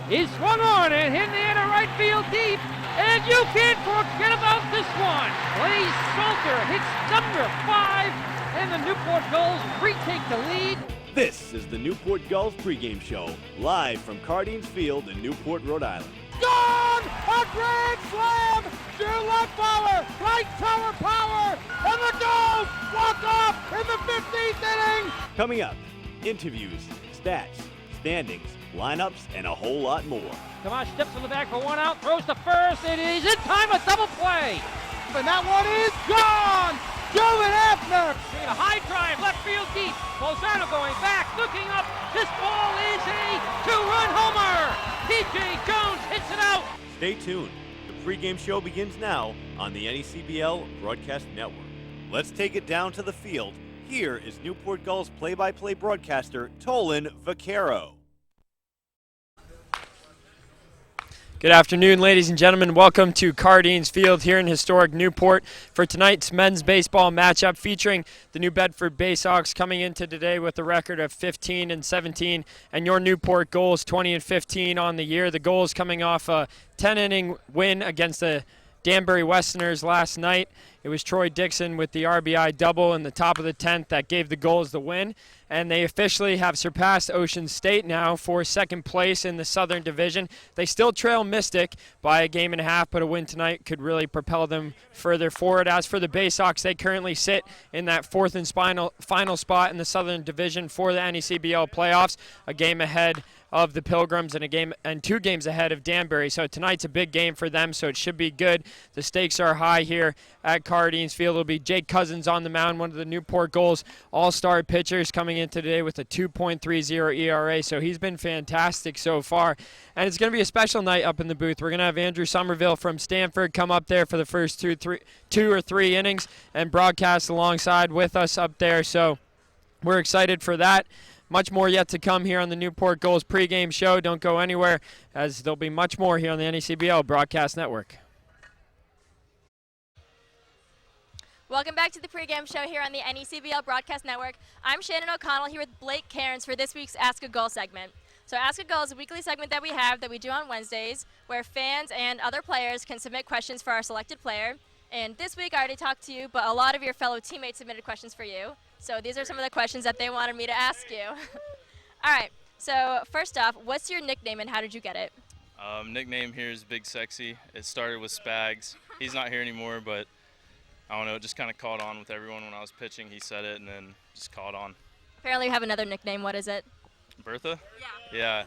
is swung on and hit in the air to right field deep. And you can't forget about this one. Blaze Salter hits number 5, and the Newport Gulls retake the lead. This is the Newport Gulls pregame show, live from Cardines Field in Newport, Rhode Island. Gone! A grand slam! To left power, right tower power, and the Gulls walk off in the 15th inning! Coming up, interviews, stats, standings, lineups, and a whole lot more. Tomas steps to the back for one out, throws to first. It is in time, a double play. And that one is gone! Joey Abner! A high drive, left field deep. Bolzano going back, looking up. This ball is a two-run homer. T.J. Jones hits it out. Stay tuned. The pregame show begins now on the NECBL Broadcast Network. Let's take it down to the field. Here is Newport Gulls play-by-play broadcaster Tolan Vaquero. Good afternoon, ladies and gentlemen. Welcome to Cardines Field here in historic Newport for tonight's men's baseball matchup featuring the New Bedford Baysox coming into today with a record of 15-17, and your Newport Gulls 20-15 on the year. The Gulls coming off a 10-inning win against the Danbury Westerners last night. It was Troy Dixon with the RBI double in the top of the 10th that gave the Gulls the win, and they officially have surpassed Ocean State now for second place in the Southern Division. They still trail Mystic by a game and a half, but a win tonight could really propel them further forward. As for the Baysox, they currently sit in that fourth and final spot in the Southern Division for the NECBL playoffs, a game ahead of the Pilgrims and 2 games ahead of Danbury. So tonight's a big game for them, so it should be good. The stakes are high here at Cardines Field. It'll be Jake Cousins on the mound, one of the Newport Gulls all-star pitchers, coming in today with a 2.30 ERA. So he's been fantastic so far. And it's going to be a special night up in the booth. We're going to have Andrew Somerville from Stanford come up there for the first two or three innings and broadcast alongside with us up there. So we're excited for that. Much more yet to come here on the Newport Gulls pregame show. Don't go anywhere, as there'll be much more here on the NECBL Broadcast Network. Welcome back to the pregame show here on the NECBL Broadcast Network. I'm Shannon O'Connell here with Blake Cairns for this week's Ask a Gull segment. So Ask a Gull is a weekly segment that we have that we do on Wednesdays, where fans and other players can submit questions for our selected player. And this week I already talked to you, but a lot of your fellow teammates submitted questions for you. So these are some of the questions that they wanted me to ask you. All right, so first off, what's your nickname and how did you get it? Nickname here is Big Sexy. It started with Spags. He's not here anymore, but I don't know, it just kind of caught on with everyone when I was pitching. He said it and then just caught on. Apparently you have another nickname. What is it? Bertha? Yeah.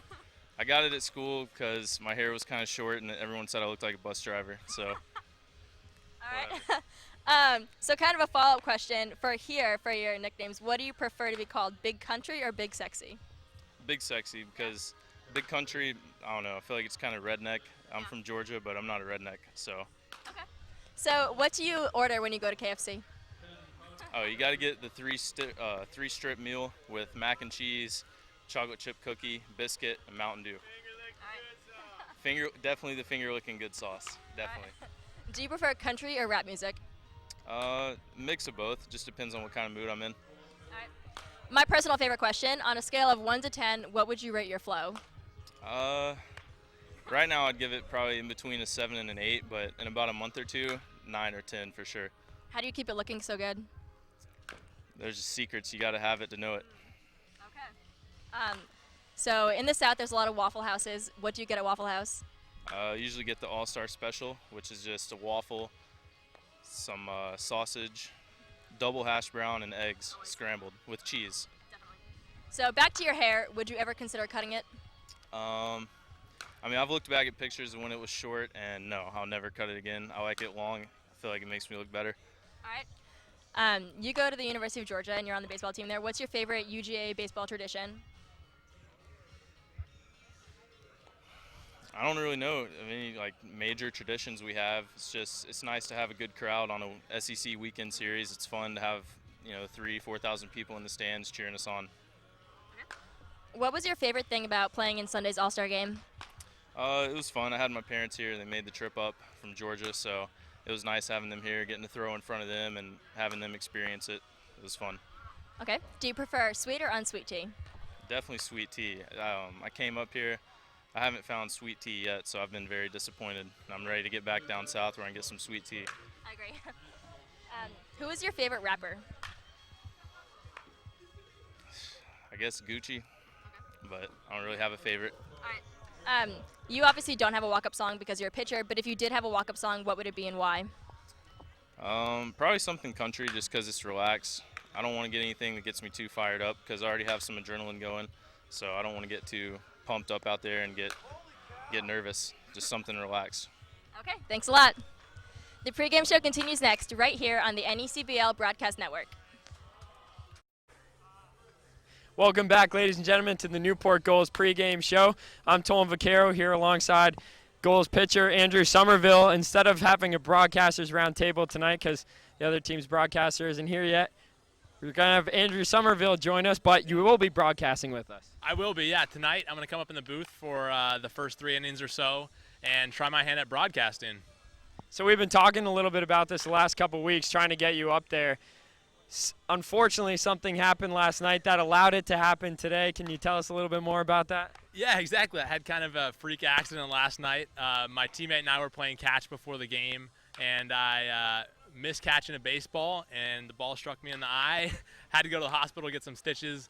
I got it at school because my hair was kind of short and everyone said I looked like a bus driver, so. All right. So kind of a follow-up question for your nicknames. What do you prefer to be called, Big Country or Big Sexy? Big Sexy, because Big Country, I don't know, I feel like it's kind of redneck. I'm from Georgia, but I'm not a redneck, so. Okay. So what do you order when you go to KFC? Oh, you got to get the three-strip meal with mac and cheese, chocolate chip cookie, biscuit, and Mountain Dew. All right. Definitely the finger-licking good sauce, definitely. Right. Do you prefer country or rap music? Mix of both. Just depends on what kind of mood I'm in. All right. My personal favorite question, on a scale of 1 to 10, what would you rate your flow? Right now I'd give it probably in between a 7 and an 8, but in about a month or two, 9 or 10 for sure. How do you keep it looking so good? There's just secrets. You got to have it to know it. Okay. So in the South, there's a lot of Waffle Houses. What do you get at Waffle House? Usually get the All-Star Special, which is just a waffle, some sausage, double hash brown, and eggs scrambled with cheese. Definitely. So back to your hair, would you ever consider cutting it? I mean, I've looked back at pictures of when it was short, and no, I'll never cut it again. I like it long. I feel like it makes me look better. All right. You go to the University of Georgia, and you're on the baseball team there. What's your favorite UGA baseball tradition? I don't really know. I mean, like major traditions we have. It's nice to have a good crowd on a SEC weekend series. It's fun to have 3,000-4,000 people in the stands cheering us on. What was your favorite thing about playing in Sunday's All-Star game? It was fun. I had my parents here. They made the trip up from Georgia, so it was nice having them here, getting to throw in front of them and having them experience it. It was fun. Okay. Do you prefer sweet or unsweet tea? Definitely sweet tea. I came up here I haven't found sweet tea yet, so I've been very disappointed. I'm ready to get back down south where I can get some sweet tea. I agree. Who is your favorite rapper? I guess Gucci, but I don't really have a favorite. All right. You obviously don't have a walk-up song because you're a pitcher, but if you did have a walk-up song, what would it be and why? Probably something country just because it's relaxed. I don't want to get anything that gets me too fired up because I already have some adrenaline going, so I don't want to get too pumped up out there and get nervous. Just something relaxed. Okay, thanks a lot. The pregame show continues next, right here on the NECBL Broadcast Network. Welcome back, ladies and gentlemen, to the Newport Gulls pregame show. I'm Tolan Vaquero here alongside Gulls pitcher Andrew Somerville. Instead of having a broadcasters roundtable tonight because the other team's broadcaster isn't here yet, we're going to have Andrew Somerville join us, but you will be broadcasting with us. I will be, yeah. Tonight I'm going to come up in the booth for the first 3 innings or so and try my hand at broadcasting. So we've been talking a little bit about this the last couple of weeks, trying to get you up there. Unfortunately, something happened last night that allowed it to happen today. Can you tell us a little bit more about that? Yeah, exactly. I had kind of a freak accident last night. My teammate and I were playing catch before the game, and I missed catching a baseball, and the ball struck me in the eye. Had to go to the hospital to get some stitches.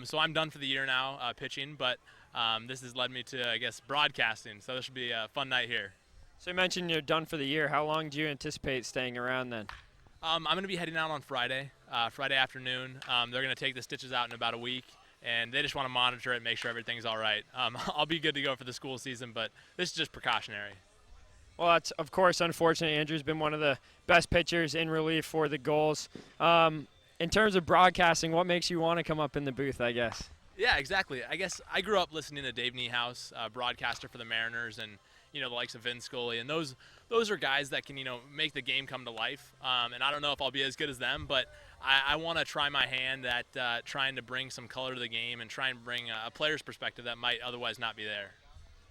So I'm done for the year now pitching, but this has led me to, I guess, broadcasting. So this should be a fun night here. So you mentioned you're done for the year. How long do you anticipate staying around then? I'm going to be heading out on Friday afternoon. They're going to take the stitches out in about a week, and they just want to monitor it and make sure everything's all right. I'll be good to go for the school season, but this is just precautionary. Well, that's, of course, unfortunate. Andrew's been one of the best pitchers in relief for the Gulls. In terms of broadcasting, what makes you want to come up in the booth, I guess? Yeah, exactly. I guess I grew up listening to Dave Niehaus, broadcaster for the Mariners, and the likes of Vin Scully, and those are guys that can make the game come to life. And I don't know if I'll be as good as them, but I want to try my hand at trying to bring some color to the game and try and bring a player's perspective that might otherwise not be there.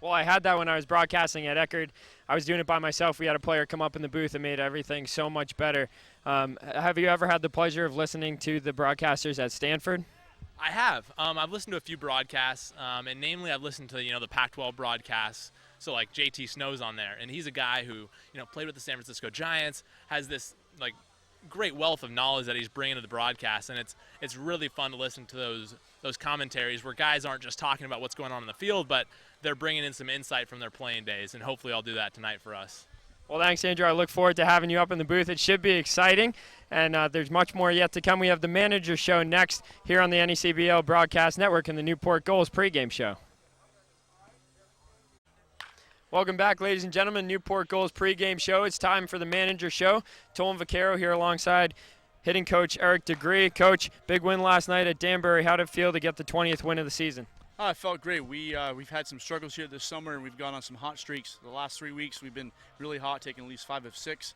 Well, I had that when I was broadcasting at Eckerd. I was doing it by myself. We had a player come up in the booth and made everything so much better. Have you ever had the pleasure of listening to the broadcasters at Stanford? I have. I've listened to a few broadcasts, and namely I've listened to the Pac-12 broadcasts. So like JT Snow's on there, and he's a guy who played with the San Francisco Giants, has this great wealth of knowledge that he's bringing to the broadcast, and it's really fun to listen to those commentaries where guys aren't just talking about what's going on in the field, but they're bringing in some insight from their playing days, and hopefully I'll do that tonight for us. Well, thanks, Andrew. I look forward to having you up in the booth. It should be exciting, and there's much more yet to come. We have the Manager Show next here on the NECBL Broadcast Network and the Newport Gulls pregame show. Welcome back, ladies and gentlemen. Newport Gulls pregame show. It's time for the Manager Show. Tolan Vaquero here alongside hitting coach Eric Degree. Coach, big win last night at Danbury. How did it feel to get the 20th win of the season? Oh, it felt great. We've had some struggles here this summer, and we've gone on some hot streaks. The last 3 weeks we've been really hot, taking at least 5 of 6.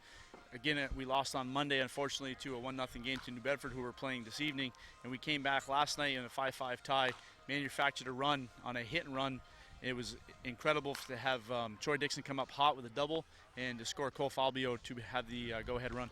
Again, we lost on Monday, unfortunately, to a 1-0 game to New Bedford, who were playing this evening. And we came back last night in a 5-5 tie, manufactured a run on a hit and run. It was incredible to have Troy Dixon come up hot with a double and to score Cole Falbio to have the go-ahead run.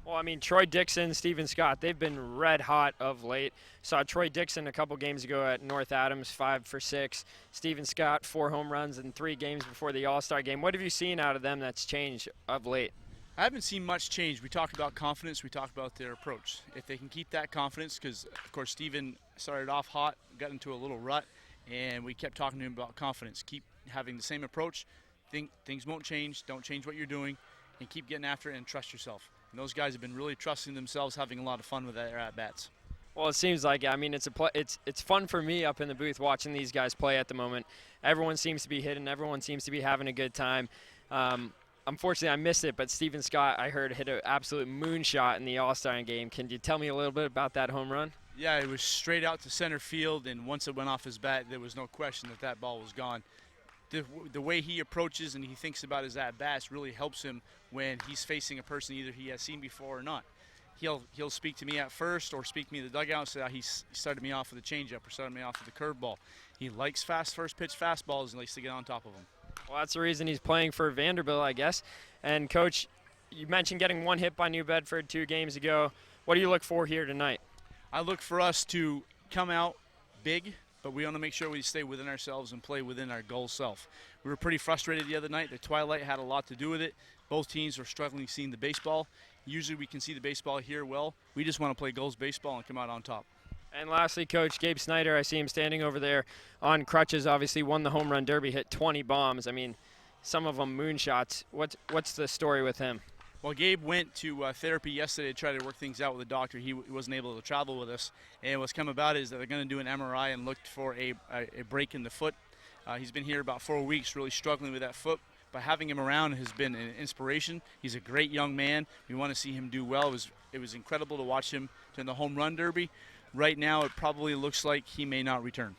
Well, I mean, Troy Dixon, Stephen Scott, they've been red hot of late. Saw Troy Dixon a couple games ago at North Adams, 5 for 6. Stephen Scott, 4 home runs in 3 games before the All-Star game. What have you seen out of them that's changed of late? I haven't seen much change. We talk about confidence. We talk about their approach. If they can keep that confidence, because, of course, Stephen started off hot, got into a little rut, and we kept talking to him about confidence. Keep having the same approach. Things won't change. Don't change what you're doing, and keep getting after it and trust yourself. And those guys have been really trusting themselves, having a lot of fun with their at-bats. Well, it seems like, I mean, it's fun for me up in the booth watching these guys play at the moment. Everyone seems to be hitting. Everyone seems to be having a good time. Unfortunately, I missed it, but Stephen Scott, I heard, hit an absolute moonshot in the All-Star game. Can you tell me a little bit about that home run? Yeah, it was straight out to center field, and once it went off his bat, there was no question that ball was gone. The way he approaches and he thinks about his at-bats really helps him when he's facing a person either he has seen before or not. He'll speak to me at first or speak to me in the dugout and say, he started me off with a changeup or started me off with a curveball. He likes fast first-pitch fastballs and likes to get on top of them. Well, that's the reason he's playing for Vanderbilt, I guess. And, Coach, you mentioned getting 1 hit by New Bedford 2 games ago. What do you look for here tonight? I look for us to come out big, but we want to make sure we stay within ourselves and play within our goal self. We were pretty frustrated the other night. The twilight had a lot to do with it. Both teams were struggling seeing the baseball. Usually we can see the baseball here well. We just want to play Gulls baseball and come out on top. And lastly, Coach Gabe Snyder, I see him standing over there on crutches, obviously won the home run derby, hit 20 bombs. I mean, some of them moonshots. What's the story with him? Well, Gabe went to therapy yesterday to try to work things out with the doctor. He wasn't able to travel with us. And what's come about is that they're going to do an MRI and look for a break in the foot. He's been here about 4 weeks, really struggling with that foot. But having him around has been an inspiration. He's a great young man. We want to see him do well. It was incredible to watch him in the home run derby. Right now, it probably looks like he may not return.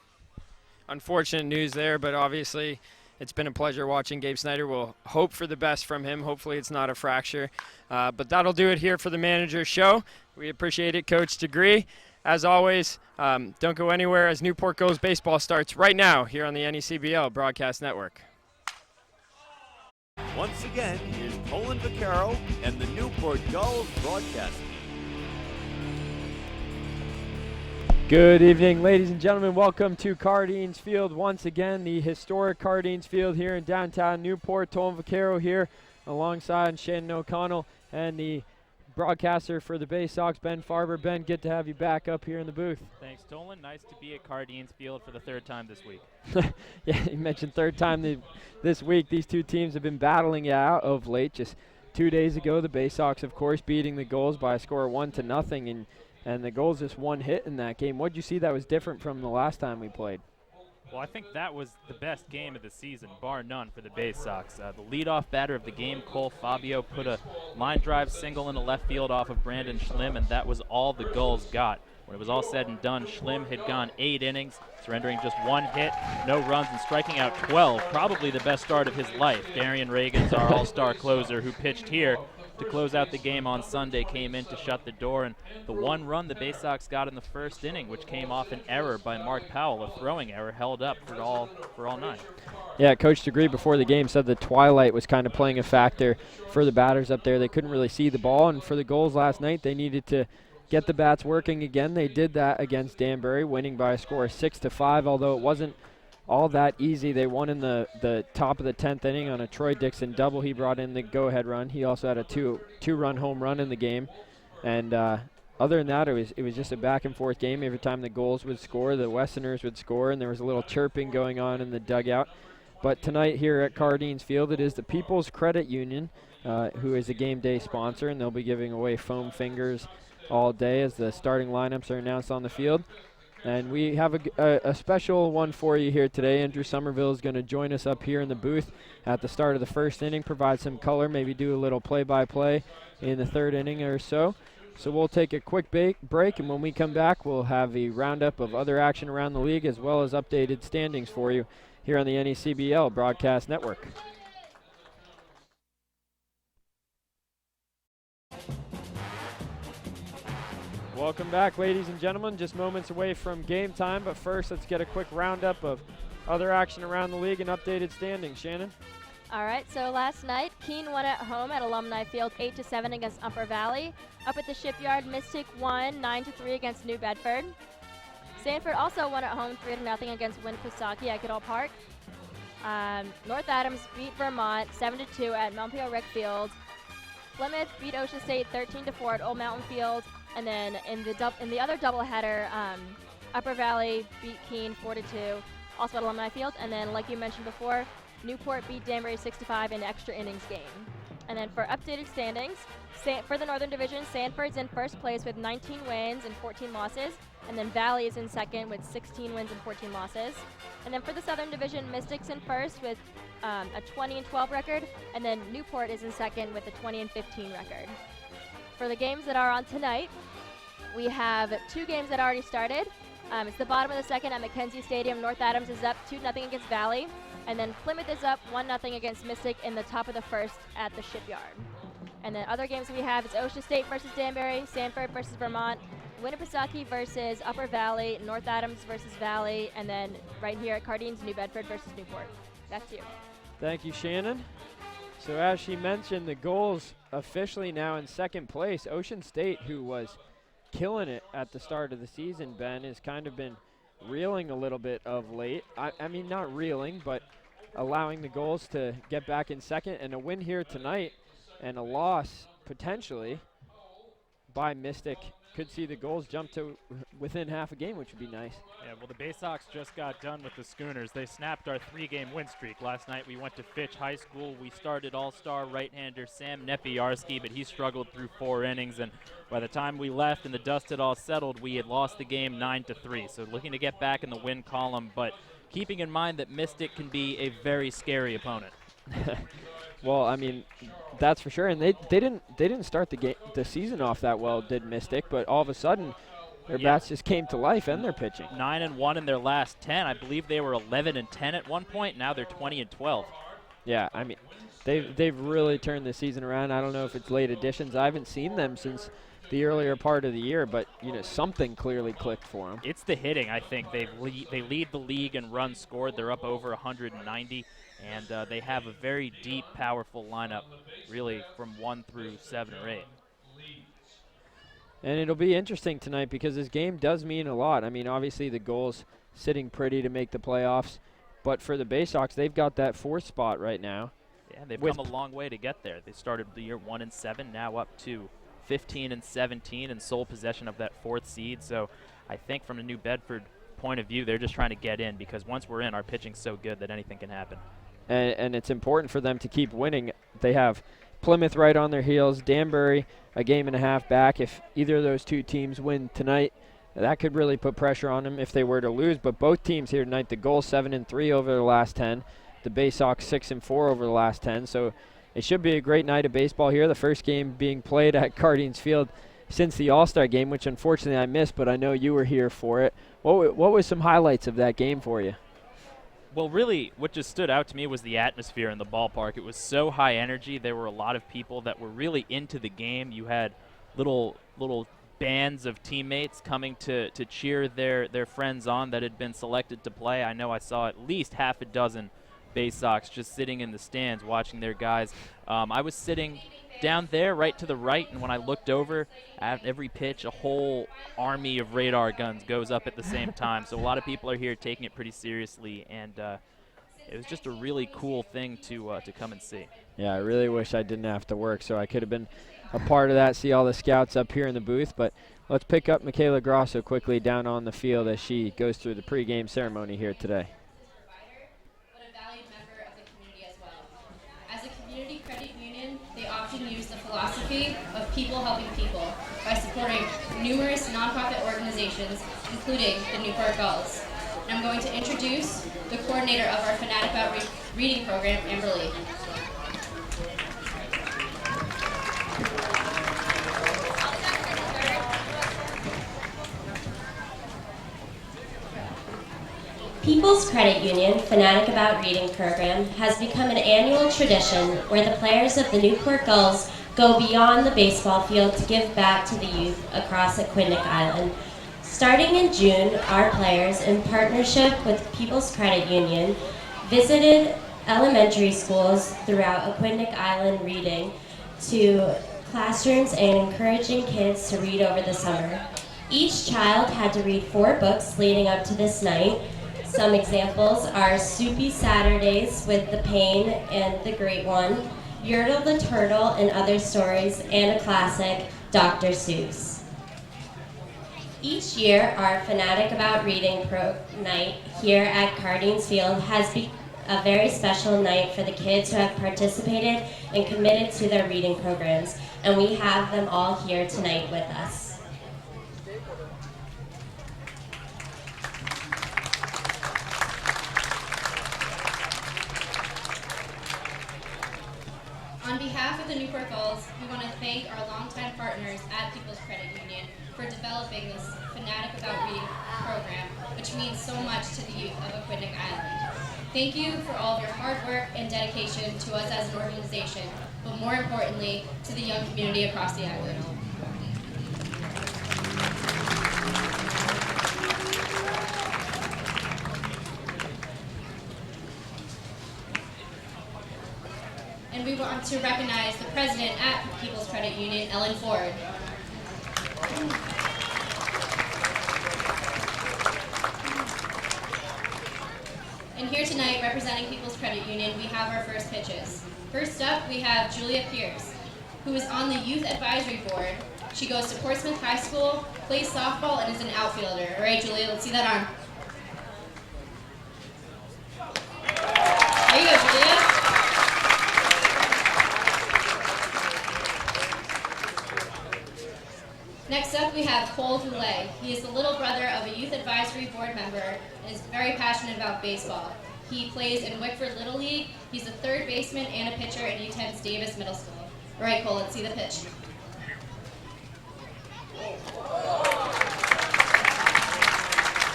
Unfortunate news there, but obviously it's been a pleasure watching Gabe Snyder. We'll hope for the best from him. Hopefully it's not a fracture. But that'll do it here for the manager's show. We appreciate it, Coach Degree. As always, don't go anywhere as Newport Gulls baseball starts right now here on the NECBL Broadcast Network. Once again, here's Tolan Vaccaro and the Newport Gulls broadcast. Good evening, ladies and gentlemen. Welcome to Cardines Field once again, the historic Cardines Field here in downtown Newport. Tolan Vaccaro here alongside Shannon O'Connell and the broadcaster for the Bay Sox, Ben Farber. Ben, good to have you back up here in the booth. Thanks, Tolan. Nice to be at Cardines Field for the third time this week. Yeah, you mentioned third time this week. These two teams have been battling it out of late. Just 2 days ago, the Bay Sox, of course, beating the Gulls by a score of 1-0, and the Gulls just one hit in that game. What did you see that was different from the last time we played? Well, I think that was the best game of the season, bar none, for the Bay Sox. The leadoff batter of the game, Cole Fabio, put a line drive single into left field off of Brandon Schlimm, and that was all the Gulls got. When it was all said and done, Schlimm had gone 8 innings, surrendering just 1 hit, no runs, and striking out 12, probably the best start of his life. Darian Reagan's our all-star closer who pitched here to close out the game on Sunday, came in to shut the door, and the 1 run the Bay Sox got in the first inning, which came off an error by Mark Powell, a throwing error, held up for all 9. Yeah, Coach Degree before the game said the twilight was kind of playing a factor for the batters up there. They couldn't really see the ball, and for the Gulls last night, they needed to get the bats working again. They did that against Danbury, winning by a score of 6-5, although it wasn't all that easy. They won in the top of the 10th inning on a Troy Dixon double. He brought in the go-ahead run. He also had a two-run home run in the game. And other than that, it was just a back-and-forth game. Every time the Gulls would score, the Westerners would score, and there was a little chirping going on in the dugout. But tonight here at Cardines Field, it is the People's Credit Union, who is a game day sponsor, and they'll be giving away foam fingers all day as the starting lineups are announced on the field. And we have a special one for you here today. Andrew Somerville is going to join us up here in the booth at the start of the first inning, provide some color, maybe do a little play-by-play in the third inning or so. So we'll take a quick break, and when we come back, we'll have a roundup of other action around the league as well as updated standings for you here on the NECBL Broadcast Network. Welcome back, ladies and gentlemen. Just moments away from game time, but first let's get a quick roundup of other action around the league and updated standings. Shannon? All right, so last night, Keene won at home at Alumni Field 8-7 against Upper Valley. Up at the Shipyard, Mystic won 9-3 against New Bedford. Sanford also won at home 3-0 against Winnipesaukee at Goodall Park. North Adams beat Vermont 7-2 at Mount Peel Rec Field. Plymouth beat Ocean State 13-4 at Old Mountain Field. And then in the other doubleheader, Upper Valley beat Keene 4-2, also at Alumni Field. And then, like you mentioned before, Newport beat Danbury 6-5 in extra innings game. And then for updated standings, for the Northern Division, Sanford's in first place with 19 wins and 14 losses. And then Valley is in second with 16 wins and 14 losses. And then for the Southern Division, Mystics in first with a 20-12 record. And then Newport is in second with a 20-15 record. For the games that are on tonight, we have 2 games that already started. It's the bottom of the second at McKenzie Stadium. North Adams is up 2-0 against Valley. And then Plymouth is up 1-0 against Mystic in the top of the first at the Shipyard. And then other games we have is Ocean State versus Danbury, Sanford versus Vermont, Winnipesaukee versus Upper Valley, North Adams versus Valley, and then right here at Cardines, New Bedford versus Newport. Back to you. Thank you, Shannon. So as she mentioned, the Gulls officially now in second place. Ocean State, who was killing it at the start of the season, Ben, has kind of been reeling a little bit of late. I mean, not reeling, but allowing the Gulls to get back in second, and a win here tonight and a loss potentially by Mystic could see the Gulls jump to within half a game, which would be nice. Yeah, well, the Bay Sox just got done with the Schooners. They snapped our 3-game win streak. Last night we went to Fitch High School. We started all-star right-hander Sam Nepiarski, but he struggled through 4 innings, and by the time we left and the dust had all settled, we had lost the game 9-3. So looking to get back in the win column, but keeping in mind that Mystic can be a very scary opponent. Well, I mean, that's for sure. And they didn't start the season off that well, did Mystic, but all of a sudden their bats just came to life and their pitching. 9-1 in their last 10. I believe they were 11-10 at one point. Now they're 20-12. Yeah, I mean, they've really turned the season around. I don't know if it's late additions. I haven't seen them since the earlier part of the year, but something clearly clicked for them. It's the hitting, I think. They lead the league in runs scored. They're up over 190. And they have a very deep, powerful lineup, really from 1 through 7 or 8. And it'll be interesting tonight because this game does mean a lot. I mean, obviously the Gulls sitting pretty to make the playoffs, but for the Bay Sox, they've got that 4th spot right now. Yeah, they've come a long way to get there. They started the year 1-7, now up to 15-17 and sole possession of that 4th seed. So I think from a New Bedford point of view, they're just trying to get in because once we're in, our pitching's so good that anything can happen. And it's important for them to keep winning. They have Plymouth right on their heels, Danbury a game and a half back. If either of those 2 teams win tonight, that could really put pressure on them if they were to lose. But both teams here tonight, the Gulls 7-3 over the last 10, the Bay Sox 6-4 over the last 10. So it should be a great night of baseball here. The first game being played at Cardines Field since the All-Star game, which unfortunately I missed, but I know you were here for it. What was some highlights of that game for you? Well, really, what just stood out to me was the atmosphere in the ballpark. It was so high energy. There were a lot of people that were really into the game. You had little bands of teammates coming to cheer their friends on that had been selected to play. I know I saw at least half a dozen Bay Sox just sitting in the stands watching their guys. I was sitting down there right to the right, and when I looked over at every pitch, a whole army of radar guns goes up at the same time. So a lot of people are here taking it pretty seriously, and it was just a really cool thing to come and see. Yeah, I really wish I didn't have to work so I could have been a part of that, see all the scouts up here in the booth. But let's pick up Michaela Grosso quickly down on the field as she goes through the pregame ceremony here today. Philosophy of people helping people by supporting numerous nonprofit organizations, including the Newport Gulls. And I'm going to introduce the coordinator of our Fanatic About Reading program, Amber Lee. People's Credit Union Fanatic About Reading program has become an annual tradition where the players of the Newport Gulls go beyond the baseball field to give back to the youth across Aquidneck Island. Starting in June, our players, in partnership with People's Credit Union, visited elementary schools throughout Aquidneck Island reading to classrooms and encouraging kids to read over the summer. Each child had to read 4 books leading up to this night. Some examples are Soupy Saturdays with the Pain and the Great One, Yertle the Turtle and Other Stories, and a classic, Dr. Seuss. Each year, our Fanatic About Reading night here at Cardines Field has been a very special night for the kids who have participated and committed to their reading programs, and we have them all here tonight with us. On behalf of the Newport Gulls, we want to thank our longtime partners at People's Credit Union for developing this Fanatic About Reading program, which means so much to the youth of Aquidneck Island. Thank you for all of your hard work and dedication to us as an organization, but more importantly, to the young community across the island. And we want to recognize the president at People's Credit Union, Ellen Ford. And here tonight, representing People's Credit Union, we have our first pitches. First up, we have Julia Pierce, who is on the Youth Advisory Board. She goes to Portsmouth High School, plays softball, and is an outfielder. All right, Julia, let's see that arm. There you go, Julia. Next up, we have Cole Goulet. He is the little brother of a Youth Advisory Board member and is very passionate about baseball. He plays in Wickford Little League. He's a third baseman and a pitcher, and he attends Davis Middle School. All right, Cole, let's see the pitch.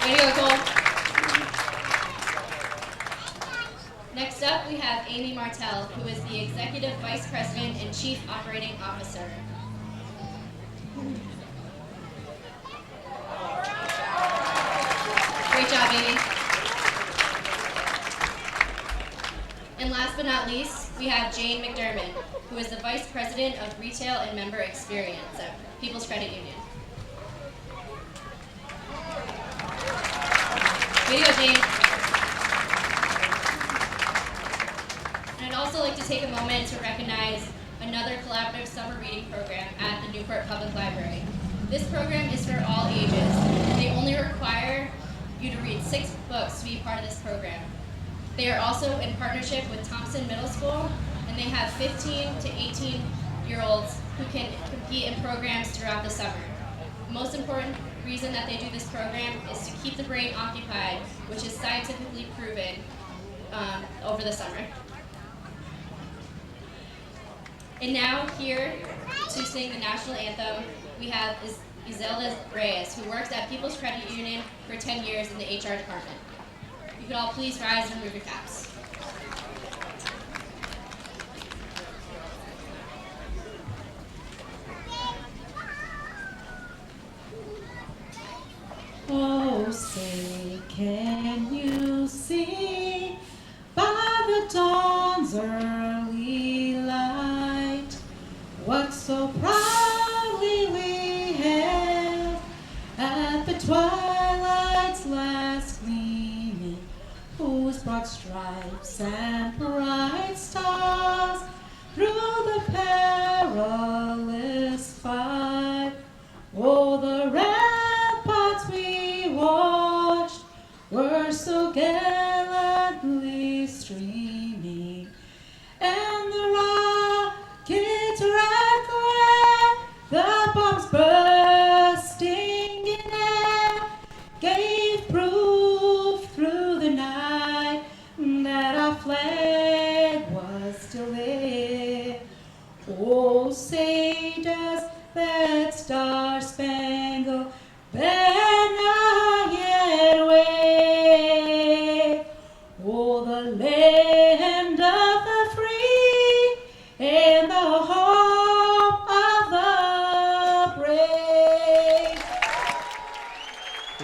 Way to go, Cole. Next up, we have Amy Martell, who is the Executive Vice President and Chief Operating Officer. Great job, Amy. And last but not least, we have Jane McDermott, who is the Vice President of Retail and Member Experience at People's Credit Union. Way to go, Jane. And I'd also like to take a moment to recognize another collaborative summer reading program at the Newport Public Library. This program is for all ages, and they only require you to read 6 books to be part of this program. They are also in partnership with Thompson Middle School, and they have 15 to 18-year-olds who can compete in programs throughout the summer. The most important reason that they do this program is to keep the brain occupied, which is scientifically proven over the summer. And now here to sing the national anthem, we have Izelda Reyes, who works at People's Credit Union for 10 years in the HR department. You could all please rise and remove your caps. Oh, say, can you see by the dawn's early light what so proudly we hailed at the twilight's last gleaming, whose broad stripes and bright stars through the perilous fight, oh, the ramparts we watched were so gallantly streaming, and the rockets red glare, the bombs bursting in air, gave proof through the night that our flag was still there. Oh, say does that star-spangled banner yet wave? Oh, the land of the free and the home of the brave.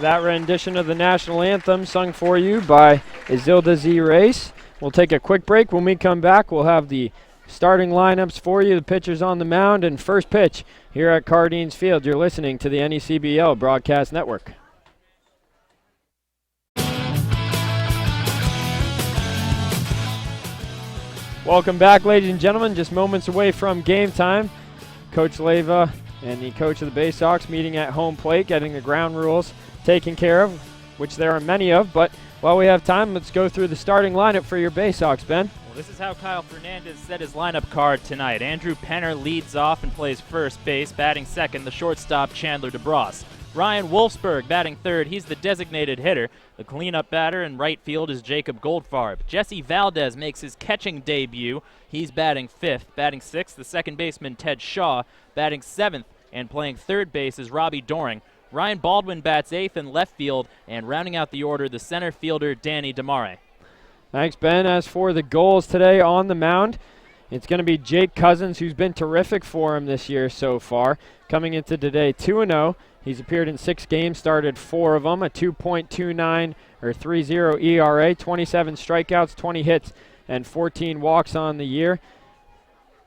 That rendition of the national anthem sung for you by Isilda Z. Race. We'll take a quick break. When we come back, we'll have the starting lineups for you, the pitchers on the mound, and first pitch here at Cardines Field. You're listening to the NECBL Broadcast Network. Welcome back, ladies and gentlemen. Just moments away from game time. Coach Leyva and the coach of the Bay Sox meeting at home plate, getting the ground rules taken care of, which there are many of. But while we have time, let's go through the starting lineup for your Bay Sox, Ben. Well, this is how Kyle Fernandez set his lineup card tonight. Andrew Penner leads off and plays first base, batting second, the shortstop Chandler DeBross. Ryan Wolfsburg batting third, he's the designated hitter. The cleanup batter in right field is Jacob Goldfarb. Jesse Valdez makes his catching debut. He's batting fifth. Batting sixth, the second baseman Ted Shaw. Batting seventh and playing third base is Robbie Doring. Ryan Baldwin bats eighth in left field, and rounding out the order, the center fielder Danny DeMare. Thanks, Ben. As for the goals today on the mound, it's going to be Jake Cousins, who's been terrific for him this year so far. Coming into today 2-0. He's appeared in 6 games, started 4 of them, a 2.29 or 3.0 ERA, 27 strikeouts, 20 hits, and 14 walks on the year.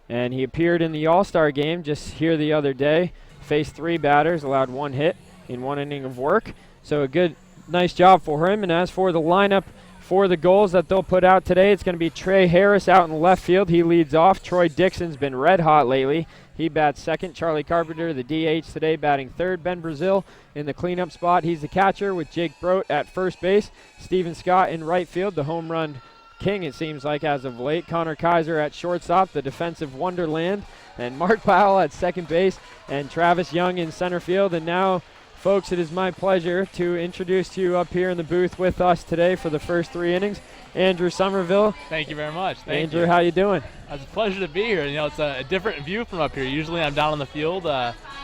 And he appeared in the All-Star game just here the other day, faced 3 batters, allowed 1 hit in 1 inning of work. So a good, nice job for him. And as for the lineup For the goals that they'll put out today, it's going to be Trey Harris out in left field. He leads off. Troy Dixon's been red hot lately. He bats second. Charlie Carpenter, the DH today, batting third. Ben Brazil in the cleanup spot. He's the catcher with Jake Brote at first base. Steven Scott in right field, the home run king, it seems like, as of late. Connor Kaiser at shortstop, the defensive wonderland. And Mark Powell at second base. And Travis Young in center field. And now, folks, it is my pleasure to introduce to you up here in the booth with us today for the first 3 innings, Andrew Somerville. Thank you very much. Thank Andrew, you. how you doing? It's a pleasure to be here. It's a different view from up here. Usually I'm down on the field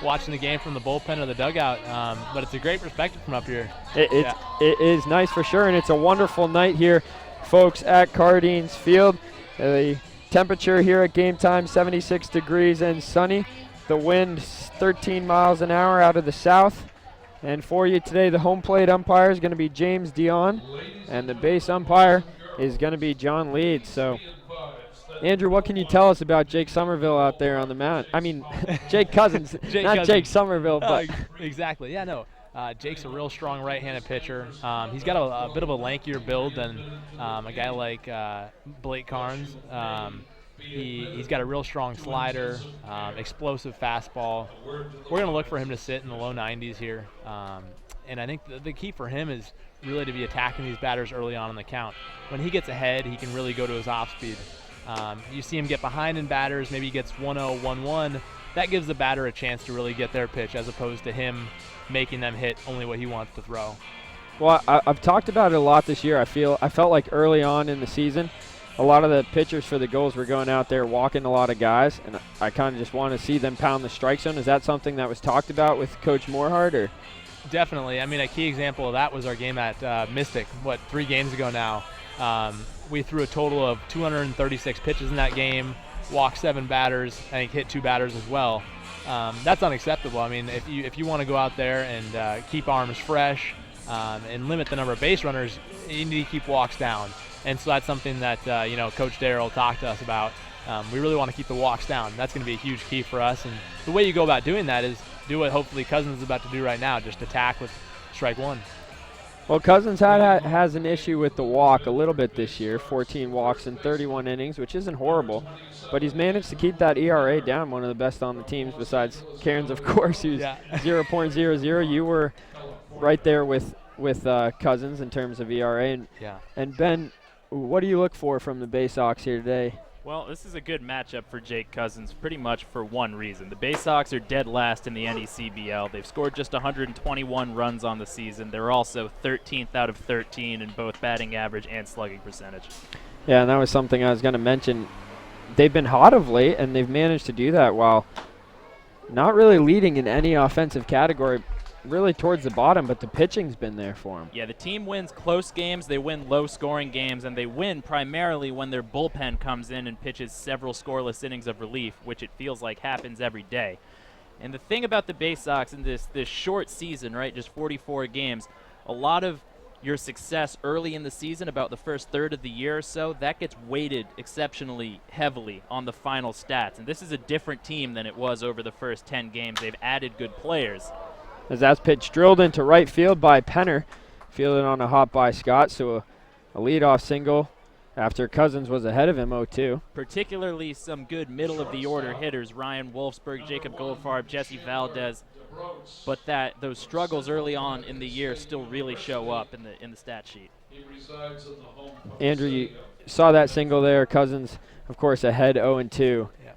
watching the game from the bullpen or the dugout, but it's a great perspective from up here. It is nice for sure, and it's a wonderful night here, folks, at Cardines Field. The temperature here at game time, 76 degrees and sunny. The wind 13 miles an hour out of the south. And for you today, the home plate umpire is going to be James Dion, and the base umpire is going to be John Leeds. So, Andrew, what can you tell us about Jake Somerville out there on the mound? I mean, Jake Cousins, Jake Somerville. But exactly. Yeah, no. Jake's a real strong right-handed pitcher. He's got a bit of a lankier build than a guy like Blake Carnes. He's got a real strong slider, explosive fastball. We're going to look for him to sit in the low 90s here. And I think the key for him is really to be attacking these batters early on in the count. When he gets ahead, he can really go to his off speed. You see him get behind in batters, maybe he gets 1-0, 1-1. That gives the batter a chance to really get their pitch as opposed to him making them hit only what he wants to throw. Well, I've talked about it a lot this year. I felt like early on in the season, a lot of the pitchers for the Gulls were going out there walking a lot of guys, and I kind of just want to see them pound the strike zone. Is that something that was talked about with Coach Morehart? Or? Definitely. I mean, a key example of that was our game at Mystic, 3 games ago now. We threw a total of 236 pitches in that game, walked 7 batters, I think hit 2 batters as well. That's unacceptable. I mean, if you want to go out there and keep arms fresh and limit the number of base runners, you need to keep walks down. And so that's something that, Coach Darrell talked to us about. We really want to keep the walks down. That's going to be a huge key for us. And the way you go about doing that is do what hopefully Cousins is about to do right now, just attack with strike 1. Well, Cousins has an issue with the walk a little bit this year, 14 walks in 31 innings, which isn't horrible. But he's managed to keep that ERA down, one of the best on the teams besides Cairns, of course, who's 0.00. You were right there with Cousins in terms of ERA. And Ben, what do you look for from the Bay Sox here today? Well, this is a good matchup for Jake Cousins pretty much for one reason. The Bay Sox are dead last in the NECBL. They've scored just 121 runs on the season. They're also 13th out of 13 in both batting average and slugging percentage. Yeah, and that was something I was going to mention. They've been hot of late, and they've managed to do that while not really leading in any offensive category, really towards the bottom, but the pitching's been there for them. Yeah, the team wins close games, they win low-scoring games, and they win primarily when their bullpen comes in and pitches several scoreless innings of relief, which it feels like happens every day. And the thing about the Bay Sox in this short season, right, just 44 games, a lot of your success early in the season, about the first third of the year or so, that gets weighted exceptionally heavily on the final stats. And this is a different team than it was over the first 10 games. They've added good players. As that's pitch drilled into right field by Penner, fielded on a hop by Scott, so a leadoff single after Cousins was ahead of him 0-2. Particularly some good middle-of-the-order hitters, Ryan Wolfsburg, Jacob Goldfarb, Jesse Valdez, but those struggles early on in the year still really show up in the stat sheet. Andrew, you saw that single there. Cousins, of course, ahead 0-2. Yeah.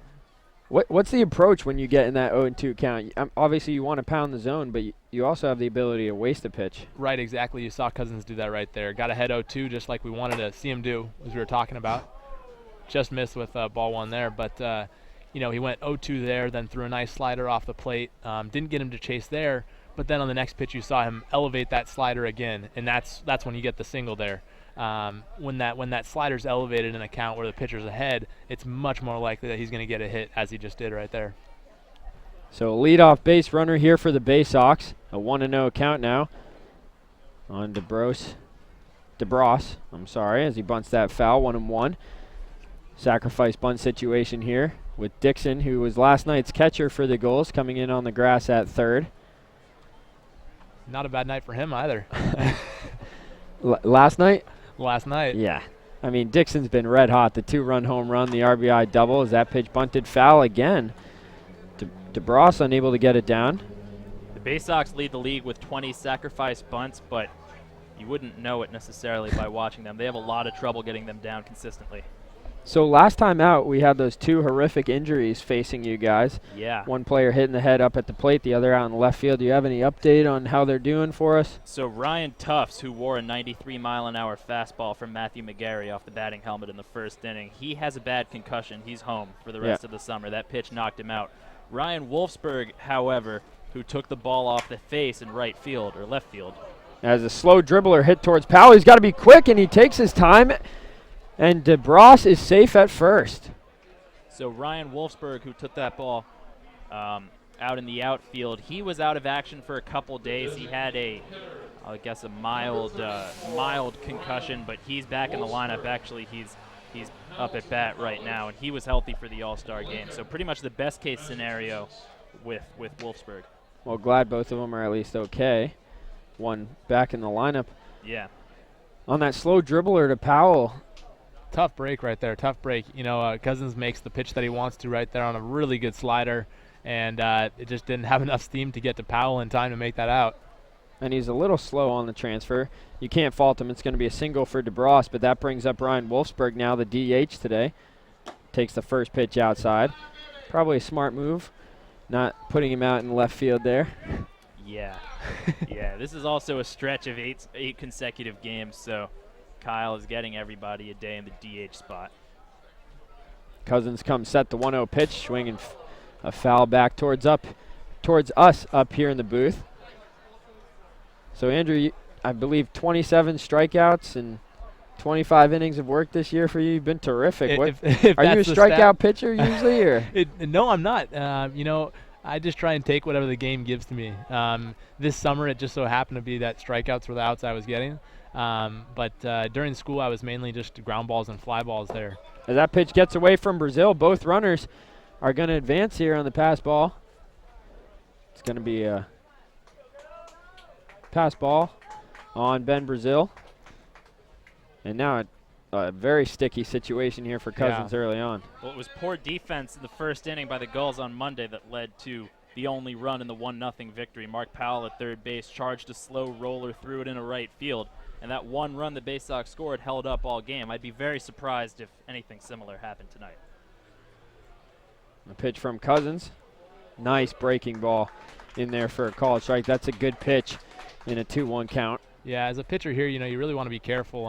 What's the approach when you get in that 0-2 count? Obviously, you want to pound the zone, but you also have the ability to waste a pitch. Right, exactly. You saw Cousins do that right there. Got ahead 0-2 just like we wanted to see him do, as we were talking about. Just missed with ball 1 there, but he went 0-2 there, then threw a nice slider off the plate. Didn't get him to chase there, but then on the next pitch you saw him elevate that slider again, and that's when you get the single there. When that slider's elevated in a count where the pitcher's ahead, it's much more likely that he's going to get a hit, as he just did right there. So leadoff base runner here for the Bay Sox. A 1-0 count now on DeBros, as he bunts that foul, 1-1. Sacrifice bunt situation here with Dixon, who was last night's catcher for the Gulls, coming in on the grass at third. Not a bad night for him either. Last night? last night. Yeah. I mean, Dixon's been red hot. The 2-run home run, the RBI double. As that pitch bunted foul again. DeBross unable to get it down. The Bay Sox lead the league with 20 sacrifice bunts, but you wouldn't know it necessarily by watching them. They have a lot of trouble getting them down consistently. So last time out, we had those 2 horrific injuries facing you guys. Yeah. One player hitting the head up at the plate, the other out in left field. Do you have any update on how they're doing for us? So Ryan Tufts, who wore a 93-mile-an-hour fastball from Matthew McGarry off the batting helmet in the first inning, he has a bad concussion. He's home for the rest of the summer. That pitch knocked him out. Ryan Wolfsburg, however, who took the ball off the face in right field or left field. As a slow dribbler hit towards Powell, he's got to be quick, and he takes his time. And DeBross is safe at first. So Ryan Wolfsburg, who took that ball out in the outfield, he was out of action for a couple days. He had a mild concussion, but he's back in the lineup. Actually, he's up at bat right now, and he was healthy for the All-Star game. So pretty much the best case scenario with Wolfsburg. Well, glad both of them are at least okay. One back in the lineup. Yeah. On that slow dribbler to Powell. Tough break right there, tough break. Cousins makes the pitch that he wants to right there on a really good slider, and it just didn't have enough steam to get to Powell in time to make that out. And he's a little slow on the transfer. You can't fault him. It's going to be a single for DeBross, but that brings up Ryan Wolfsburg now, the DH today. Takes the first pitch outside. Probably a smart move, not putting him out in left field there. Yeah. Yeah, this is also a stretch of eight consecutive games, so Kyle is getting everybody a day in the DH spot. Cousins comes set the 1-0 pitch, swinging a foul back towards us up here in the booth. So Andrew, I believe 27 strikeouts and 25 innings of work this year for you. You've been terrific. Are you a strikeout pitcher usually, or? No, I'm not. I just try and take whatever the game gives to me. This summer, it just so happened to be that strikeouts were the outs I was getting. But during school, I was mainly just ground balls and fly balls there. As that pitch gets away from Brazil, both runners are going to advance here on the pass ball. It's going to be a pass ball on Ben Brazil. And now a very sticky situation here for Cousins early on. Well, it was poor defense in the first inning by the Gulls on Monday that led to the only run in the 1-0 victory. Mark Powell at third base charged a slow roller, threw it into right field. And that one run the Bay Sox scored held up all game. I'd be very surprised if anything similar happened tonight. A pitch from Cousins. Nice breaking ball in there for a called strike. That's a good pitch in a 2-1 count. Yeah, as a pitcher here, you really want to be careful.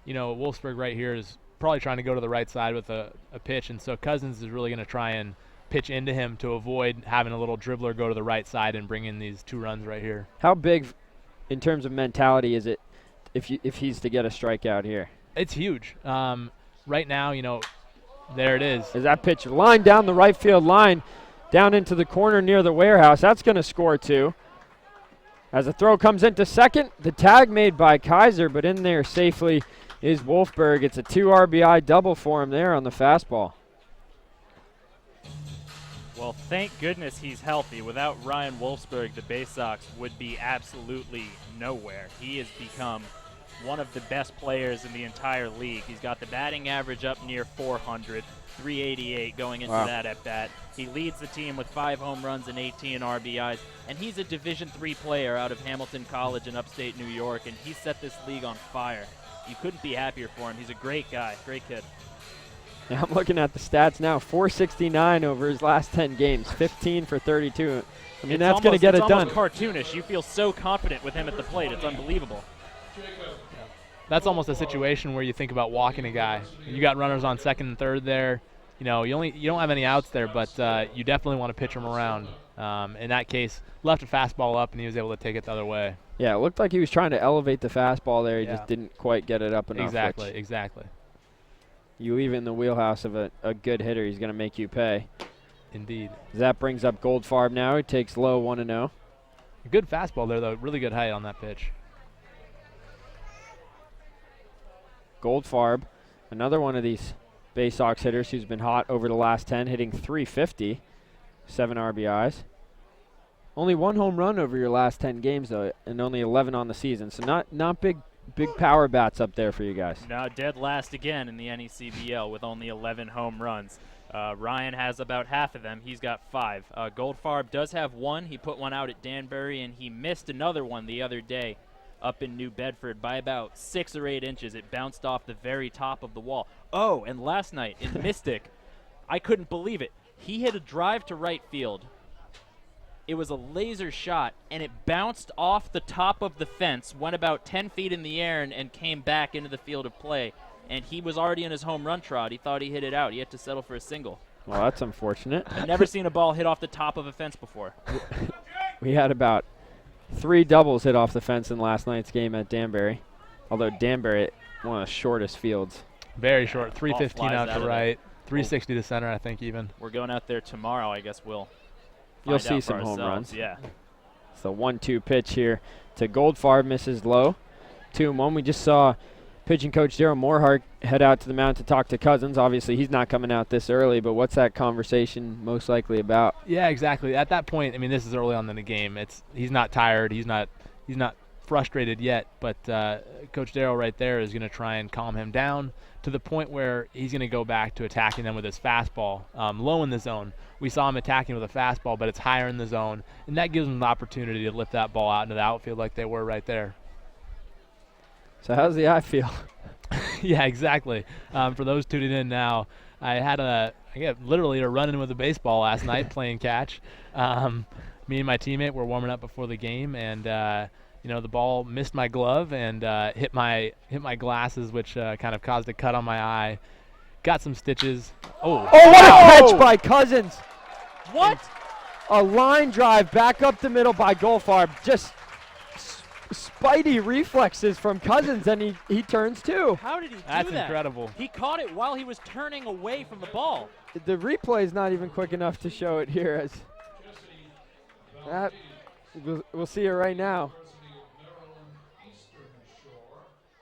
Wolfsburg right here is probably trying to go to the right side with a pitch, and so Cousins is really going to try and pitch into him to avoid having a little dribbler go to the right side and bring in these 2 runs right here. How big, in terms of mentality, is it if he's to get a strikeout here? It's huge. Right now, there it is. As that pitch lined down the right field line, down into the corner near the warehouse. That's going to score 2. As the throw comes into second, the tag made by Kaiser, but in there safely is Wolfsburg. It's a 2 RBI double for him there on the fastball. Well, thank goodness he's healthy. Without Ryan Wolfsburg, the Bay Sox would be absolutely nowhere. He has become one of the best players in the entire league. He's got the batting average up near 400, 388 going into that at bat. He leads the team with 5 home runs and 18 RBIs, and he's a Division III player out of Hamilton College in upstate New York, and he set this league on fire. You couldn't be happier for him. He's a great guy, great kid. Yeah, I'm looking at the stats now. 469 over his last 10 games, 15 for 32. I mean, that's going to get it done. It's almost cartoonish. You feel so confident with him at the plate. It's unbelievable. That's almost a situation where you think about walking a guy. You got runners on second and third there. You don't have any outs there, but you definitely want to pitch him around. In that case, left a fastball up, and he was able to take it the other way. Yeah, it looked like he was trying to elevate the fastball there. He just didn't quite get it up enough. Exactly. You leave it in the wheelhouse of a good hitter, he's going to make you pay. Indeed. That brings up Goldfarb now. He takes low 1-0. Good fastball there, though. Really good height on that pitch. Goldfarb, another one of these Bay Sox hitters who's been hot over the last 10, hitting .350, 7 RBIs. Only 1 home run over your last 10 games, though, and only 11 on the season. So not big power bats up there for you guys. Now dead last again in the NECBL with only 11 home runs. Ryan has about half of them. He's got 5. Goldfarb does have 1. He put one out at Danbury, and he missed another one the other day up in New Bedford by about 6 or 8 inches. It bounced off the very top of the wall. Oh, and last night in Mystic, I couldn't believe it. He hit a drive to right field. It was a laser shot, and it bounced off the top of the fence, went about 10 feet in the air, and came back into the field of play. And he was already in his home run trot. He thought he hit it out. He had to settle for a single. Well, that's unfortunate. I've never seen a ball hit off the top of a fence before. We had about 3 doubles hit off the fence in last night's game at Danbury. Although Danbury, one of the shortest fields. Very short, 315 Ball flies out to out right, 360 to center, I think even. We're going out there tomorrow. I guess we'll You'll find see out for some home ourselves. runs. Yeah. It's the 1-2 pitch here to Goldfarb, misses low. 2-1. We just saw pitching coach Daryl Morehart head out to the mound to talk to Cousins. Obviously, he's not coming out this early, but what's that conversation most likely about? Yeah, exactly. At that point, I mean, this is early on in the game. He's not tired. He's not frustrated yet, but Coach Daryl right there is going to try and calm him down to the point where he's going to go back to attacking them with his fastball low in the zone. We saw him attacking with a fastball, but it's higher in the zone, and that gives him the opportunity to lift that ball out into the outfield like they were right there. So how's the eye feel? Yeah, exactly. For those tuning in now, I got literally a run-in with a baseball last night playing catch. Me and my teammate were warming up before the game, and the ball missed my glove and hit my glasses, which kind of caused a cut on my eye. Got some stitches. Oh, what a catch by Cousins. What? A line drive back up the middle by Goldfarb. Just spidey reflexes from Cousins, and he turns too. How did he do That's that? incredible. He caught it while he was turning away from the ball. The replay is not even quick enough to show it here. As that, we'll see it right now.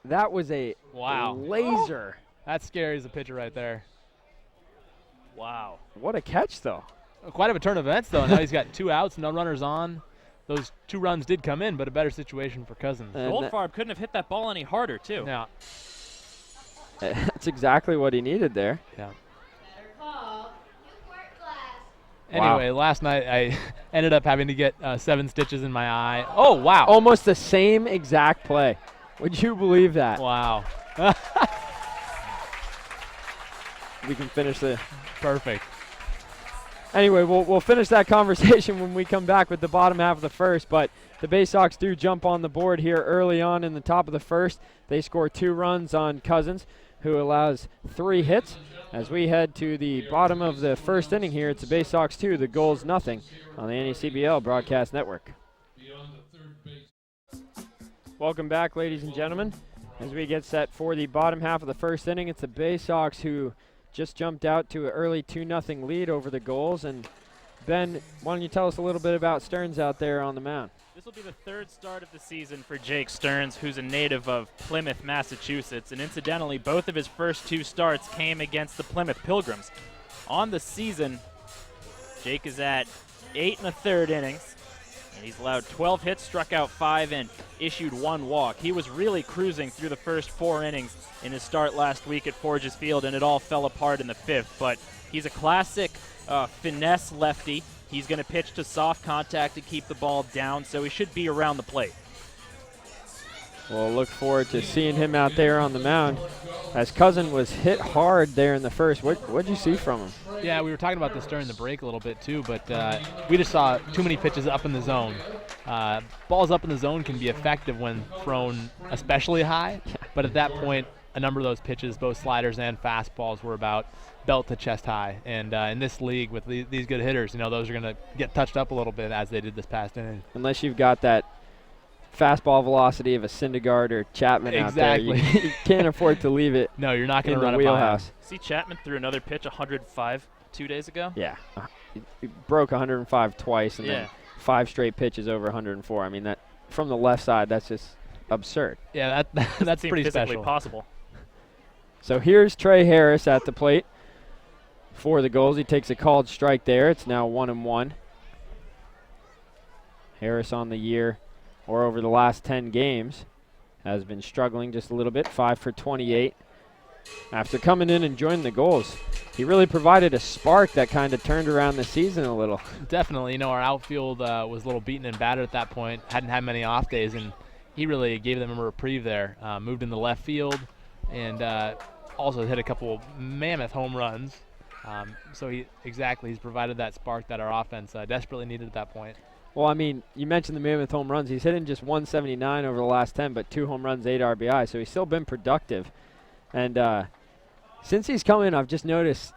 That was a laser. That's scary as a pitcher right there. Wow. What a catch, though. Quite of a turn of events, though. Now he's got 2 outs, no runners on. Those 2 runs did come in, but a better situation for Cousins. Goldfarb couldn't have hit that ball any harder, too. Yeah. That's exactly what he needed there. Yeah. Call. Anyway, last night I ended up having to get 7 stitches in my eye. Oh, wow. Almost the same exact play. Would you believe that? Wow. We can finish the... Perfect. Anyway, we'll finish that conversation when we come back with the bottom half of the first, but the Bay Sox do jump on the board here early on in the top of the first. They score 2 runs on Cousins, who allows 3 hits. As we head to the bottom of the first inning here, it's the Bay Sox 2, the Gulls nothing on the NECBL Broadcast Network. Welcome back, ladies and gentlemen. As we get set for the bottom half of the first inning, it's the Bay Sox who just jumped out to an early 2-0 lead over the Gulls. And Ben, why don't you tell us a little bit about Stearns out there on the mound? This will be the 3rd start of the season for Jake Stearns, who's a native of Plymouth, Massachusetts. And incidentally, both of his first 2 starts came against the Plymouth Pilgrims. On the season, Jake is at 8 1/3 innings. And he's allowed 12 hits, struck out 5, and issued 1 walk. He was really cruising through the first 4 innings in his start last week at Forges Field, and it all fell apart in the 5th. But he's a classic finesse lefty. He's going to pitch to soft contact to keep the ball down, so he should be around the plate. We'll look forward to seeing him out there on the mound. As Cousin was hit hard there in the first, what'd you see from him? Yeah, we were talking about this during the break a little bit too, but we just saw too many pitches up in the zone. Balls up in the zone can be effective when thrown especially high, but at that point, a number of those pitches, both sliders and fastballs, were about belt to chest high. And in this league with these good hitters, those are going to get touched up a little bit as they did this past inning. Unless you've got that fastball velocity of a Syndergaard or Chapman out there. You can't afford to leave it. No, you're not going to run the wheelhouse. See, Chapman threw another pitch, 105, 2 days ago? Yeah. He broke 105 twice and then 5 straight pitches over 104. I mean, that from the left side, that's just absurd. Yeah, that's pretty physically special. Possible. So here's Trey Harris at the plate for the Gulls. He takes a called strike there. It's now 1-1. Harris on the year, or over the last 10 games, has been struggling just a little bit, 5 for 28. After coming in and joining the Gulls, he really provided a spark that kind of turned around the season a little. Definitely. You know, our outfield was a little beaten and battered at that point. Hadn't had many off days, and he really gave them a reprieve there. Moved in the left field and also hit a couple mammoth home runs. So he's provided that spark that our offense desperately needed at that point. Well, I mean, you mentioned the mammoth home runs. He's hitting just 179 over the last 10, but 2 home runs, 8 RBI, so he's still been productive. And since he's come in, I've just noticed,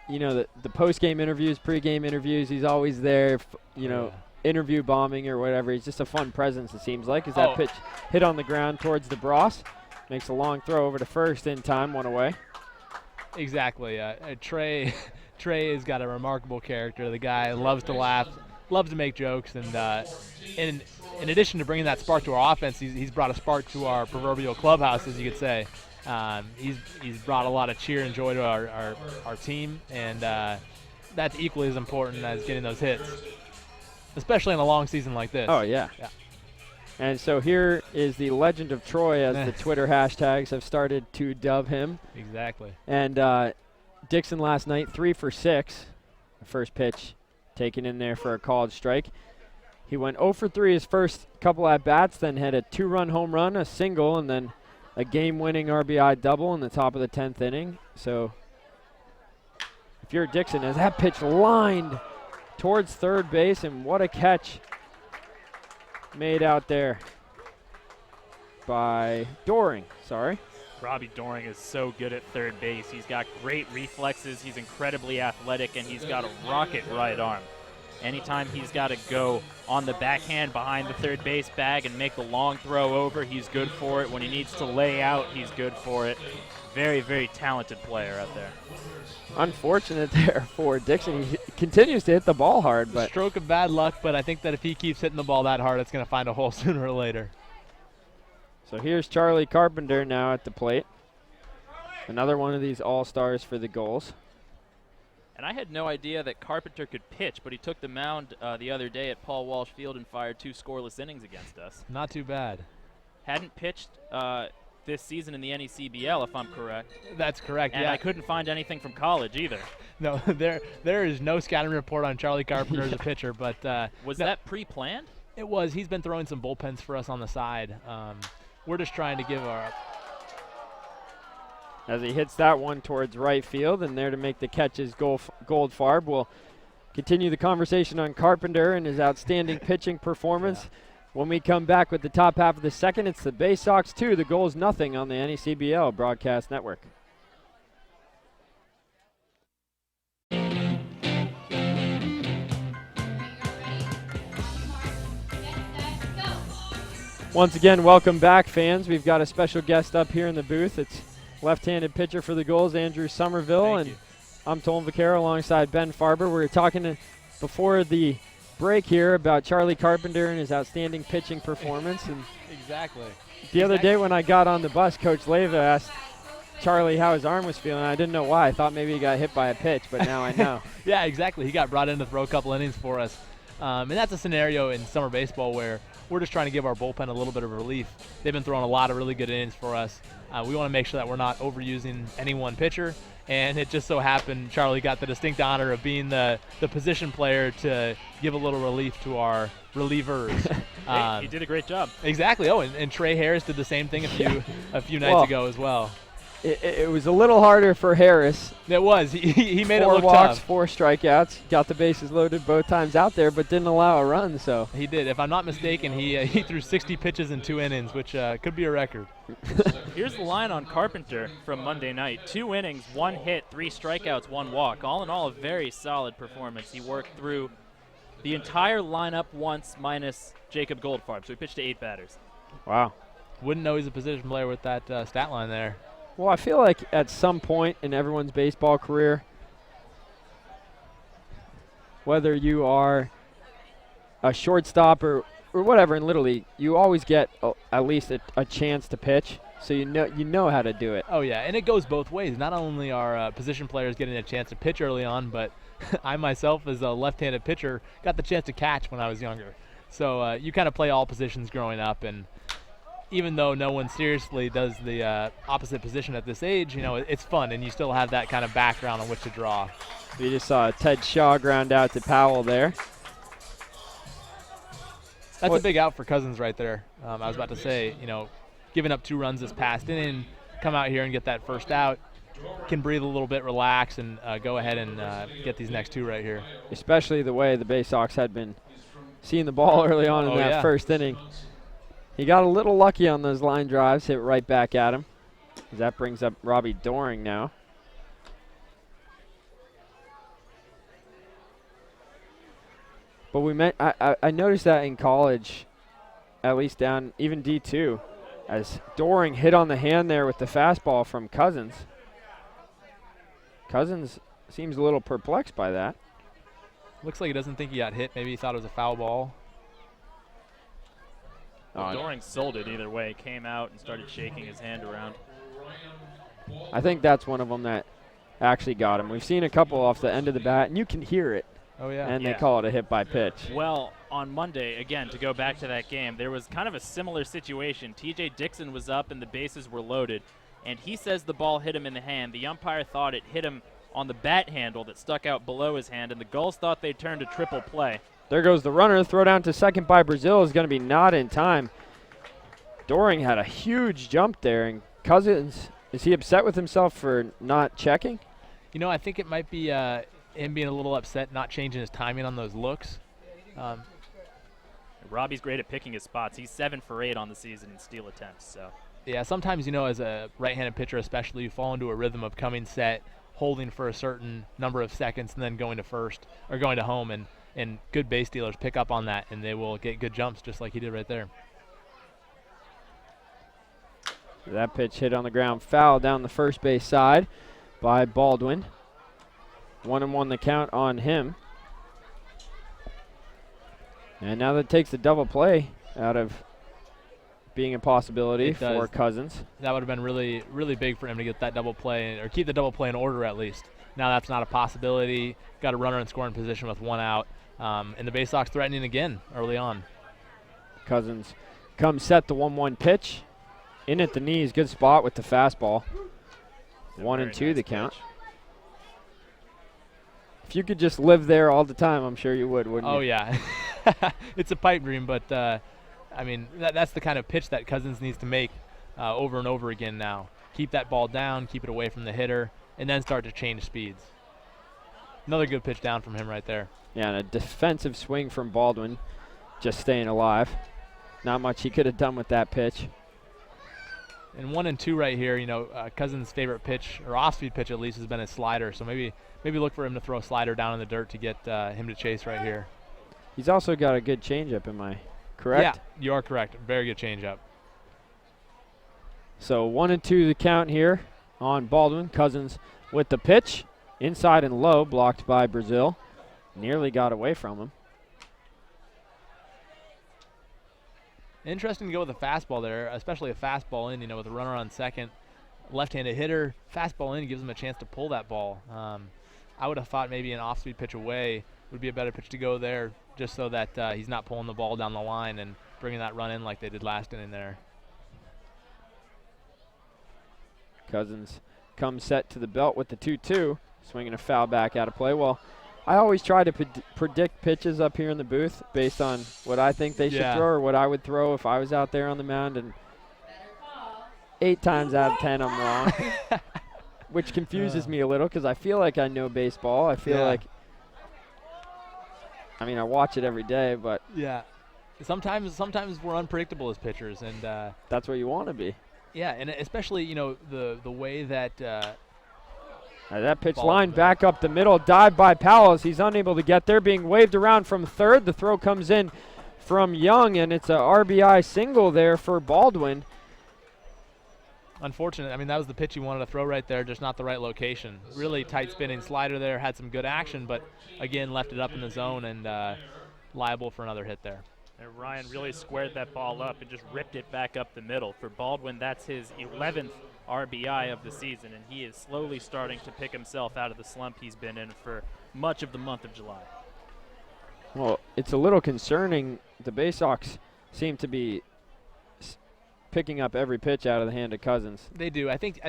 you know, the post-game interviews, pre-game interviews, he's always there, interview bombing or whatever. He's just a fun presence, it seems like. As that pitch hit on the ground towards the Bros. Makes a long throw over to first in time, 1 away. Exactly. Trey has got a remarkable character. The guy loves to laugh, loves to make jokes, and in addition to bringing that spark to our offense, he's brought a spark to our proverbial clubhouse, as you could say. He's brought a lot of cheer and joy to our team, and that's equally as important as getting those hits, especially in a long season like this. Oh, yeah. And so here is the legend of Troy, as the Twitter hashtags have started to dub him. Exactly. And Dixon last night, 3 for 6. The first pitch taken in there for a called strike. He went 0 for 3 his first couple at-bats, then had a 2-run home run, a single, and then a game-winning RBI double in the top of the 10th inning. So if you're Dixon, as that pitch lined towards third base, and what a catch made out there by Doring. Robbie Doring is so good at third base. He's got great reflexes. He's incredibly athletic, and he's got a rocket right arm. Anytime he's got to go on the backhand behind the third base bag and make the long throw over, he's good for it. When he needs to lay out, he's good for it. Very, very talented player out there. Unfortunate there for Dixon. He continues to hit the ball hard, but stroke of bad luck, but I think that if he keeps hitting the ball that hard, it's going to find a hole sooner or later. So here's Charlie Carpenter now at the plate. Another one of these all-stars for the Gulls. And I had no idea that Carpenter could pitch, but he took the mound the other day at Paul Walsh Field and fired 2 scoreless innings against us. Not too bad. Hadn't pitched this season in the NECBL, if I'm correct. That's correct, and I couldn't find anything from college either. No, there is no scouting report on Charlie Carpenter as a pitcher, but was that pre-planned? It was. He's been throwing some bullpens for us on the side. We're just trying to give our... As he hits that one towards right field, and there to make the catch is Goldfarb. We'll continue the conversation on Carpenter and his outstanding pitching performance. When we come back with the top half of the second, it's the Bay Sox 2, the Gulls nothing on the NECBL Broadcast Network. Once again, welcome back, fans. We've got a special guest up here in the booth. It's left-handed pitcher for the Gulls, Andrew Somerville, and I'm Tolan Vaquero alongside Ben Farber. We were talking before the break here about Charlie Carpenter and his outstanding pitching performance. And exactly. The other day when I got on the bus, Coach Leyva asked Charlie how his arm was feeling. I didn't know why. I thought maybe he got hit by a pitch, but now I know. Yeah, exactly. He got brought in to throw a couple innings for us. And that's a scenario in summer baseball where we're just trying to give our bullpen a little bit of relief. They've been throwing a lot of really good innings for us. We want to make sure that we're not overusing any one pitcher. And it just so happened Charlie got the distinct honor of being the position player to give a little relief to our relievers. He did a great job. Exactly. Oh, and Trey Harris did the same thing a few nights ago as well. It was a little harder for Harris. It was. He made it look 4 walks, tough. 4 strikeouts. Got the bases loaded both times out there, but didn't allow a run. So he did. If I'm not mistaken, he threw 60 pitches in 2 innings, which could be a record. Here's the line on Carpenter from Monday night. 2 innings, 1 hit, 3 strikeouts, 1 walk. All in all, a very solid performance. He worked through the entire lineup once minus Jacob Goldfarb, so he pitched to 8 batters. Wow. Wouldn't know he's a position player with that stat line there. Well, I feel like at some point in everyone's baseball career, whether you are a shortstop or whatever in Little League, you always get at least a chance to pitch, so you know how to do it. Oh, yeah, and it goes both ways. Not only are position players getting a chance to pitch early on, but I myself, as a left-handed pitcher, got the chance to catch when I was younger. So you kind of play all positions growing up, and even though no one seriously does the opposite position at this age, it's fun, and you still have that kind of background on which to draw. We just saw Ted Shaw ground out to Powell there. That's a big out for Cousins right there. I was about to say, giving up 2 runs this past inning, come out here and get that first out, can breathe a little bit, relax, and go ahead and get these next 2 right here. Especially the way the Bay Sox had been seeing the ball early on in that first inning. He got a little lucky on those line drives, hit right back at him. That brings up Robbie Doring now. But I noticed that in college, at least down even D2, as Doring hit on the hand there with the fastball from Cousins. Cousins seems a little perplexed by that. Looks like he doesn't think he got hit. Maybe he thought it was a foul ball. Well, Doring sold it either way. Came out and started shaking his hand around. I think that's one of them that actually got him. We've seen a couple off the end of the bat, and you can hear it. Oh, yeah. And they call it a hit by pitch. Well, on Monday, again, to go back to that game, there was kind of a similar situation. T.J. Dixon was up and the bases were loaded, and he says the ball hit him in the hand. The umpire thought it hit him on the bat handle that stuck out below his hand, and the Gulls thought they'd turn to triple play. There goes the runner. Throw down to second by Brazil is going to be not in time. Doring had a huge jump there, and Cousins, is he upset with himself for not checking? I think it might be him being a little upset, not changing his timing on those looks. Robbie's great at picking his spots. He's 7 for 8 on the season in steal attempts. So yeah, sometimes, as a right-handed pitcher especially, you fall into a rhythm of coming set, holding for a certain number of seconds, and then going to first or going to home. And good base stealers pick up on that, and they will get good jumps just like he did right there. That pitch hit on the ground, foul down the first base side by Baldwin. 1-1 the count on him. And now that takes the double play out of being a possibility for Cousins. That would have been really, really big for him to get that double play, or keep the double play in order at least. Now that's not a possibility. Got a runner in scoring position with 1 out. And the Bay Sox threatening again early on. Cousins comes set the 1-1 pitch. In at the knees, good spot with the fastball. 1-2 the count. If you could just live there all the time, I'm sure you would, wouldn't you? Oh, yeah. It's a pipe dream, but, that's the kind of pitch that Cousins needs to make over and over again now. Keep that ball down, keep it away from the hitter, and then start to change speeds. Another good pitch down from him right there. Yeah, and a defensive swing from Baldwin, just staying alive. Not much he could have done with that pitch. And 1-2 right here, Cousins' favorite pitch, or off-speed pitch at least, has been his slider. So maybe look for him to throw a slider down in the dirt to get him to chase right here. He's also got a good changeup, am I correct? Yeah, you are correct. Very good changeup. So 1-2 the count here on Baldwin. Cousins with the pitch. Inside and low, blocked by Brazil. Nearly got away from him. Interesting to go with a fastball there, especially a fastball in, with a runner on second. Left-handed hitter, fastball in gives him a chance to pull that ball. I would have thought maybe an off-speed pitch away would be a better pitch to go there, just so that he's not pulling the ball down the line and bringing that run in like they did last inning there. Cousins comes set to the belt with the 2-2, swinging a foul back out of play. Well, I always try to predict pitches up here in the booth based on what I think they should throw or what I would throw if I was out there on the mound, and 8 times out of 10 I'm wrong, which confuses me a little because I feel like I know baseball. I feel like, I watch it every day, but sometimes we're unpredictable as pitchers, and that's what you want to be. Yeah, and especially the way that. That pitch line back up the middle, dive by Powell as he's unable to get there, being waved around from third. The throw comes in from Young, and it's a RBI single there for Baldwin. Unfortunate. That was the pitch he wanted to throw right there, just not the right location. Really tight spinning slider there, had some good action, but again left it up in the zone and liable for another hit there. And Ryan really squared that ball up and just ripped it back up the middle. For Baldwin, that's his 11th RBI of the season, and he is slowly starting to pick himself out of the slump he's been in for much of the month of July. Well, it's a little concerning. The Bay Sox seem to be picking up every pitch out of the hand of Cousins. They do. I think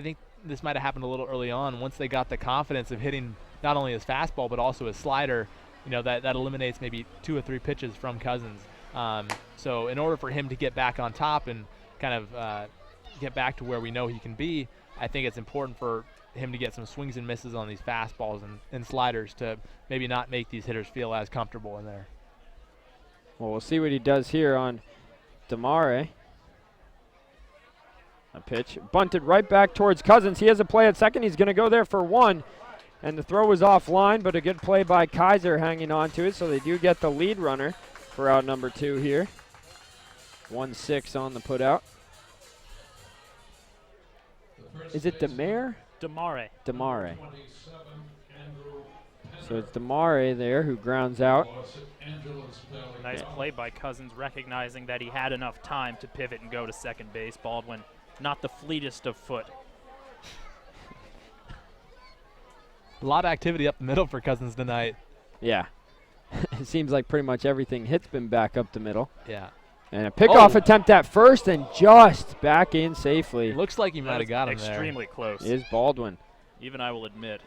this might have happened a little early on. Once they got the confidence of hitting not only his fastball but also his slider, that eliminates maybe 2 or 3 pitches from Cousins. So in order for him to get back on top and kind of get back to where we know he can be, I think it's important for him to get some swings and misses on these fastballs and sliders to maybe not make these hitters feel as comfortable in there. Well, we'll see what he does here on Damare. A pitch bunted right back towards Cousins. He has a play at second. He's going to go there for 1. And the throw was offline, but a good play by Kaiser hanging on to it. So they do get the lead runner for out number 2 here. 1-6 on the putout. Is it Demare? Damare. Damare. So it's Damare there who grounds out. Nice play by Cousins, recognizing that he had enough time to pivot and go to second base. Baldwin, not the fleetest of foot. A lot of activity up the middle for Cousins tonight. Yeah. It seems like pretty much everything hit's been back up the middle. Yeah. And a pickoff attempt at first and just back in safely. Looks like he might have got him extremely close. Is Baldwin. Even I will admit.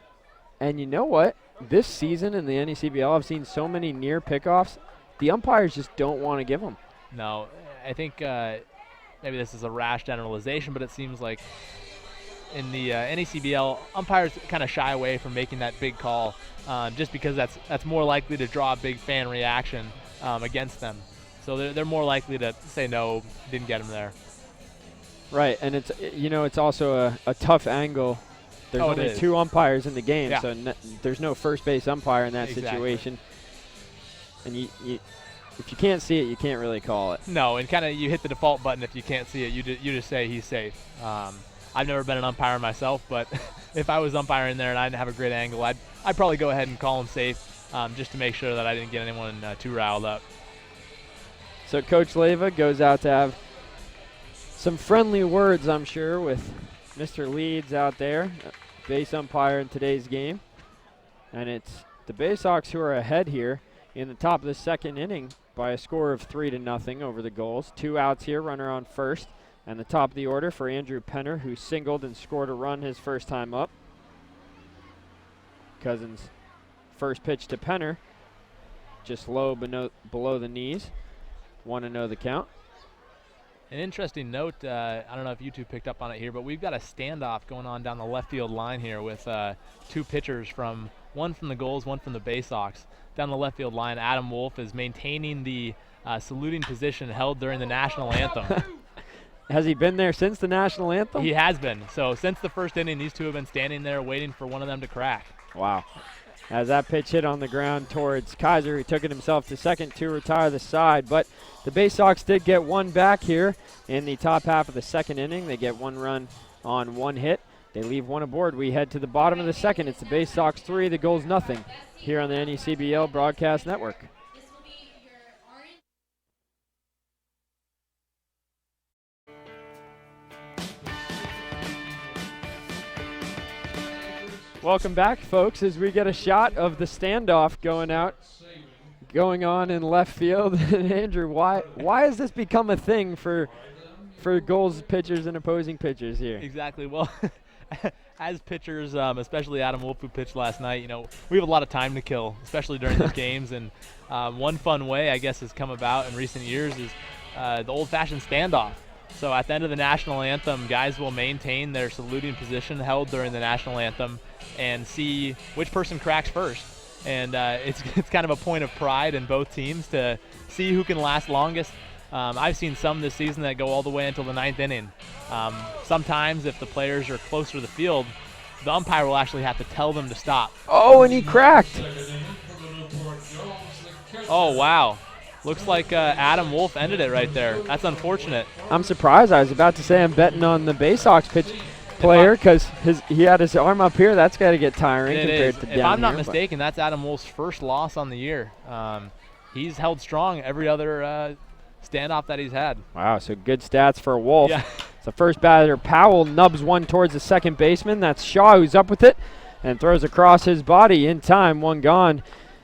And you know what? This season in the NECBL, I've seen so many near pickoffs. The umpires just don't want to give them. No, I think maybe this is a rash generalization, but it seems like in the NECBL, umpires kind of shy away from making that big call just because that's more likely to draw a big fan reaction against them. So they're more likely to say no, didn't get him there. Right, and it's also a tough angle. There's only 2 umpires in the game, so there's no first base umpire in that situation. And if you can't see it, you can't really call it. No, and kind of you hit the default button if you can't see it. You just say he's safe. I've never been an umpire myself, but if I was umpiring there and I didn't have a great angle, I'd probably go ahead and call him safe just to make sure that I didn't get anyone too riled up. So Coach Leyva goes out to have some friendly words, I'm sure, with Mr. Leeds out there, base umpire in today's game. And it's the Baysox who are ahead here in the top of the second inning by a score of 3-0 over the Gulls. 2 outs here, runner on first. And the top of the order for Andrew Penner, who singled and scored a run his first time up. Cousins' first pitch to Penner, just low below the knees. 1-0 the count. An interesting note, I don't know if you two picked up on it here, but we've got a standoff going on down the left field line here with 2 pitchers one from the Gulls, one from the Baysox. Down the left field line, Adam Wolf is maintaining the saluting position held during the national anthem. Has he been there since the national anthem? He has been. So since the first inning, these 2 have been standing there waiting for one of them to crack. Wow. As that pitch hit on the ground towards Kaiser, he took it himself to second to retire the side. But the Baysox did get 1 back here in the top half of the second inning. They get 1 run on 1 hit. They leave 1 aboard. We head to the bottom of the second. It's the Baysox 3, the Gulls nothing here on the NECBL Broadcast Network. Welcome back, folks, as we get a shot of the standoff going on in left field. And Andrew, why has this become a thing for Gulls pitchers and opposing pitchers here? Exactly. Well, as pitchers, especially Adam Wolf, who pitched last night, we have a lot of time to kill, especially during these games. And one fun way, I guess, has come about in recent years is the old-fashioned standoff. So at the end of the national anthem, guys will maintain their saluting position held during the national anthem and see which person cracks first. And it's kind of a point of pride in both teams to see who can last longest. I've seen some this season that go all the way until the 9th inning. Sometimes if the players are closer to the field, the umpire will actually have to tell them to stop. Oh, and he cracked. Oh, wow. Looks like Adam Wolf ended it right there. That's unfortunate. I'm surprised. I was about to say I'm betting on the Baysox player because he had his arm up here. That's got to get tiring compared to down here. If I'm not mistaken, that's Adam Wolf's first loss on the year. He's held strong every other standoff that he's had. Wow, so good stats for Wolf. Yeah. It's the first batter. Powell nubs one towards the second baseman. That's Shaw who's up with it and throws across his body in time. 1 gone.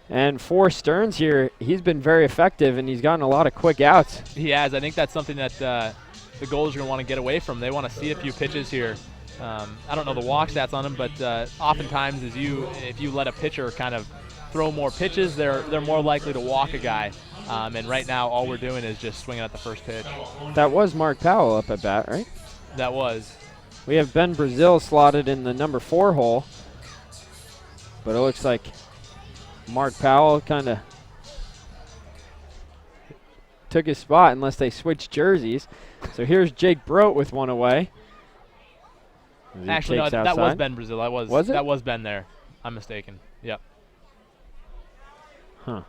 And for Stearns here, he's been very effective, and he's gotten a lot of quick outs. He has. I think that's something that the Gulls are going to want to get away from. They want to see a few pitches here. I don't know the walk stats on them, but oftentimes if you let a pitcher kind of throw more pitches, they're more likely to walk a guy. And right now, all we're doing is just swinging at the first pitch. That was Mark Powell up at bat, right? That was. We have Ben Brazil slotted in the number 4 hole, but it looks like Mark Powell kind of took his spot unless they switched jerseys. So here's Jake Brote with one away. Actually, no, that was Ben Brazil. Was it? That was Ben there. I'm mistaken. Yep. Huh.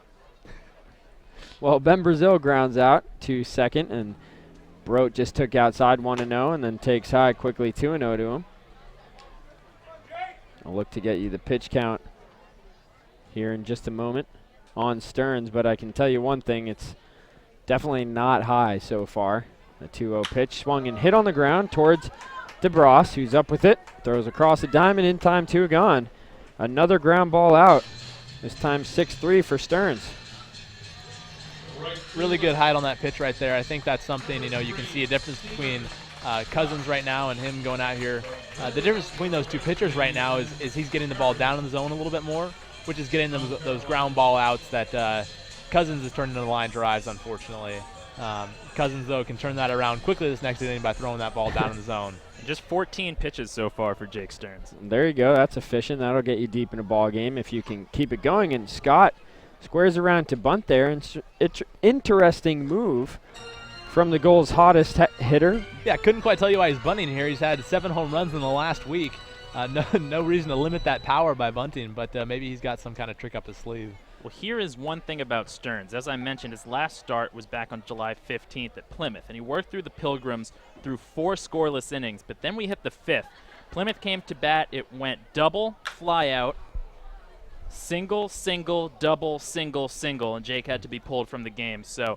Well, Ben Brazil grounds out to second, and Brote just took outside 1-0 and then takes high quickly 2-0 to him. I'll look to get you the pitch count here in just a moment on Stearns, but I can tell you one thing, it's definitely not high so far. The 2-0 pitch swung and hit on the ground towards DeBras, who's up with it, throws across the diamond in time, 2 gone. Another ground ball out, this time 6-3 for Stearns. Really good height on that pitch right there. I think that's something, you can see a difference between Cousins right now and him going out here. The difference between those two pitchers right now is he's getting the ball down in the zone a little bit more, which is getting those ground ball outs that Cousins has turned into line drives, unfortunately. Cousins, though, can turn that around quickly this next inning by throwing that ball down in the zone. Just 14 pitches so far for Jake Stearns. There you go. That's efficient. That'll get you deep in a ball game if you can keep it going. And Scott squares around to bunt there. And interesting move from the Gulls' hottest hitter. Yeah, couldn't quite tell you why he's bunting here. He's had 7 home runs in the last week. No reason to limit that power by bunting, but maybe he's got some kind of trick up his sleeve. Well, here is one thing about Stearns. As I mentioned, his last start was back on July 15th at Plymouth, and he worked through the Pilgrims through 4 scoreless innings, but then we hit the 5th. Plymouth came to bat. It went double, fly out, single, single, double, single, single, and Jake had to be pulled from the game. So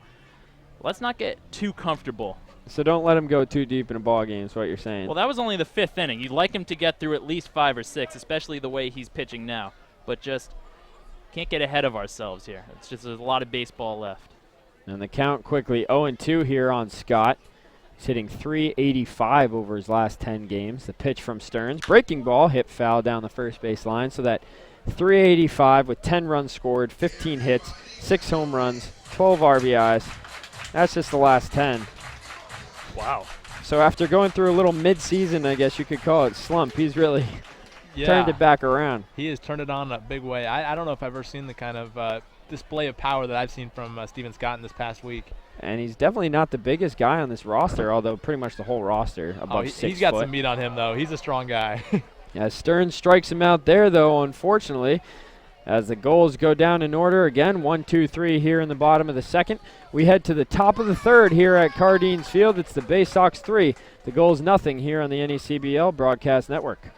let's not get too comfortable. So don't let him go too deep in a ball game is what you're saying. Well, that was only the 5th inning. You'd like him to get through at least 5 or 6, especially the way he's pitching now, but just can't get ahead of ourselves here. It's just there's a lot of baseball left. And the count quickly 0-2 here on Scott. He's hitting .385 over his last 10 games. The pitch from Stearns. Breaking ball, hit foul down the first base line. So that .385 with 10 runs scored, 15 hits, 6 home runs, 12 RBIs. That's just the last 10. Wow. So after going through a little mid-season, I guess you could call it slump, he's really turned it back around. He has turned it on in a big way. I don't know if I've ever seen the kind of display of power that I've seen from Steven Scott in this past week. And he's definitely not the biggest guy on this roster, although pretty much the whole roster above 6 He's got foot. some meat on him, though. He's a strong guy. Yeah, Stearns strikes him out there, though, unfortunately, as the Gulls go down in order again. 1-2-3 here in the bottom of the second. We head to the top of the third here at Cardines Field. It's the Bay Sox 3, the Gulls nothing here on the NECBL Broadcast Network.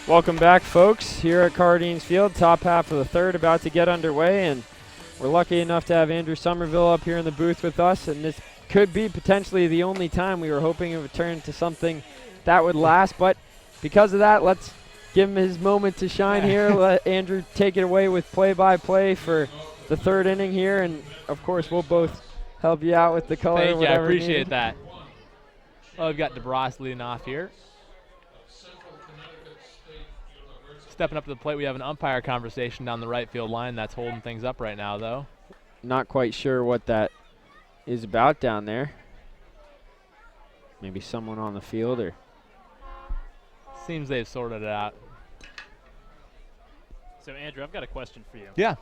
Welcome back, folks, here at Cardines Field. Top half of the third about to get underway, and we're lucky enough to have Andrew Somerville up here in the booth with us, and this could be potentially the only time. We were hoping it would turn to something that would last, but because of that, let's give him his moment to shine here. Let Andrew take it away with play-by-play for the third inning here, and of course we'll both help you out with the color. Thank you, I appreciate needed. that. Well, we've got DeBras leading off here. Stepping up to the plate, we have an umpire conversation down the right field line that's holding things up right now, though. Not quite sure what that is about down there. Maybe someone on the field, or seems they've sorted it out. So, Andrew, I've got a question for you. Yeah.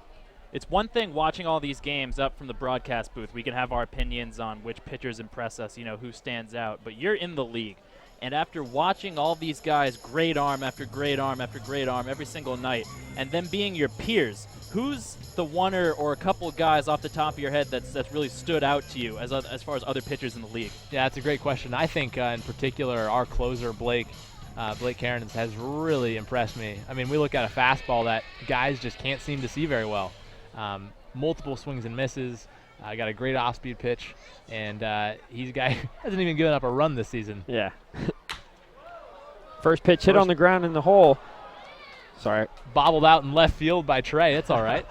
It's one thing watching all these games up from the broadcast booth. We can have our opinions on which pitchers impress us, who stands out. But you're in the league. And after watching all these guys, great arm after great arm after great arm every single night, and them being your peers, who's the one or a couple of guys off the top of your head that's really stood out to you as far as other pitchers in the league? Yeah, that's a great question. I think in particular our closer, Blake Karen, has really impressed me. I mean, we look at a fastball that guys just can't seem to see very well. Multiple swings and misses. Got a great off-speed pitch, and he's a guy who hasn't even given up a run this season. Yeah. First pitch hit on the ground in the hole. Sorry. Bobbled out in left field by Trey. It's all right.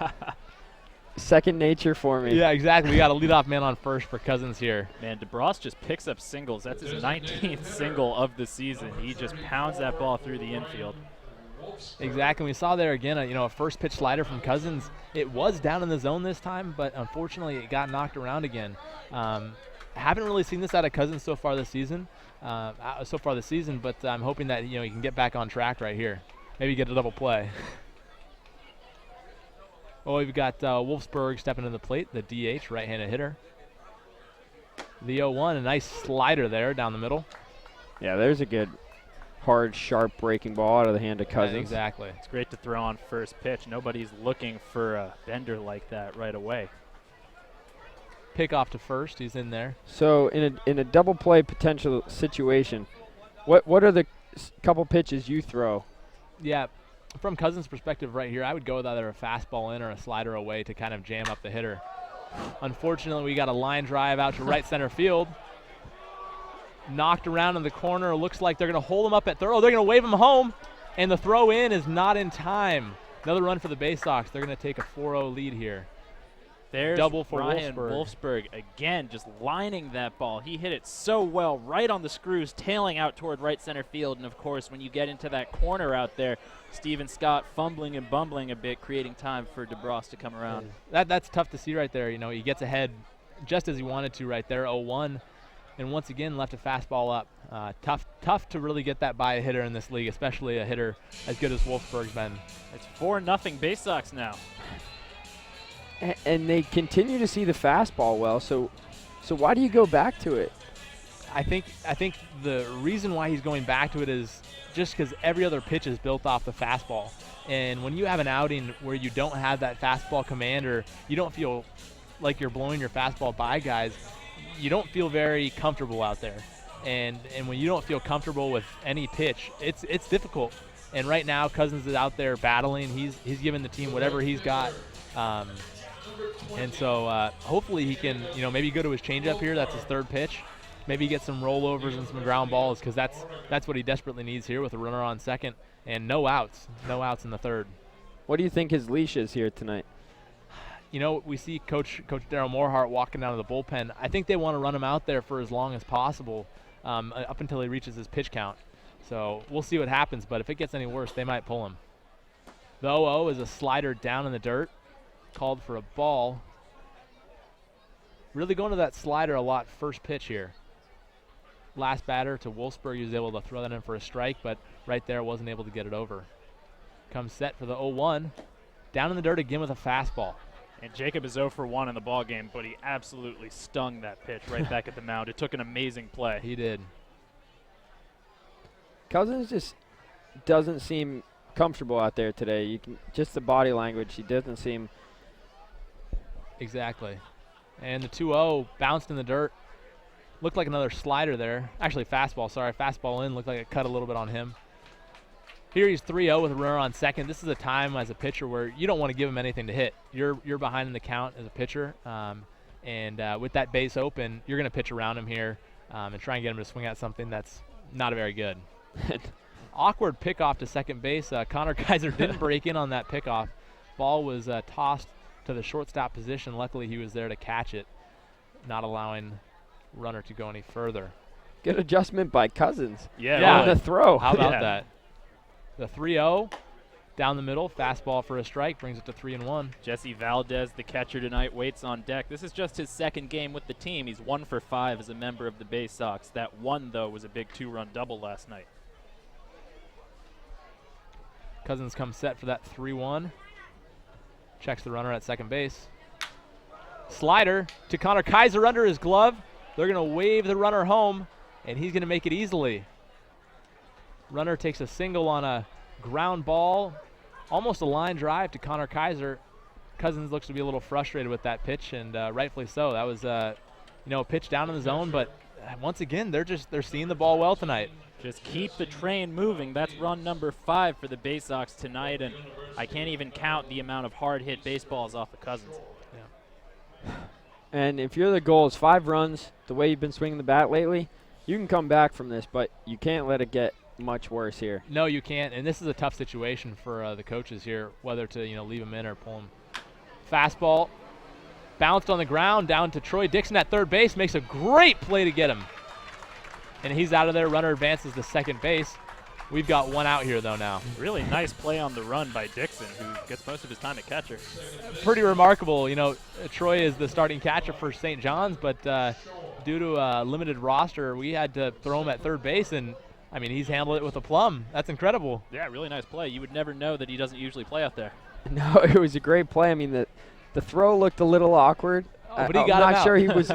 Second nature for me. Yeah, exactly. We got a leadoff man on first for Cousins here. Man, DeBross just picks up singles. That's his 19th single of the season. He just pounds that ball through the infield. Exactly. We saw there again, a first pitch slider from Cousins. It was down in the zone this time, but unfortunately it got knocked around again. Haven't really seen this out of Cousins so far this season. But I'm hoping that he can get back on track right here. Maybe get a double play. Oh, we've got Wolfsburg stepping to the plate, the DH, right-handed hitter. The 0-1, a nice slider there down the middle. Yeah, there's a good, hard, sharp breaking ball out of the hand of Cousins. Yeah, exactly. It's great to throw on first pitch. Nobody's looking for a bender like that right away. Pick off to first. He's in there. So in a double play potential situation, what are the couple pitches you throw? Yeah, from Cousins' perspective right here, I would go with either a fastball in or a slider away to kind of jam up the hitter. Unfortunately, we got a line drive out to right center field. Knocked around in the corner. Looks like they're going to hold him up at third. Oh, they're going to wave him home, and the throw in is not in time. Another run for the Bay Sox. They're going to take a 4-0 lead here. There's double for Ryan Wolfsburg. again, just lining that ball. He hit it so well, right on the screws, tailing out toward right center field. And, of course, when you get into that corner out there, Steven Scott fumbling and bumbling a bit, creating time for DeBross to come around. That's tough to see right there. He gets ahead just as he wanted to right there, 0-1. And once again, left a fastball up. Tough to really get that by a hitter in this league, especially a hitter as good as Wolfsburg's been. It's 4-0 Bay Sox now. And they continue to see the fastball well, so why do you go back to it? I think the reason why he's going back to it is just because every other pitch is built off the fastball. And when you have an outing where you don't have that fastball command, or you don't feel like you're blowing your fastball by guys, you don't feel very comfortable out there. And when you don't feel comfortable with any pitch, it's difficult. And right now, Cousins is out there battling. He's giving the team whatever he's got. And so hopefully he can, maybe go to his changeup here. That's his third pitch. Maybe get some rollovers and some ground balls, because that's what he desperately needs here with a runner on second and no outs in the third. What do you think his leash is here tonight? We see Coach Darryl Morehart walking down to the bullpen. I think they want to run him out there for as long as possible, up until he reaches his pitch count. So we'll see what happens, but if it gets any worse, they might pull him. The 0-0 is a slider down in the dirt. Called for a ball. Really going to that slider a lot first pitch here. Last batter to Wolfsburg, he was able to throw that in for a strike, but right there wasn't able to get it over. Comes set for the 0-1. Down in the dirt again with a fastball. And Jacob is 0 for 1 in the ball game, but he absolutely stung that pitch right back at the mound. It took an amazing play. He did. Cousins just doesn't seem comfortable out there today. Just the body language, he doesn't seem. Exactly. And the 2-0 bounced in the dirt. Looked like another slider there. Actually, fastball, sorry. Fastball in. Looked like it cut a little bit on him. Here he's 3-0 with a runner on second. This is a time as a pitcher where you don't want to give him anything to hit. You're behind in the count as a pitcher. And with that base open, you're going to pitch around him here and try and get him to swing at something that's not very good. Awkward pickoff to second base. Connor Kaiser didn't break in on that pickoff. Ball was tossed to the shortstop position. Luckily, he was there to catch it, not allowing runner to go any further. Good adjustment by Cousins. Yeah. On the throw. How about that? The 3-0 down the middle, fastball for a strike, brings it to 3-1. Jesse Valdez, the catcher tonight, waits on deck. This is just his second game with the team. He's 1 for 5 as a member of the Bay Sox. That one, though, was a big 2-run double last night. Cousins comes set for that 3-1. Checks the runner at second base. Slider to Connor Kaiser under his glove. They're going to wave the runner home, and he's going to make it easily. Runner takes a single on a ground ball, almost a line drive to Connor Kaiser. Cousins looks to be a little frustrated with that pitch, and rightfully so. That was a pitch down in the zone, but once again, they're seeing the ball well tonight. Just keep the train moving. That's run number 5 for the Bay Sox tonight, and I can't even count the amount of hard-hit baseballs off of Cousins. Yeah. And if you're the Gulls, 5 runs, the way you've been swinging the bat lately, you can come back from this, but you can't let it get much worse here. No, you can't. And this is a tough situation for the coaches here, whether to leave him in or pull him. Fastball bounced on the ground down to Troy Dixon at third base. Makes a great play to get him. And he's out of there. Runner advances to second base. We've got one out here, though, now. Really nice play on the run by Dixon, who gets most of his time at catcher. Pretty remarkable. Troy is the starting catcher for St. John's, but due to a limited roster, we had to throw him at third base, and, he's handled it with aplomb. That's incredible. Yeah, really nice play. You would never know that he doesn't usually play out there. No, it was a great play. The throw looked a little awkward. But he got him out. Sure he was.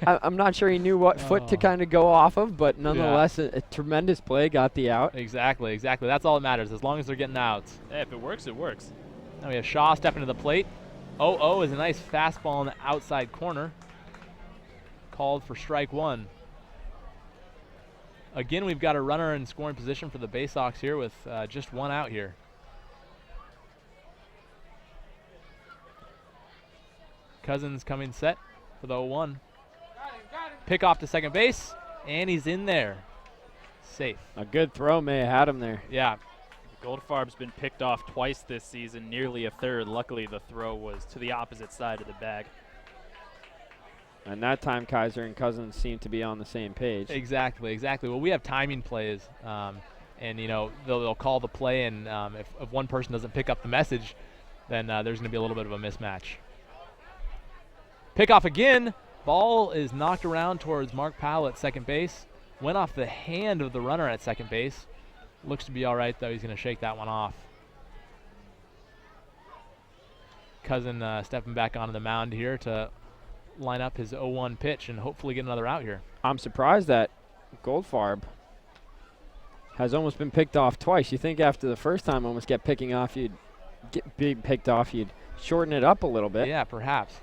I'm not sure he knew what foot to kind of go off of, but nonetheless, a tremendous play, got the out. Exactly. That's all that matters, as long as they're getting outs. Hey, if it works, it works. Now we have Shaw stepping to the plate. 0-0 is a nice fastball in the outside corner. Called for strike one. Again, we've got a runner in scoring position for the Bay Sox here with just one out here. Cousins coming set for the 0-1. Pick off to second base, and he's in there. Safe. A good throw may have had him there. Yeah. Goldfarb's been picked off twice this season, nearly a third. Luckily, the throw was to the opposite side of the bag. And that time, Kaiser and Cousins seem to be on the same page. Exactly. Well, we have timing plays, and they'll call the play, and if one person doesn't pick up the message, then there's going to be a little bit of a mismatch. Pick off again. Ball is knocked around towards Mark Powell at second base. Went off the hand of the runner at second base. Looks to be all right, though. He's going to shake that one off. Cousin stepping back onto the mound here to line up his 0-1 pitch and hopefully get another out here. I'm surprised that Goldfarb has almost been picked off twice. You think after the first time almost get picked off, you'd shorten it up a little bit. Yeah, perhaps.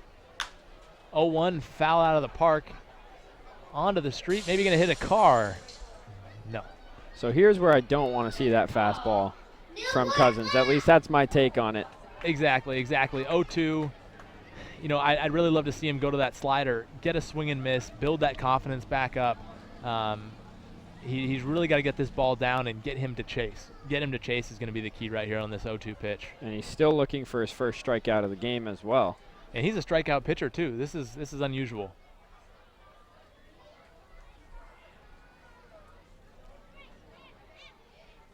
0-1, foul out of the park. Onto the street, maybe going to hit a car. No. So here's where I don't want to see that fastball from Cousins. At least that's my take on it. Exactly. 0-2. I'd really love to see him go to that slider, get a swing and miss, build that confidence back up. He's really got to get this ball down and get him to chase. Get him to chase is going to be the key right here on this 0-2 pitch. And he's still looking for his first strikeout of the game as well. And he's a strikeout pitcher too. This is unusual.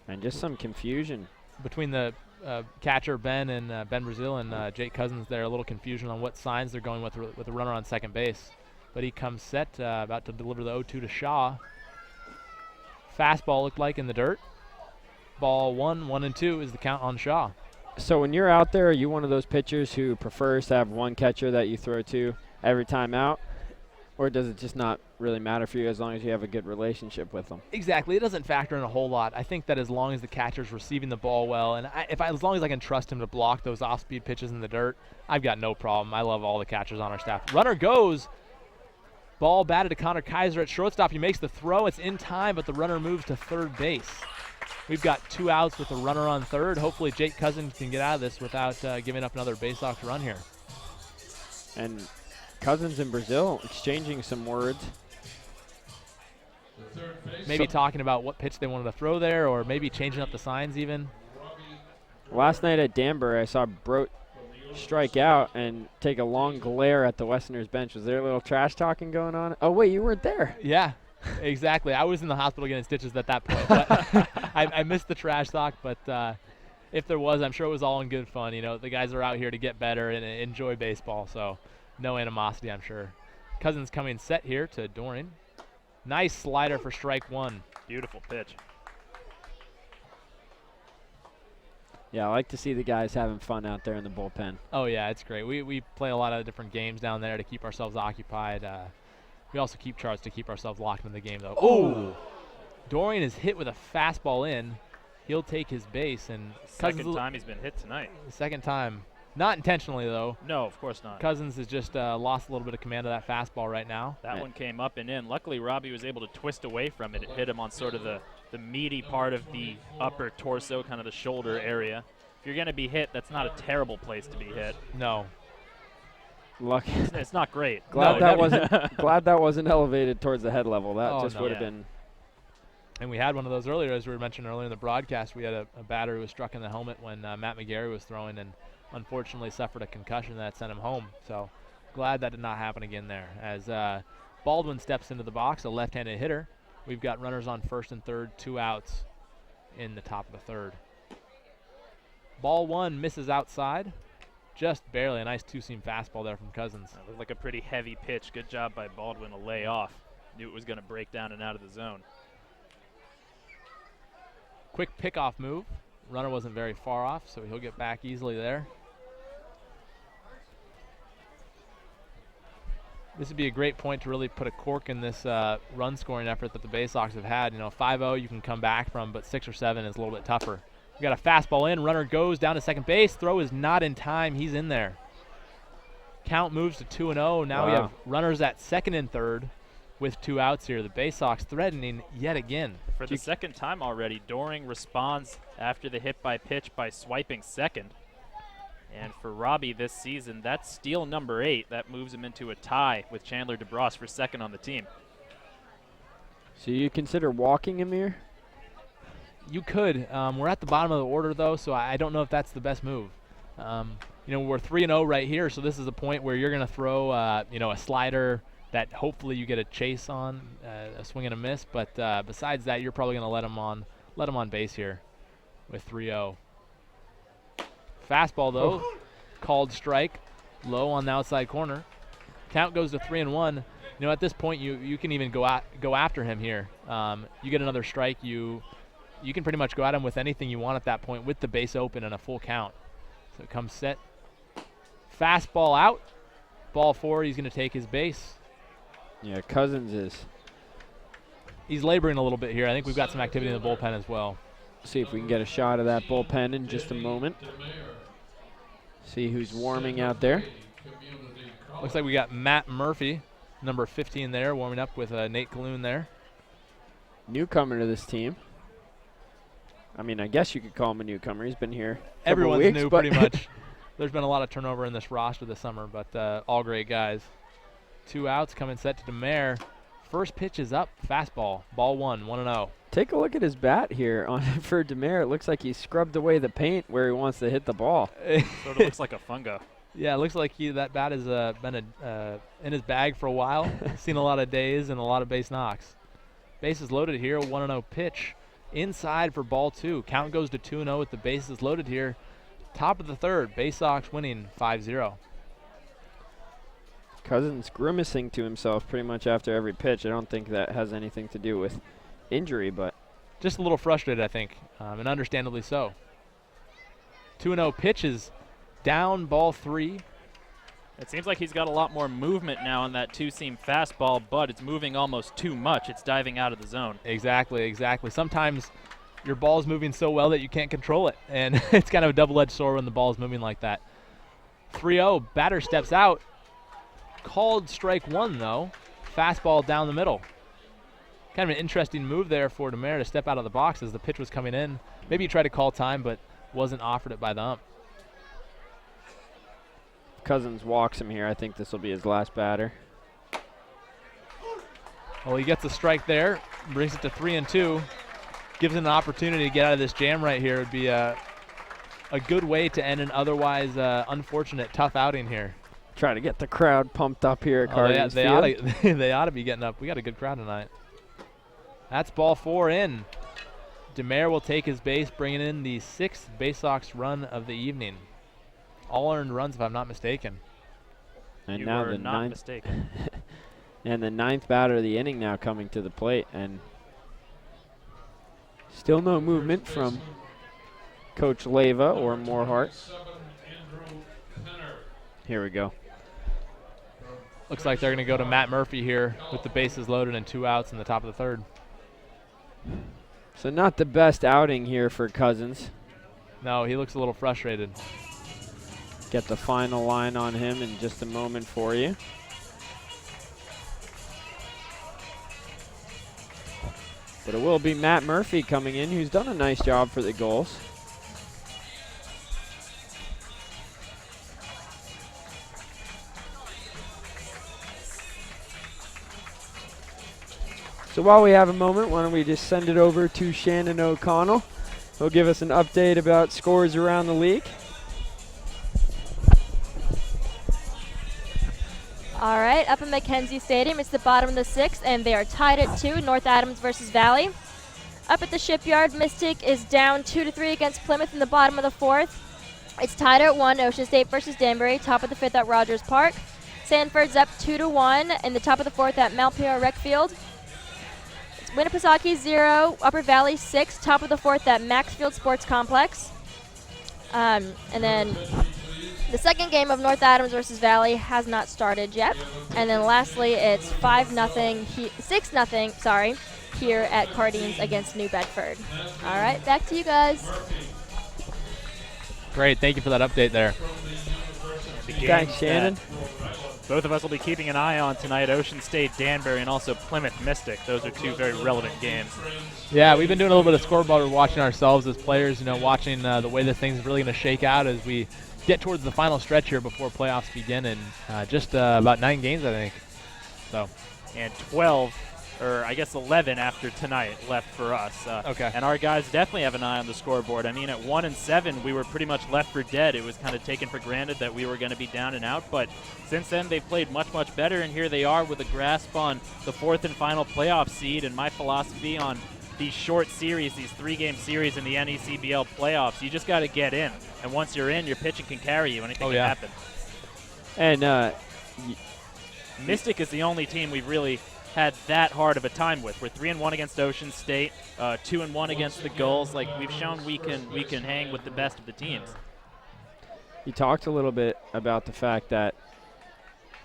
And just some confusion between the catcher Ben and Ben Brazil and Jake Cousins there. A little confusion on what signs they're going with the runner on second base. But he comes set, about to deliver the 0-2 to Shaw. Fastball looked like in the dirt. Ball 1-2 is the count on Shaw. So when you're out there, are you one of those pitchers who prefers to have one catcher that you throw to every time out? Or does it just not really matter for you as long as you have a good relationship with them? Exactly. It doesn't factor in a whole lot. I think that as long as the catcher's receiving the ball well, and as long as I can trust him to block those off-speed pitches in the dirt, I've got no problem. I love all the catchers on our staff. Runner goes. Ball batted to Connor Kaiser at shortstop. He makes the throw. It's in time, but the runner moves to third base. We've got 2 outs with a runner on third. Hopefully Jake Cousins can get out of this without giving up another Bay Sox run here. And Cousins and Brazil exchanging some words. Maybe talking about what pitch they wanted to throw there, or maybe changing up the signs even. Last night at Danbury, I saw Brote strike out and take a long glare at the Westerners bench. Was there a little trash talking going on? Oh, wait, you weren't there. Yeah. Exactly. I was in the hospital getting stitches at that point. But I missed the trash talk, but if there was, I'm sure it was all in good fun. The guys are out here to get better and enjoy baseball, so no animosity, I'm sure. Cousins coming set here to Doran. Nice slider for strike one. Beautiful pitch. Yeah, I like to see the guys having fun out there in the bullpen. Oh, yeah, it's great. We play a lot of different games down there to keep ourselves occupied. We also keep charts to keep ourselves locked in the game, though. Oh! Dorian is hit with a fastball in. He'll take his base. And second time he's been hit tonight. Second time. Not intentionally, though. No, of course not. Cousins has just lost a little bit of command of that fastball right now. That one came up and in. Luckily, Robbie was able to twist away from it. It hit him on sort of the meaty part of the upper torso, kind of the shoulder area. If you're going to be hit, that's not a terrible place to be hit. No. Lucky. It's not great. Glad that wasn't elevated towards the head level. That just would have been And we had one of those earlier, as we were mentioning earlier in the broadcast. We had a batter who was struck in the helmet when Matt McGarry was throwing, and unfortunately suffered a concussion that sent him home. So glad that did not happen again there. As Baldwin steps into the box, a left-handed hitter. We've got runners on first and third, 2 outs in the top of the third. Ball 1 misses outside, just barely. A nice two-seam fastball there from Cousins. That looked like a pretty heavy pitch. Good job by Baldwin to lay off. Knew it was going to break down and out of the zone. Quick pickoff move. Runner wasn't very far off, so he'll get back easily there. This would be a great point to really put a cork in this run-scoring effort that the Bay Sox have had. 5-0 you can come back from, but 6 or 7 is a little bit tougher. We got a fastball in. Runner goes down to second base. Throw is not in time. He's in there. Count moves to 2-0. Now we have runners at second and third with 2 outs here. The Bay Sox threatening yet again. For the second time already, Doring responds after the hit by pitch by swiping second. And for Robbie this season, that's steal number 8. That moves him into a tie with Chandler DeBross for second on the team. So you consider walking him here? You could. We're at the bottom of the order, though, so I don't know if that's the best move. We're 3-0 right here, so this is a point where you're going to throw, a slider that hopefully you get a chase on, a swing and a miss. But besides that, you're probably going to let him on base here with 3-0. Fastball, though, called strike, low on the outside corner. Count goes to 3-1. At this point, you can even go after him here. You get another strike, you can pretty much go at him with anything you want at that point with the base open and a full count. So it comes set. Fastball out. Ball 4, he's going to take his base. Yeah, Cousins is. He's laboring a little bit here. I think we've got some activity in the bullpen as well. See if we can get a shot of that bullpen in just a moment. See who's warming out there. Looks like we got Matt Murphy, number 15 there, warming up with Nate Colloon there. Newcomer to this team. I mean, I guess you could call him a newcomer. He's been here Everyone's weeks, new pretty much. There's been a lot of turnover in this roster this summer, but all great guys. 2 outs coming set to DeMare. First pitch is up, fastball, ball 1, 1-0. Take a look at his bat here for DeMare. It looks like he scrubbed away the paint where he wants to hit the ball. Sort of looks like a fungo. Yeah, it looks like that bat has been in his bag for a while. Seen a lot of days and a lot of base knocks. Bases loaded here, 1-0 pitch. Inside for ball 2. Count goes to 2-0 with the bases loaded here. Top of the third, Bay Sox winning 5-0. Cousins grimacing to himself pretty much after every pitch. I don't think that has anything to do with injury, but just a little frustrated, I think, and understandably so. 2-0 pitch is down, ball 3. It seems like he's got a lot more movement now on that two-seam fastball, but it's moving almost too much. It's diving out of the zone. Exactly. Sometimes your ball's moving so well that you can't control it, and it's kind of a double-edged sword when the ball's moving like that. 3-0, batter steps out. Called strike 1, though. Fastball down the middle. Kind of an interesting move there for DeMare to step out of the box as the pitch was coming in. Maybe he tried to call time, but wasn't offered it by the ump. Cousins walks him here. I think this will be his last batter. Well, he gets a strike there, brings it to 3-2. Gives him an opportunity to get out of this jam right here. It would be a good way to end an otherwise unfortunate, tough outing here. Try to get the crowd pumped up here at Cardinals Field. They ought to be getting up. We got a good crowd tonight. That's ball 4 in. DeMare will take his base, bringing in the 6th Bay Sox run of the evening. All earned runs, if I'm not mistaken. And you now were the not mistaken. And the 9th batter of the inning now coming to the plate, and still no movement from Coach Leyva or Morehart. Here we go. Looks like they're going to go to Matt Murphy here with the bases loaded and 2 outs in the top of the third. So not the best outing here for Cousins. No, he looks a little frustrated. Get the final line on him in just a moment for you. But it will be Matt Murphy coming in, who's done a nice job for the Gulls. So while we have a moment, why don't we just send it over to Shannon O'Connell. He'll give us an update about scores around the league. All right, up at Mackenzie Stadium, it's the bottom of the 6th, and they are tied at 2, North Adams versus Valley. Up at the Shipyard, Mystic is down 2-3 against Plymouth in the bottom of the 4th. It's tied at 1, Ocean State versus Danbury, top of the 5th at Rogers Park. Sanford's up 2-1 in the top of the 4th at Mount Pierre Rec Field. Winnipesaukee 0, Upper Valley 6, top of the 4th at Maxfield Sports Complex. And then the second game of North Adams versus Valley has not started yet. And then lastly, it's 6-0, here at Cardines against New Bedford. All right, back to you guys. Great, thank you for that update there. Thanks, Shannon. Both of us will be keeping an eye on tonight, Ocean State, Danbury, and also Plymouth Mystic. Those are two very relevant games. Yeah, we've been doing a little bit of scoreboard watching ourselves as players, watching the way this thing's really going to shake out as we get towards the final stretch here before playoffs begin in just about 9 games, I think. So, and 11 after tonight left for us. Okay. And our guys definitely have an eye on the scoreboard. I mean, at 1-7, we were pretty much left for dead. It was kind of taken for granted that we were going to be down and out. But since then, they've played much, much better. And here they are with a grasp on the 4th and final playoff seed. And my philosophy on these short series, these 3-game series in the NECBL playoffs, you just got to get in. And once you're in, your pitching can carry you. Anything can happen. And Mystic is the only team we've really had that hard of a time with. We're 3-1 against Ocean State, 2-1 against the Gulls. Like, we've shown we can hang with the best of the teams. You talked a little bit about the fact that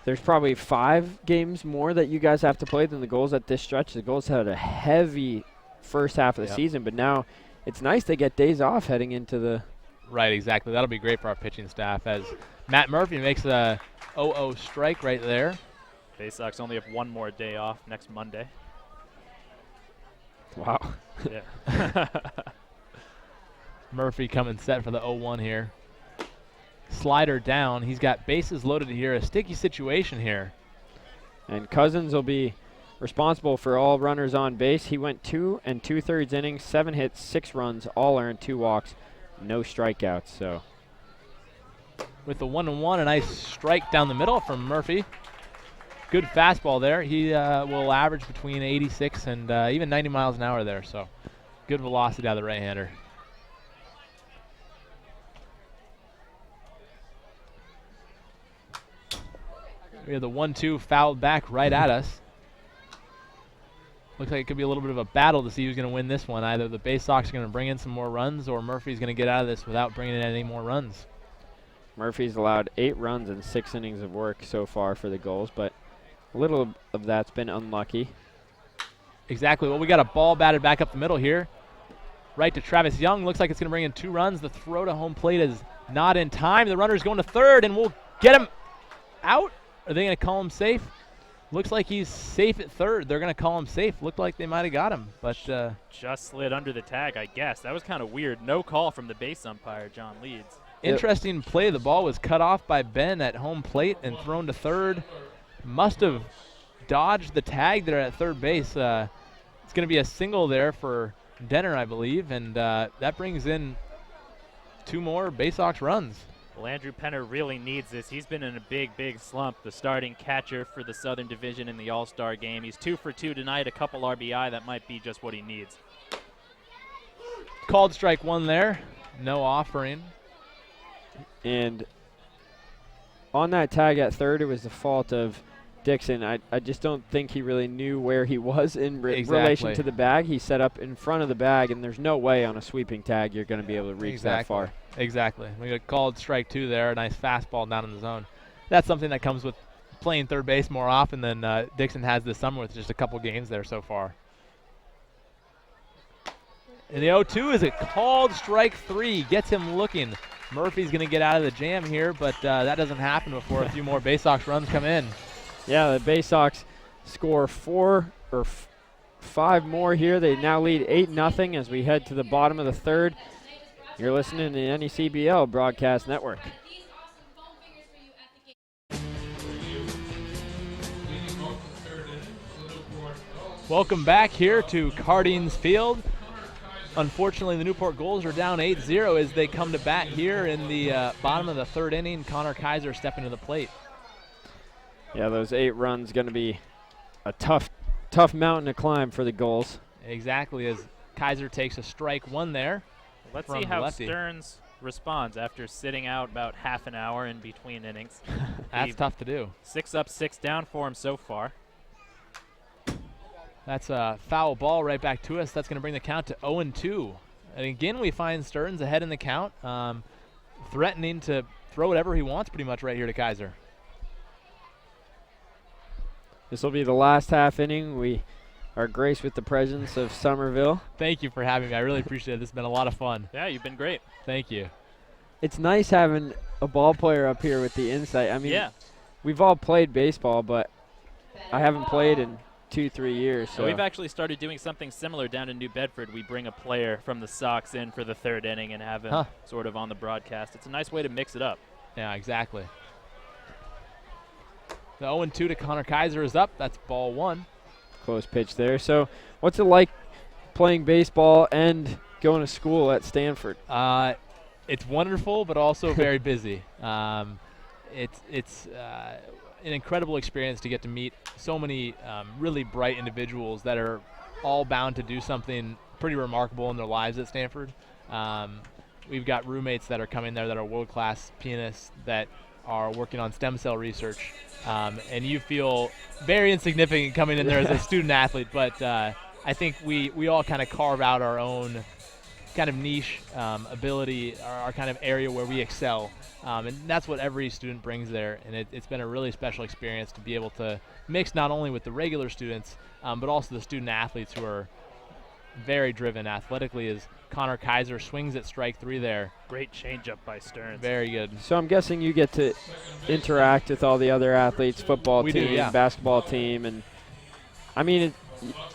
there's probably 5 games more that you guys have to play than the Gulls at this stretch. The Gulls had a heavy first half of the season, but now it's nice they get days off heading into the... Right, exactly. That'll be great for our pitching staff as Matt Murphy makes a 0-0 strike right there. Bay Sox only have one more day off next Monday. Wow. Yeah. Murphy coming set for the 0-1 here. Slider down. He's got bases loaded here. A sticky situation here. And Cousins will be responsible for all runners on base. He went 2 2/3 innings, 7 hits, 6 runs, all earned, 2 walks, no strikeouts. So with the 1-1, a nice strike down the middle from Murphy. Good fastball there. He will average between 86 and even 90 miles an hour there. So good velocity out of the right-hander. We have the 1-2 fouled back right at us. Looks like it could be a little bit of a battle to see who's going to win this one. Either the Bay Sox are going to bring in some more runs or Murphy's going to get out of this without bringing in any more runs. Murphy's allowed 8 runs in 6 innings of work so far for the Gulls, but a little of that's been unlucky. Exactly. Well, we got a ball batted back up the middle here. Right to Travis Young. Looks like it's going to bring in 2 runs. The throw to home plate is not in time. The runner's going to third, and we'll get him out. Are they going to call him safe? Looks like he's safe at third. They're going to call him safe. Looked like they might have got him, but just slid under the tag, I guess. That was kind of weird. No call from the base umpire, John Leeds. Interesting play. The ball was cut off by Ben at home plate and thrown to third. Must have dodged the tag there at third base. It's going to be a single there for Denner, I believe, and that brings in 2 more Bay Sox runs. Well, Andrew Penner really needs this. He's been in a big, big slump, the starting catcher for the Southern Division in the All-Star game. He's 2 for 2 tonight, a couple RBI. That might be just what he needs. Called strike 1 there. No offering. And on that tag at third, it was the fault of Dixon. I just don't think he really knew where he was in relation to the bag. He set up in front of the bag, and there's no way on a sweeping tag you're going to be able to reach that far. Exactly. We got called strike 2 there. A nice fastball down in the zone. That's something that comes with playing third base more often than Dixon has this summer with just a couple games there so far. And the 0-2 is a called strike 3. Gets him looking. Murphy's going to get out of the jam here, but that doesn't happen before a few more Bay Sox runs come in. Yeah, the Bay Sox score 4 or 5 more here. They now lead 8-0 as we head to the bottom of the third. You're listening to the NECBL Broadcast Network. Welcome back here to Cardines Field. Unfortunately, the Newport Gulls are down 8-0 as they come to bat here in the bottom of the third inning. Connor Kaiser stepping to the plate. Yeah, those 8 runs going to be a tough mountain to climb for the Gulls. Exactly, as Kaiser takes a strike one there. Let's see how Stearns responds after sitting out about half an hour in between innings. That's tough to do. 6 up, 6 down for him so far. That's a foul ball right back to us. That's going to bring the count to 0-2. And again, we find Stearns ahead in the count, threatening to throw whatever he wants pretty much right here to Kaiser. This will be the last half inning. We are graced with the presence of Somerville. Thank you for having me. I really appreciate it. This has been a lot of fun. Yeah, you've been great. Thank you. It's nice having a ball player up here with the insight. I mean, yeah. We've all played baseball, but I haven't played in 2-3 years. So we've actually started doing something similar down in New Bedford. We bring a player from the Sox in for the third inning and have him sort of on the broadcast. It's a nice way to mix it up. Yeah, exactly. The 0-2 to Connor Kaiser is up. That's ball 1. Close pitch there. So what's it like playing baseball and going to school at Stanford? It's wonderful, but also very busy. It's an incredible experience to get to meet so many really bright individuals that are all bound to do something pretty remarkable in their lives at Stanford. We've got roommates that are coming there that are world-class pianists that are working on stem cell research, and you feel very insignificant coming in there as a student athlete, but I think we all kind of carve out our own kind of niche ability, our kind of area where we excel. And that's what every student brings there, and it's been a really special experience to be able to mix not only with the regular students, but also the student athletes who are very driven athletically, as Connor Kaiser swings at strike 3 there. Great changeup by Stearns. Very good. So I'm guessing you get to interact with all the other athletes, football team, basketball team, and I mean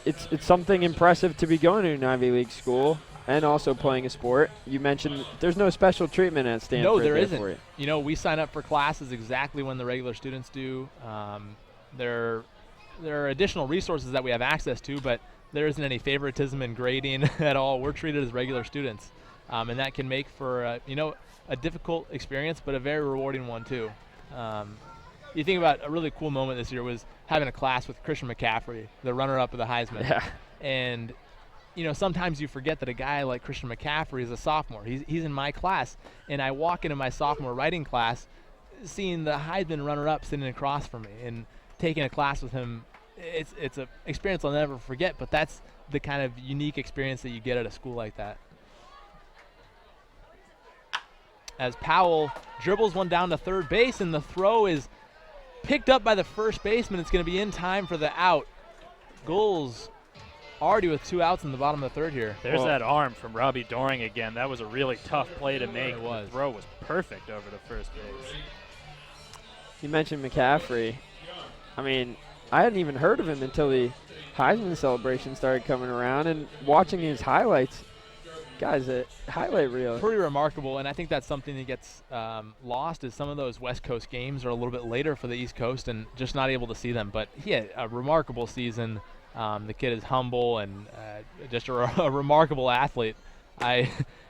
it's something impressive to be going to an Ivy League school and also playing a sport. You mentioned there's no special treatment at Stanford. No, there isn't. For you. You know, we sign up for classes exactly when the regular students do. There are additional resources that we have access to, but there isn't any favoritism in grading at all. We're treated as regular students, and that can make for a difficult experience, but a very rewarding one too. You think about a really cool moment this year was having a class with Christian McCaffrey, the runner-up of the Heisman. Yeah. And sometimes you forget that a guy like Christian McCaffrey is a sophomore. He's in my class, and I walk into my sophomore writing class seeing the Heisman runner-up sitting across from me and taking a class with him. It's an experience I'll never forget, but that's the kind of unique experience that you get at a school like that. As Powell dribbles one down to third base, and the throw is picked up by the first baseman. It's going to be in time for the out. Gulls already with 2 outs in the bottom of the third here. There's that arm from Robbie Doring again. That was a really tough play to make. It was. The throw was perfect over the first base. You mentioned McCaffrey. I mean, I hadn't even heard of him until the Heisman celebration started coming around, and watching his highlights, guys, a highlight reel. Pretty remarkable, and I think that's something that gets lost is some of those West Coast games are a little bit later for the East Coast and just not able to see them. But he had a remarkable season. The kid is humble and just a remarkable athlete. I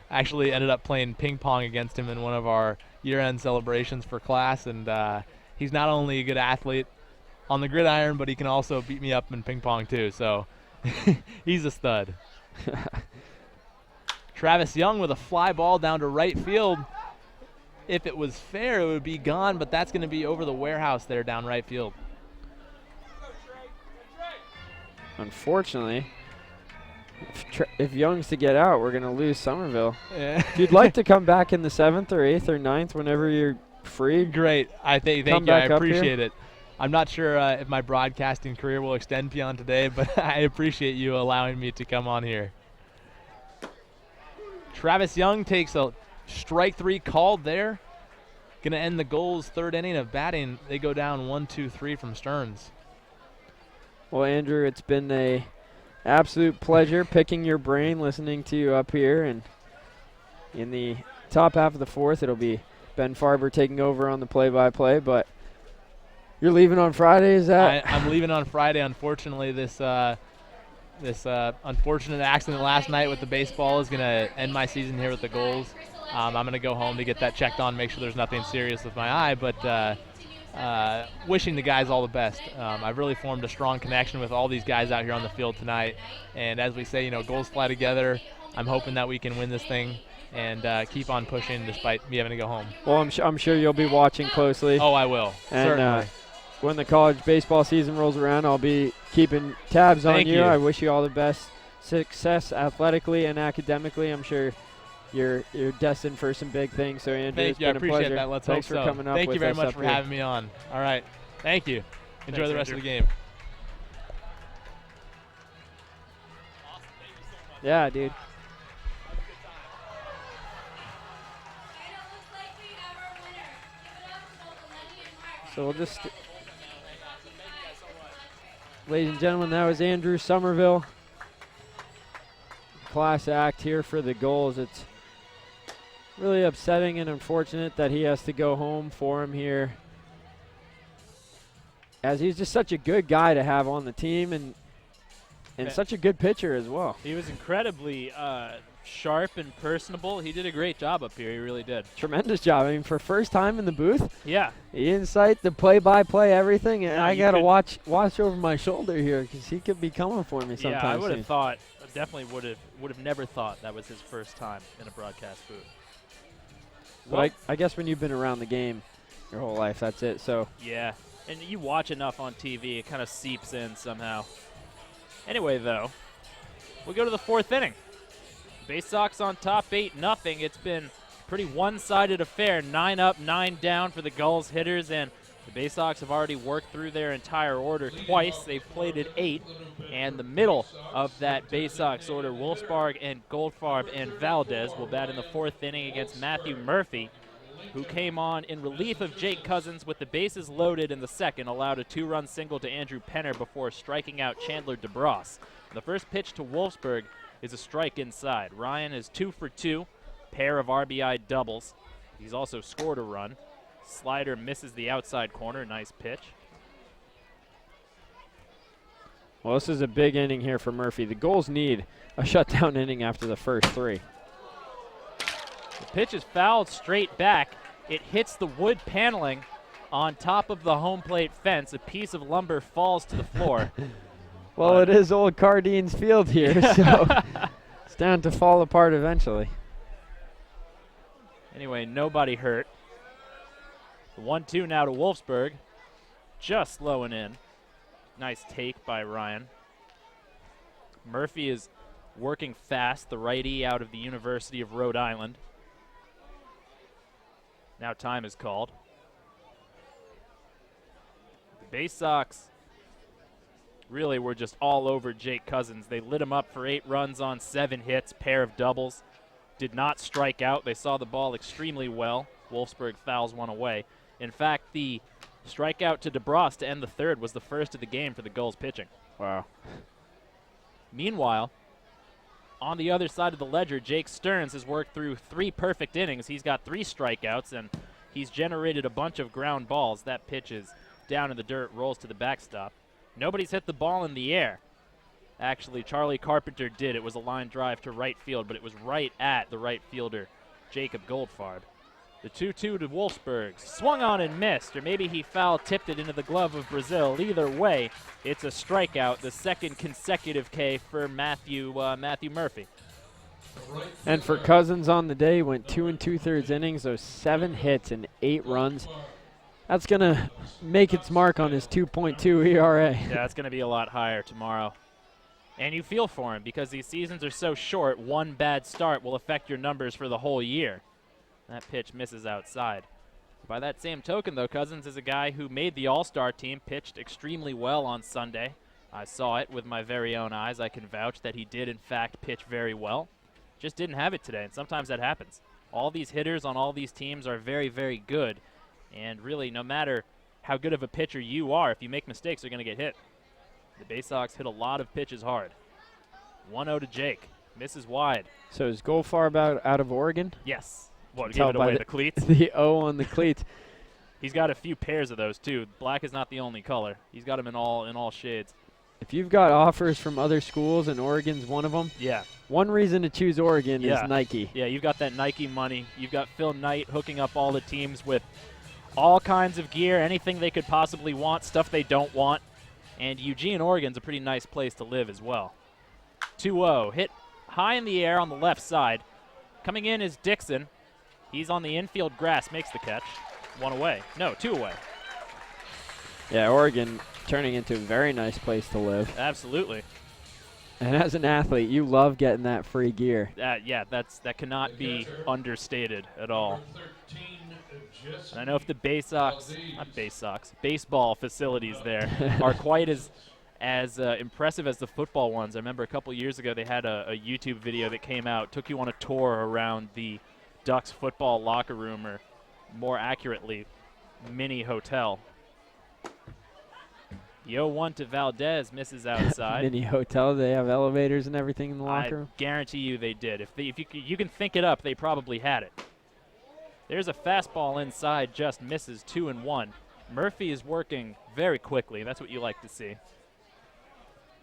actually ended up playing ping pong against him in one of our year-end celebrations for class, and he's not only a good athlete on the gridiron, but he can also beat me up in ping pong too, so he's a stud. Travis Young with a fly ball down to right field. If it was fair, it would be gone, but that's going to be over the warehouse there down right field. Unfortunately, if Young's to get out, we're going to lose Somerville. Yeah. If you'd like to come back in the 7th or 8th or 9th whenever you're free. Great. Thank you. I appreciate it. I'm not sure if my broadcasting career will extend beyond today, but I appreciate you allowing me to come on here. Travis Young takes a strike 3 called there. Going to end the Gulls' third inning of batting. They go down 1-2-3 from Stearns. Well, Andrew, it's been a absolute pleasure picking your brain, listening to you up here. And in the top half of the 4th, it'll be Ben Farber taking over on the play-by-play. But you're leaving on Friday, is that? I'm leaving on Friday. Unfortunately, this this unfortunate accident last night with the baseball is going to end my season here with the Gulls. I'm going to go home to get that checked on, make sure there's nothing serious with my eye, but wishing the guys all the best. I've really formed a strong connection with all these guys out here on the field tonight, and as we say, Gulls fly together. I'm hoping that we can win this thing and keep on pushing despite me having to go home. Well, I'm sure you'll be watching closely. Oh, I will. And, certainly. When the college baseball season rolls around, I'll be keeping tabs on you. I wish you all the best success athletically and academically. I'm sure you're destined for some big things. So, Andrew, Thank it's you. I been a appreciate pleasure. that. Let's Thanks hope for so. coming up Thank with you very us much up for here. having me on. All right. Thank you. Enjoy Thanks, the rest Andrew. of the game. Yeah, dude. So we'll just, ladies and gentlemen, that was Andrew Somerville. Class act here for the Gulls. It's really upsetting and unfortunate that he has to go home for him here, as he's just such a good guy to have on the team and such a good pitcher as well. He was incredibly sharp and personable. He did a great job up here. He really did. Tremendous job. I mean, for first time in the booth. Yeah. The insight, the play-by-play, everything. And Yeah, I got to watch over my shoulder here because he could be coming for me sometime Yeah, I would soon. have thought, definitely would have never thought that was his first time in a broadcast booth. But I guess when you've been around the game your whole life, that's it. So Yeah, and you watch enough on TV, it kind of seeps in somehow. Anyway, though, we go to the fourth inning. Bay Sox on top, 8-0. It's been a pretty one-sided affair, 9 up, 9 down for the Gulls hitters, and the Bay Sox have already worked through their entire order twice. They've played at 8, and the middle of that Bay Sox order, Wolfsbarg and Goldfarb and Valdez will bat in the fourth inning against Matthew Murphy, who came on in relief of Jake Cousins with the bases loaded in the second, allowed a 2-run single to Andrew Penner before striking out Chandler DeBross. The first pitch to Wolfsbarg is a strike inside. Ryan is 2 for 2, pair of RBI doubles. He's also scored a run. Slider misses the outside corner, nice pitch. well, this is a big inning here for Murphy. The Gulls need a shutdown inning after the first 3. The pitch is fouled straight back. It hits the wood paneling on top of the home plate fence. A piece of lumber falls to the floor. Well, it is old Cardines Field here, so it's down to fall apart eventually. Anyway, nobody hurt. The 1-2 now to Wolfsbarg. Just slowing in. Nice take by Ryan. Murphy is working fast, the righty out of the University of Rhode Island. Now time is called. The Bay Sox really were just all over Jake Cousins. They lit him up for 8 runs on 7 hits, pair of doubles. Did not strike out. They saw the ball extremely well. Wolfsbarg fouls one away. In fact, the strikeout to DeBross to end the third was the first of the game for the Gulls pitching. Wow. Meanwhile, on the other side of the ledger, Jake Stearns has worked through 3 perfect innings. He's got 3 strikeouts, and he's generated a bunch of ground balls. That pitch is down in the dirt, rolls to the backstop. Nobody's hit the ball in the air. Actually, Charlie Carpenter did. It was a line drive to right field, but it was right at the right fielder, Jacob Goldfarb. The 2-2 to Wolfsbarg. Swung on and missed, or maybe he foul-tipped it into the glove of Brazil. Either way, it's a strikeout, the second consecutive K for Matthew Murphy. And for Cousins on the day, went 2 2/3 innings, those 7 hits and 8 runs. That's going to make its mark on his 2.2 ERA. Yeah, it's going to be a lot higher tomorrow. And you feel for him because these seasons are so short, one bad start will affect your numbers for the whole year. That pitch misses outside. By that same token, though, Cousins is a guy who made the All-Star team, pitched extremely well on Sunday. I saw it with my very own eyes. I can vouch that he did, in fact, pitch very well. Just didn't have it today, and sometimes that happens. All these hitters on all these teams are very, very good. And really, no matter how good of a pitcher you are, if you make mistakes, you're going to get hit. The Bay Sox hit a lot of pitches hard. 1-0 to Jake. Misses wide. So is Goldfarb out of Oregon? Yes. What, give it away the cleats? The O on the cleats. He's got a few pairs of those, too. Black is not the only color. He's got them in all shades. if you've got offers from other schools and Oregon's one of them, Yeah. one reason to choose Oregon is Nike. Yeah, you've got that Nike money. You've got Phil Knight hooking up all the teams with all kinds of gear, anything they could possibly want, stuff they don't want. And Eugene, Oregon's a pretty nice place to live as well. 2-0, hit high in the air on the left side. Coming in is Dixon. He's on the infield grass, makes the catch. 1 away. No, 2 away. Yeah, Oregon turning into a very nice place to live. Absolutely. And as an athlete, you love getting that free gear. Yeah, that cannot be understated at all. And I know if the baseball facilities there are quite as impressive as the football ones. I remember a couple years ago they had a YouTube video that came out, took you on a tour around the Ducks football locker room, or more accurately, mini hotel. The 0-1 to Valdez, misses outside. Mini hotel, they have elevators and everything in the locker room? I guarantee you they did. If you can think it up, they probably had it. There's a fastball inside, just misses, 2-1. Murphy is working very quickly. That's what you like to see.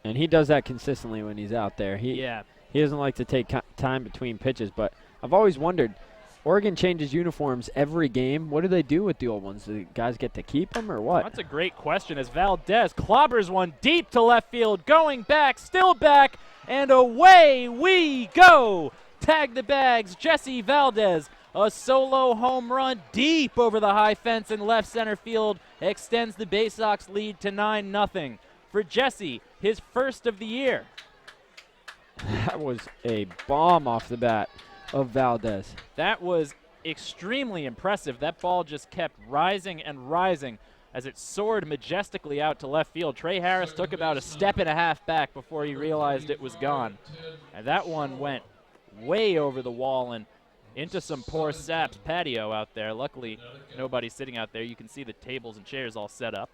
And he does that consistently when he's out there. He doesn't like to take time between pitches, but I've always wondered, Oregon changes uniforms every game. What do they do with the old ones? Do the guys get to keep them or what? That's a great question as Valdez clobbers one deep to left field, going back, still back, and away we go. Tag the bags, Jesse Valdez. A solo home run deep over the high fence in left center field extends the Bay Sox lead to 9-0. For Jesse, his first of the year. That was a bomb off the bat of Valdez. That was extremely impressive. That ball just kept rising and rising as it soared majestically out to left field. Trey Harris took about a step and a half back before he realized it was gone. And that one went way over the wall and into some poor sap's patio out there. Luckily, nobody's sitting out there. You can see the tables and chairs all set up.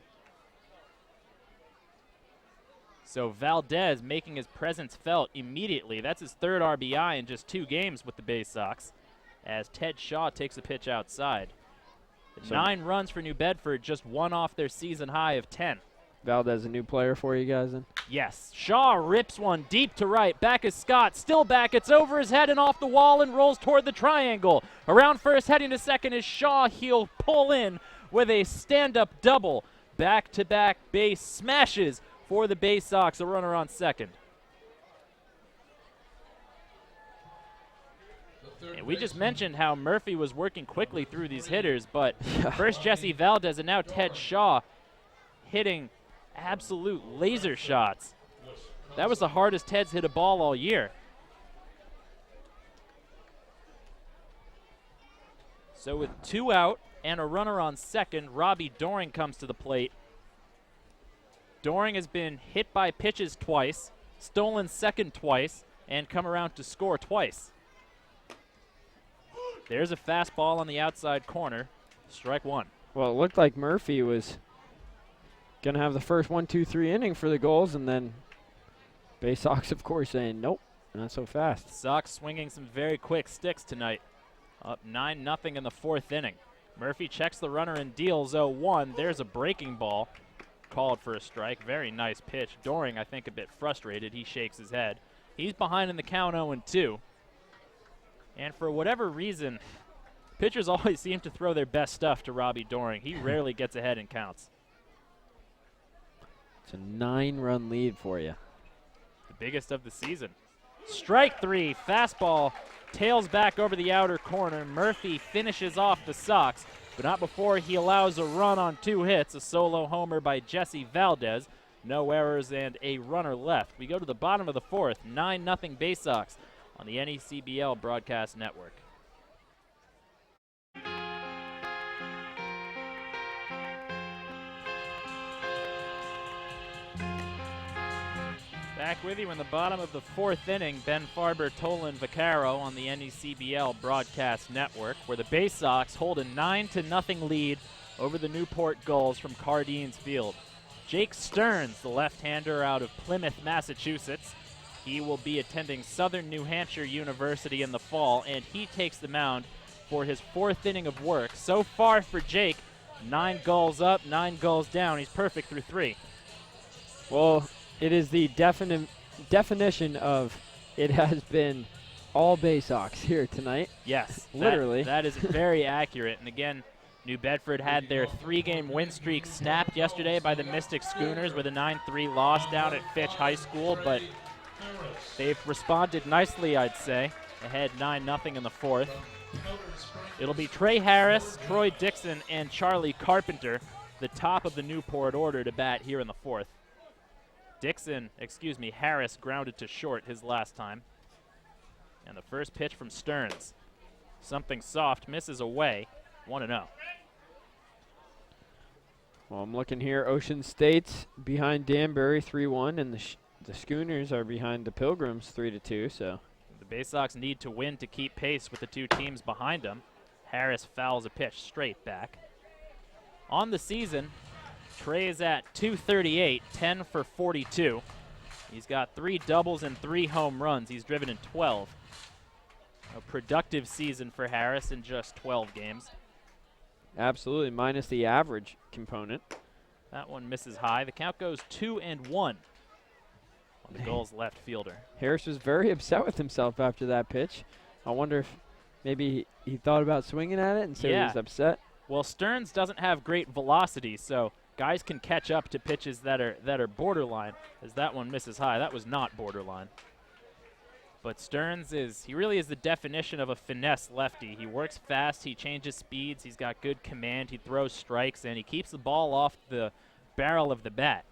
So Valdez making his presence felt immediately. That's his third RBI in just 2 games with the Bay Sox, as Ted Shaw takes a pitch outside. 9 runs for New Bedford, just 1 off their season high of 10. Valdez a new player for you guys then? Yes. Shaw rips one deep to right. Back is Scott. Still back. It's over his head and off the wall and rolls toward the triangle. Around first, heading to second is Shaw. He'll pull in with a stand-up double. Back-to-back base smashes for the Bay Sox. A runner on second. And we just mentioned how Murphy was working quickly through these hitters, but first Jesse Valdez and now Ted Shaw hitting absolute laser shots. That was the hardest Ted's hit a ball all year. So with 2 out and a runner on second, Robbie Doring comes to the plate. Doring has been hit by pitches twice, stolen second twice, and come around to score twice. There's a fastball on the outside corner. Strike 1. Well, it looked like Murphy was going to have the first 1-2-3 inning for the Gulls, and then Bay Sox, of course, saying nope, not so fast. Sox swinging some very quick sticks tonight. Up 9-0 in the 4th inning. Murphy checks the runner and deals 0-1. There's a breaking ball called for a strike. Very nice pitch. Doring, I think, a bit frustrated. He shakes his head. He's behind in the count 0-2. And for whatever reason, pitchers always seem to throw their best stuff to Robbie Doring. He rarely gets ahead in counts. It's a 9-run lead for you. The biggest of the season. Strike 3, fastball, tails back over the outer corner. Murphy finishes off the Sox, but not before he allows a run on 2 hits, a solo homer by Jesse Valdez. No errors and a runner left. We go to the bottom of the 4th, 9-0 Bay Sox on the NECBL Broadcast Network. Back with you in the bottom of the 4th inning, Ben Farber, Tolan Vaccaro on the NECBL Broadcast Network, where the Bay Sox hold a 9-0 lead over the Newport Gulls from Cardines Field. Jake Stearns, the left-hander out of Plymouth, Massachusetts. He will be attending Southern New Hampshire University in the fall, and he takes the mound for his 4th inning of work. So far for Jake, 9 Gulls up, 9 Gulls down. He's perfect through 3. Well, It is the definition of it has been all Bay Sox here tonight. Yes, literally. That is very accurate. And again, New Bedford had their 3-game win streak snapped yesterday by the Mystic Schooners with a 9-3 loss down at Fitch High School, but they've responded nicely, I'd say. Ahead 9-0 in the fourth. It'll be Trey Harris, Troy Dixon, and Charlie Carpenter, the top of the Newport order to bat here in the fourth. Harris grounded to short his last time. And the first pitch from Stearns. Something soft, misses away, 1-0. Well, I'm looking here. Ocean State's behind Danbury 3-1, and the Schooners are behind the Pilgrims 3-2. So the Bay Sox need to win to keep pace with the two teams behind them. Harris fouls a pitch straight back. On the season, Trey is at .238, 10 for 42. He's got 3 doubles and 3 home runs. He's driven in 12. A productive season for Harris in just 12 games. absolutely, minus the average component. That one misses high. The count goes 2-1 on the Gulls left fielder. Harris was very upset with himself after that pitch. I wonder if maybe he thought about swinging at it and so he was upset. Well, Stearns doesn't have great velocity, so guys can catch up to pitches that are borderline, as that one misses high. That was not borderline. But Stearns he really is the definition of a finesse lefty. He works fast, he changes speeds, he's got good command, he throws strikes, and he keeps the ball off the barrel of the bat.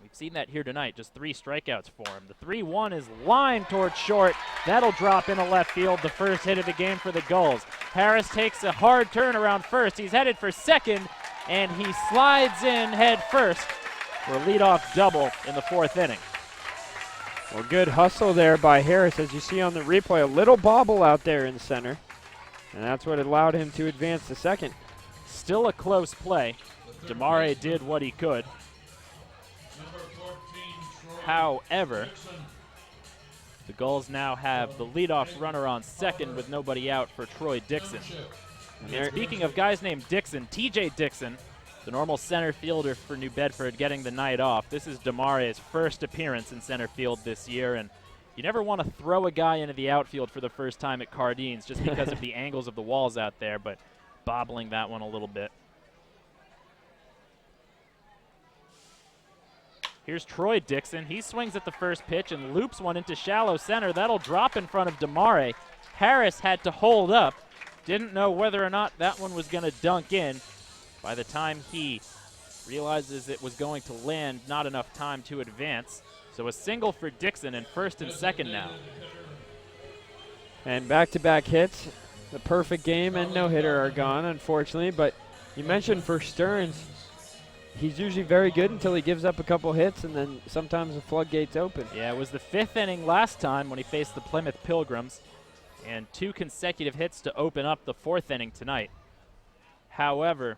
We've seen that here tonight, just 3 strikeouts for him. The 3-1 is lined towards short. That'll drop into left field, the first hit of the game for the Gulls. Harris takes a hard turn around first. He's headed for second, and he slides in head first for a leadoff double in the 4th inning. Well, good hustle there by Harris, as you see on the replay. A little bobble out there in center, and that's what allowed him to advance to second. Still a close play. Damare did what he could. However, the Gulls now have the leadoff runner on second with nobody out for Troy Dixon. And speaking of guys named Dixon, TJ Dixon, the normal center fielder for New Bedford, getting the night off. This is Damare's first appearance in center field this year, and you never want to throw a guy into the outfield for the first time at Cardines just because of the angles of the walls out there, but bobbling that one a little bit. Here's Troy Dixon. He swings at the first pitch and loops one into shallow center. That'll drop in front of Damare. Harris had to hold up. Didn't know whether or not that one was going to dunk in. By the time he realizes it was going to land, not enough time to advance. So a single for Dixon, and first and second now. And back-to-back hits. The perfect game and no-hitter are gone, unfortunately. But you mentioned for Stearns, he's usually very good until he gives up a couple hits, and then sometimes the floodgates open. Yeah, it was the 5th inning last time when he faced the Plymouth Pilgrims, and 2 consecutive hits to open up the 4th inning tonight. However,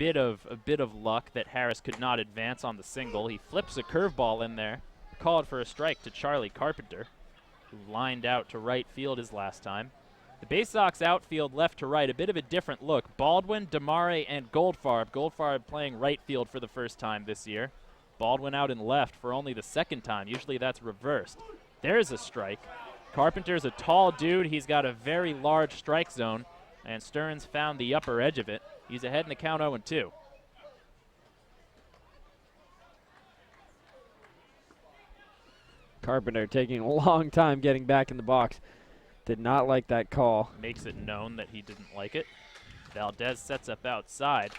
a bit of luck that Harris could not advance on the single. He flips a curveball in there, called for a strike to Charlie Carpenter, who lined out to right field his last time. The Bay Sox outfield left to right, a bit of a different look. Baldwin, Damare, and Goldfarb. Goldfarb playing right field for the first time this year. Baldwin out in left for only the 2nd time. Usually that's reversed. There's a strike. Carpenter's a tall dude. He's got a very large strike zone, and Stearns found the upper edge of it. He's ahead in the count 0-2. Carpenter taking a long time getting back in the box. Did not like that call. Makes it known that he didn't like it. Valdez sets up outside.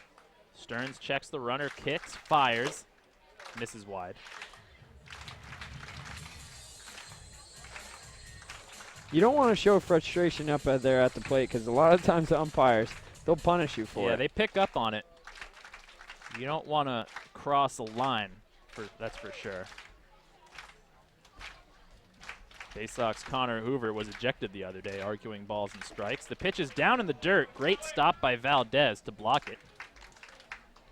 Stearns checks the runner, kicks, fires, misses wide. You don't want to show frustration up there at the plate, because a lot of times the umpires, they'll punish you for it. Yeah, they pick up on it. You don't want to cross a line, that's for sure. Bay Sox Connor Hoover was ejected the other day, arguing balls and strikes. The pitch is down in the dirt. Great stop by Valdez to block it.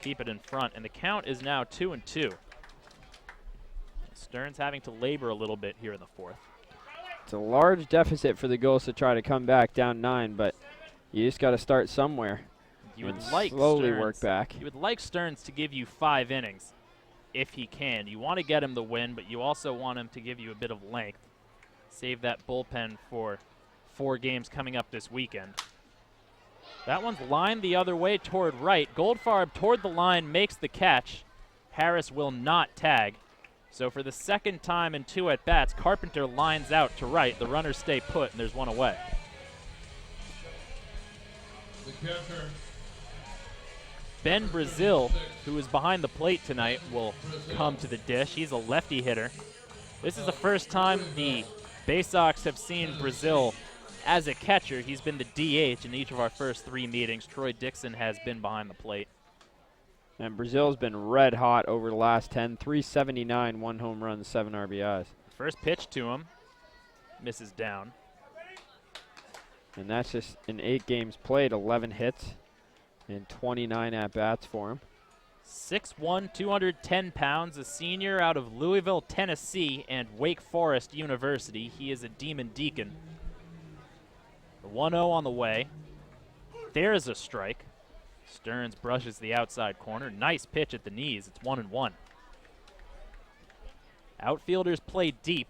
Keep it in front, and the count is now 2-2. Stearns having to labor a little bit here in the 4th. It's a large deficit for the Gulls to try to come back down 9, but you just got to start somewhere. You would like slowly Stearns, work back. You would like Stearns to give you 5 innings. if he can. You want to get him the win, but you also want him to give you a bit of length. Save that bullpen for 4 games coming up this weekend. That one's lined the other way toward right. Goldfarb toward the line makes the catch. Harris will not tag. So for the second time in 2 at-bats, Carpenter lines out to right. The runners stay put, and there's one away. Ben Brazil, who is behind the plate tonight, will come to the dish. He's a lefty hitter. This is the first time the Bay Sox have seen Brazil as a catcher. He's been the DH in each of our first 3 meetings. Troy Dixon has been behind the plate. And Brazil's been red hot over the last 10. 379, 1 home run, 7 RBIs. First pitch to him. Misses down. And that's just in 8 games played, 11 hits and 29 at-bats for him. 6'1", 210 pounds, a senior out of Louisville, Tennessee, and Wake Forest University. He is a Demon Deacon. The 1-0 on the way. There's a strike. Stearns brushes the outside corner. Nice pitch at the knees. It's 1-1. Outfielders play deep.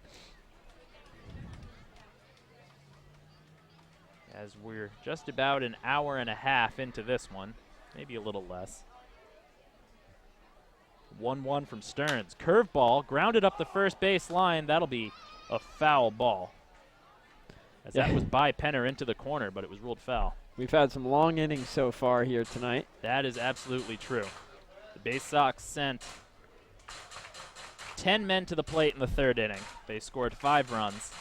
As we're just about an hour and a half into this one, maybe a little less. 1-1 from Stearns. Curveball, grounded up the first base line. That'll be a foul ball. As that was by Penner into the corner, but it was ruled foul. We've had some long innings so far here tonight. That is absolutely true. The Bay Sox sent 10 men to the plate in the 3rd inning. They scored 5 runs,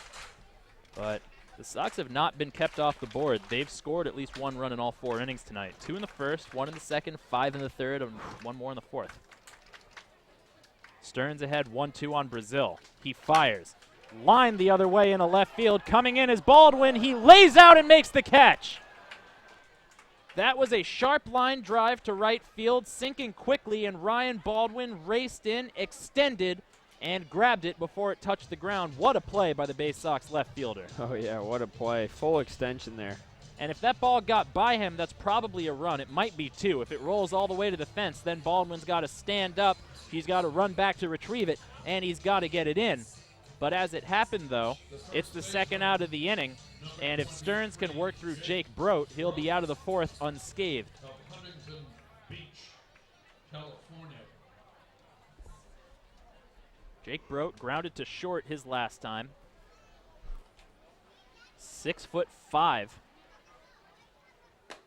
but the Sox have not been kept off the board. They've scored at least 1 run in all 4 innings tonight. 2 in the 1st, 1 in the 2nd, 5 in the 3rd, and 1 more in the 4th. Stearns ahead 1-2 on Brazil. He fires. Lined the other way into left field. Coming in is Baldwin. He lays out and makes the catch. That was a sharp line drive to right field, sinking quickly, and Ryan Baldwin raced in, extended, and grabbed it before it touched the ground. What a play by the Bay Sox left fielder. Oh, yeah, what a play. Full extension there. And if that ball got by him, that's probably a run. It might be 2. If it rolls all the way to the fence, then Baldwin's got to stand up. He's got to run back to retrieve it, and he's got to get it in. But as it happened, though, it's the 2nd out of the inning, and if Stearns can work through Jake Brote, he'll be out of the 4th unscathed. Jake Brote grounded to short his last time. 6'5".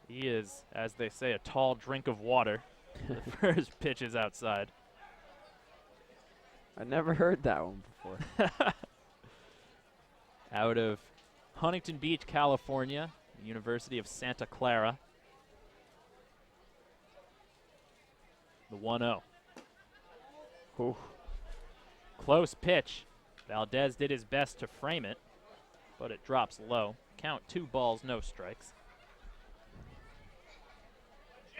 He is, as they say, a tall drink of water. The first pitch is outside. I never heard that one before. Out of Huntington Beach, California, the University of Santa Clara. The 1-0. Ooh. Close pitch. Valdez did his best to frame it, but it drops low. Count 2 balls, no strikes.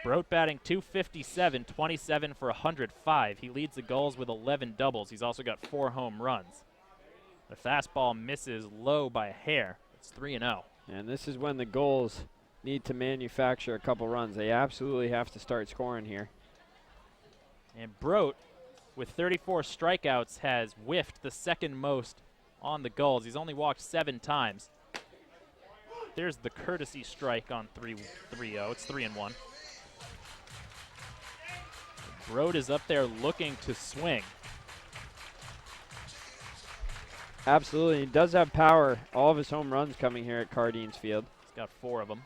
Brote batting .257, 27 for 105. He leads the Gulls with 11 doubles. He's also got 4 home runs. The fastball misses low by a hair. It's 3-0. And this is when the Gulls need to manufacture a couple runs. They absolutely have to start scoring here. And Brote, with 34 strikeouts, has whiffed the 2nd most on the Gulls. He's only walked 7 times. There's the courtesy strike on 3-0. It's 3-1. Brote is up there looking to swing. Absolutely. He does have power. All of his home runs coming here at Cardines Field. He's got 4 of them.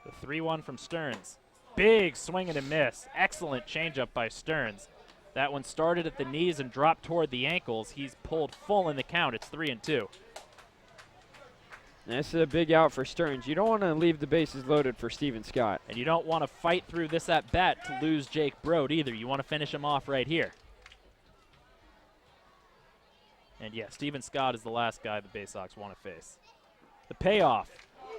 The 3-1 from Stearns. Big swing and a miss. Excellent changeup by Stearns. That one started at the knees and dropped toward the ankles. He's pulled full in the count. It's 3-2. This is a big out for Stearns. You don't want to leave the bases loaded for Steven Scott. And you don't want to fight through this at-bat to lose Jake Brote either. You want to finish him off right here. And yeah, Steven Scott is the last guy the Bay Sox want to face. The payoff.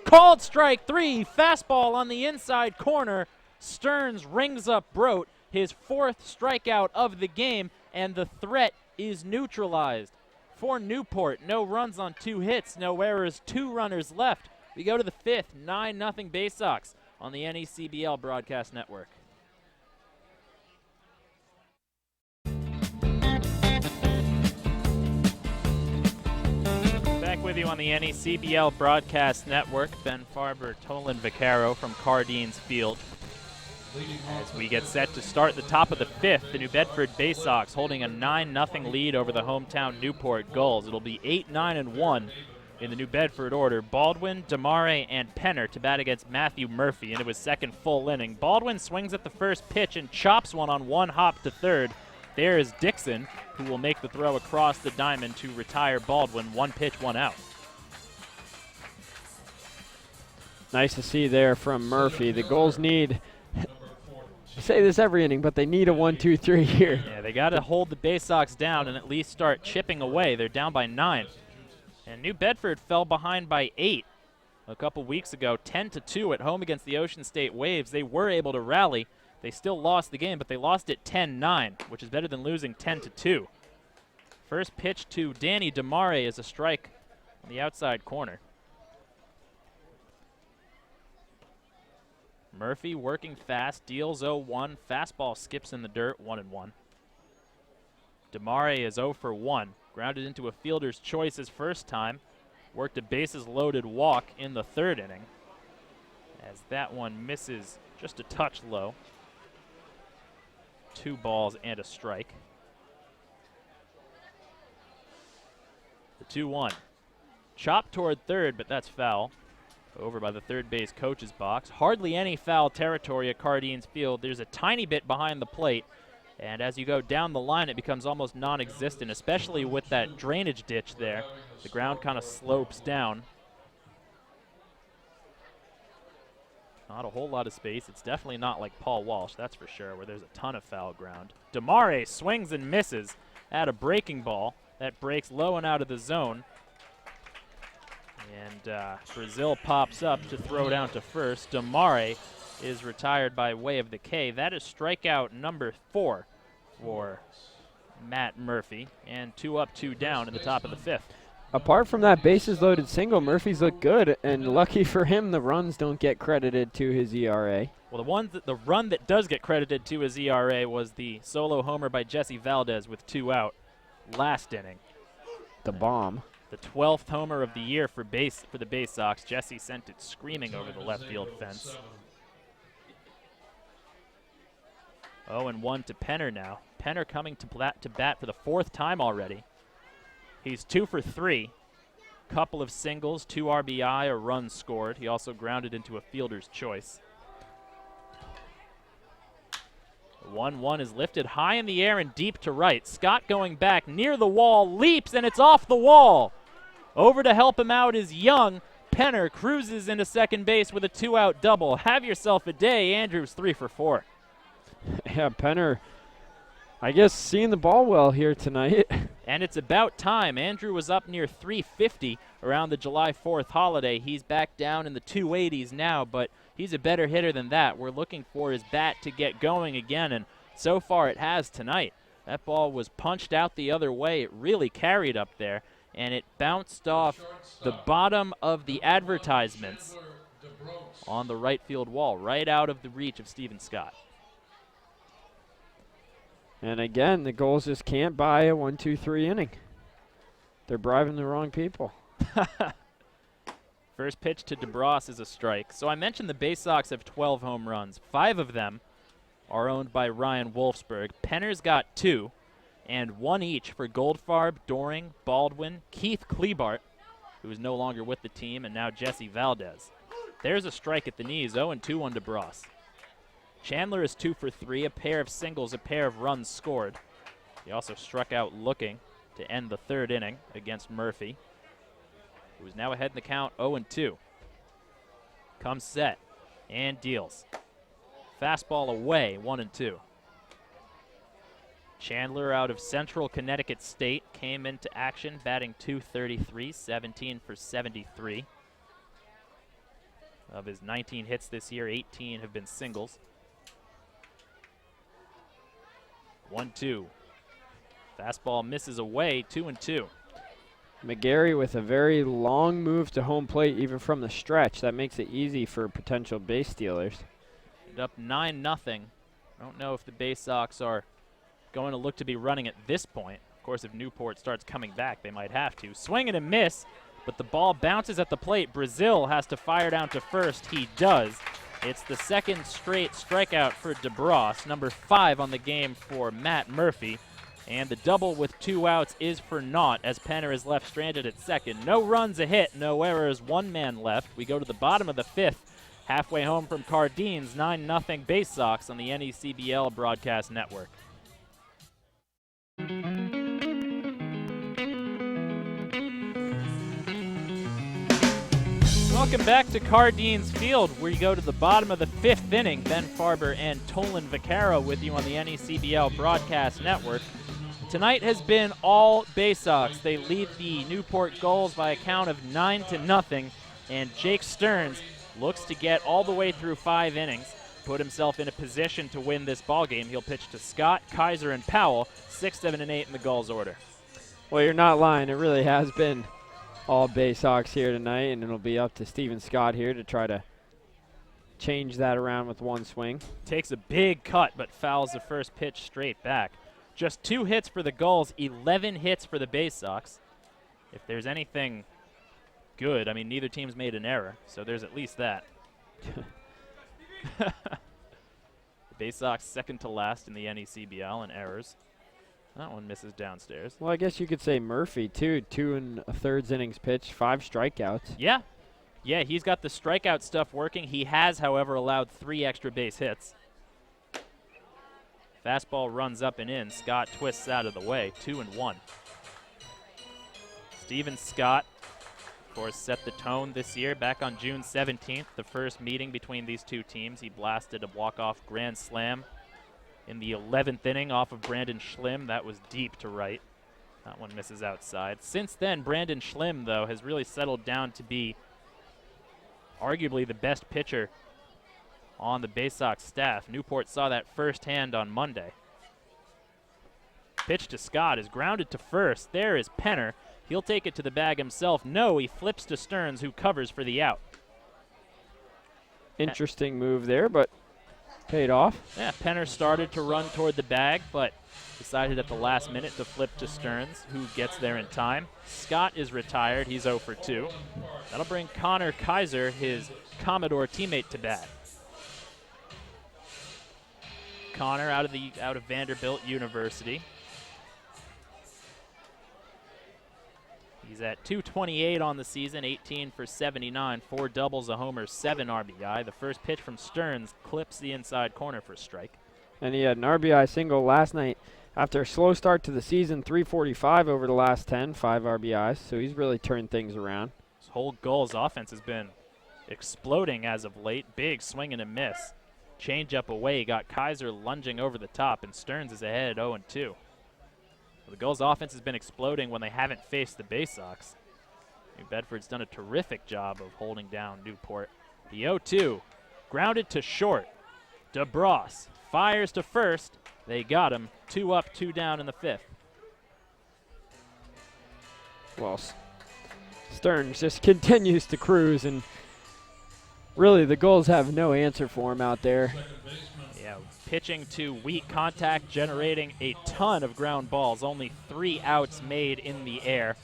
Called strike 3. Fastball on the inside corner. Stearns rings up Brote, his 4th strikeout of the game, and the threat is neutralized. For Newport, no runs on 2 hits, no errors, 2 runners left. We go to the 5th, 9-0 Bay Sox on the NECBL Broadcast Network. with you on the NECBL Broadcast Network. Ben Farber, Tolan Vaccaro from Cardines Field. As we get set to start the top of the fifth, the New Bedford Bay Sox holding a 9-0 lead over the hometown Newport Gulls. It'll be 8-9-1 in the New Bedford order. Baldwin, Damare, and Penner to bat against Matthew Murphy into his second full inning. Baldwin swings at the first pitch and chops one on one hop to third. There is Dixon, who will make the throw across the diamond to retire Baldwin. 1 pitch, 1 out. Nice to see there from Murphy. The Gulls need, I say this every inning, but they need a 1-2-3 here. Yeah, they got to hold the Bay Sox down and at least start chipping away. They're down by 9. And New Bedford fell behind by 8 a couple weeks ago, 10-2 at home against the Ocean State Waves. They were able to rally. They still lost the game, but they lost it 10-9, which is better than losing 10-2. First pitch to Danny Damare is a strike on the outside corner. Murphy working fast, deals 0-1. Fastball skips in the dirt, 1-1. Damare is 0 for 1. Grounded into a fielder's choice his first time. Worked a bases-loaded walk in the third inning, as that one misses just a touch low. 2 balls and a strike. The 2-1. Chop toward third, but that's foul. Over by the third base coach's box. Hardly any foul territory at Cardines Field. There's a tiny bit behind the plate, and as you go down the line, it becomes almost non-existent, especially with that drainage ditch there. The ground kind of slopes down. Not a whole lot of space. It's definitely not like Paul Walsh, that's for sure, where there's a ton of foul ground. Damare swings and misses at a breaking ball. That breaks low and out of the zone. And Brazil pops up to throw down to first. Damare is retired by way of the K. That is strikeout number 4 for Matt Murphy. And 2 up, 2 down in the top of the fifth. Apart from that bases-loaded single, Murphy's looked good, and lucky for him, the runs don't get credited to his ERA. Well, the run that does get credited to his ERA was the solo homer by Jesse Valdez with 2 out last inning. The bomb. The 12th homer of the year for the Bay Sox. Jesse sent it screaming over the left field fence. 0-1 to Penner now. Penner coming to bat for the 4th time already. He's 2 for 3. Couple of singles, 2 RBI, a run scored. He also grounded into a fielder's choice. 1-1 is lifted high in the air and deep to right. Scott going back near the wall, leaps, and it's off the wall. Over to help him out is Young. Penner cruises into second base with a 2-out double. Have yourself a day. Andrews 3 for 4. Yeah, Penner, I guess, seeing the ball well here tonight. And it's about time. Andrew was up near 350 around the July 4th holiday. He's back down in the 280s now, but he's a better hitter than that. We're looking for his bat to get going again, and so far it has tonight. That ball was punched out the other way. It really carried up there, and it bounced off the bottom of the advertisements on the right field wall, right out of the reach of Stephen Scott. And again, the Gulls just can't buy a 1-2-3 inning. They're bribing the wrong people. First pitch to DeBros is a strike. So I mentioned the Bay Sox have 12 home runs. 5 of them are owned by Ryan Wolfsburg. Penner's got 2, and 1 each for Goldfarb, Doring, Baldwin, Keith Klebart, who is no longer with the team, and now Jesse Valdez. There's a strike at the knees, 0-2 on DeBros. Chandler is 2 for 3, a pair of singles, a pair of runs scored. He also struck out looking to end the 3rd inning against Murphy, who is now ahead in the count, 0-2. Comes set and deals. Fastball away, 1-2. Chandler out of Central Connecticut State came into action, batting .233, 17 for 73. Of his 19 hits this year, 18 have been singles. 1-2. Fastball misses away, 2-2. McGarry with a very long move to home plate, even from the stretch. That makes it easy for potential base stealers. Ended up 9-0. I don't know if the Bay Sox are going to look to be running at this point. Of course, if Newport starts coming back, they might have to. Swing and a miss. but the ball bounces at the plate. Brazil has to fire down to first. He does. It's the second straight strikeout for DeBross, number 5 on the game for Matt Murphy. And the double with 2 outs is for naught as Penner is left stranded at second. No runs, a hit, no errors, 1 man left. We go to the bottom of the 5th. Halfway home from Cardines, 9-0 Bay Sox on the NECBL Broadcast Network. Welcome back to Cardines Field, where you go to the bottom of the 5th inning. Ben Farber and Tolan Vaccaro with you on the NECBL Broadcast Network. Tonight has been all Bay Sox. They lead the Newport Gulls by a count of 9-0, and Jake Stearns looks to get all the way through 5 innings, put himself in a position to win this ballgame. He'll pitch to Scott, Kaiser, and Powell, 6, 7, and 8 in the Gulls order. Well, you're not lying. It really has been all Bay Sox here tonight, and it'll be up to Steven Scott here to try to change that around with 1 swing. Takes a big cut, but fouls the first pitch straight back. Just 2 hits for the Gulls, 11 hits for the Bay Sox. If there's anything good, I mean, neither team's made an error, so there's at least that. The Bay Sox second to last in the NECBL in errors. That one misses downstairs. Well, I guess you could say Murphy, too. 2 1/3 innings pitched, 5 strikeouts. Yeah. Yeah, he's got the strikeout stuff working. He has, however, allowed 3 extra base hits. Fastball runs up and in. Scott twists out of the way. 2-1. Steven Scott, of course, set the tone this year. Back on June 17th, the first meeting between these 2 teams, he blasted a walk-off grand slam in the 11th inning off of Brandon Schlimm. That was deep to right. That one misses outside. Since then, Brandon Schlimm, though, has really settled down to be arguably the best pitcher on the Bay Sox staff. Newport saw that firsthand on Monday. Pitch to Scott is grounded to first. There is Penner. He'll take it to the bag himself. No, he flips to Stearns, who covers for the out. Interesting move there, but paid off. Yeah, Penner started to run toward the bag, but decided at the last minute to flip to Stearns, who gets there in time. Scott is retired. He's 0 for 2. That'll bring Connor Kaiser, his Commodore teammate, to bat. Connor out of Vanderbilt University. He's at .228 on the season, 18 for 79, 4 doubles, a homer, 7 RBI. The first pitch from Stearns clips the inside corner for a strike. And he had an RBI single last night after a slow start to the season, 345 over the last 10, 5 RBIs. So he's really turned things around. This whole Gulls offense has been exploding as of late. Big swing and a miss. Change up away, got Kaiser lunging over the top, and Stearns is ahead 0-2. The Gulls offense has been exploding when they haven't faced the Bay Sox. New Bedford's done a terrific job of holding down Newport. The 0-2, grounded to short. DeBross fires to first. They got him. 2 up, 2 down in the 5th. Well, Stearns just continues to cruise, and really the Gulls have no answer for him out there. Yeah, pitching to weak contact, generating a ton of ground balls. Only 3 outs made in the air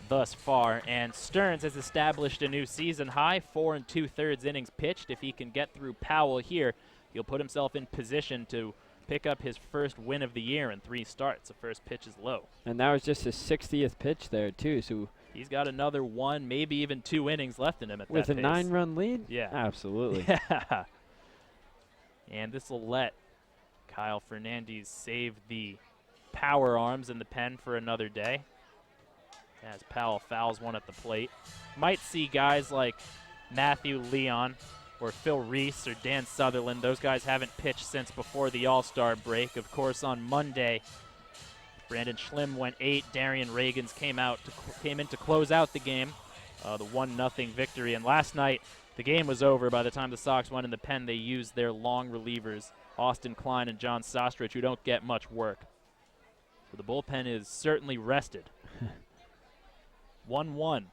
thus far. And Stearns has established a new season high, 4 2/3 innings pitched. If he can get through Powell here, he'll put himself in position to pick up his first win of the year in 3 starts. The first pitch is low. And that was just his 60th pitch there, too. So he's got another 1, maybe even 2 innings left in him at that pace. With a 9-run lead? Yeah. Absolutely. Yeah. And this will let Kyle Fernandez save the power arms in the pen for another day, as Powell fouls one at the plate. Might see guys like Matthew Leon or Phil Reese or Dan Sutherland. Those guys haven't pitched since before the All-Star break. Of course, on Monday, Brandon Schlimm went 8. Darian Reagans came in to close out the game, the 1-0 victory. And last night, the game was over. By the time the Sox went in the pen, they used their long relievers, Austin Klein and John Sostrich, who don't get much work. So the bullpen is certainly rested. 1-1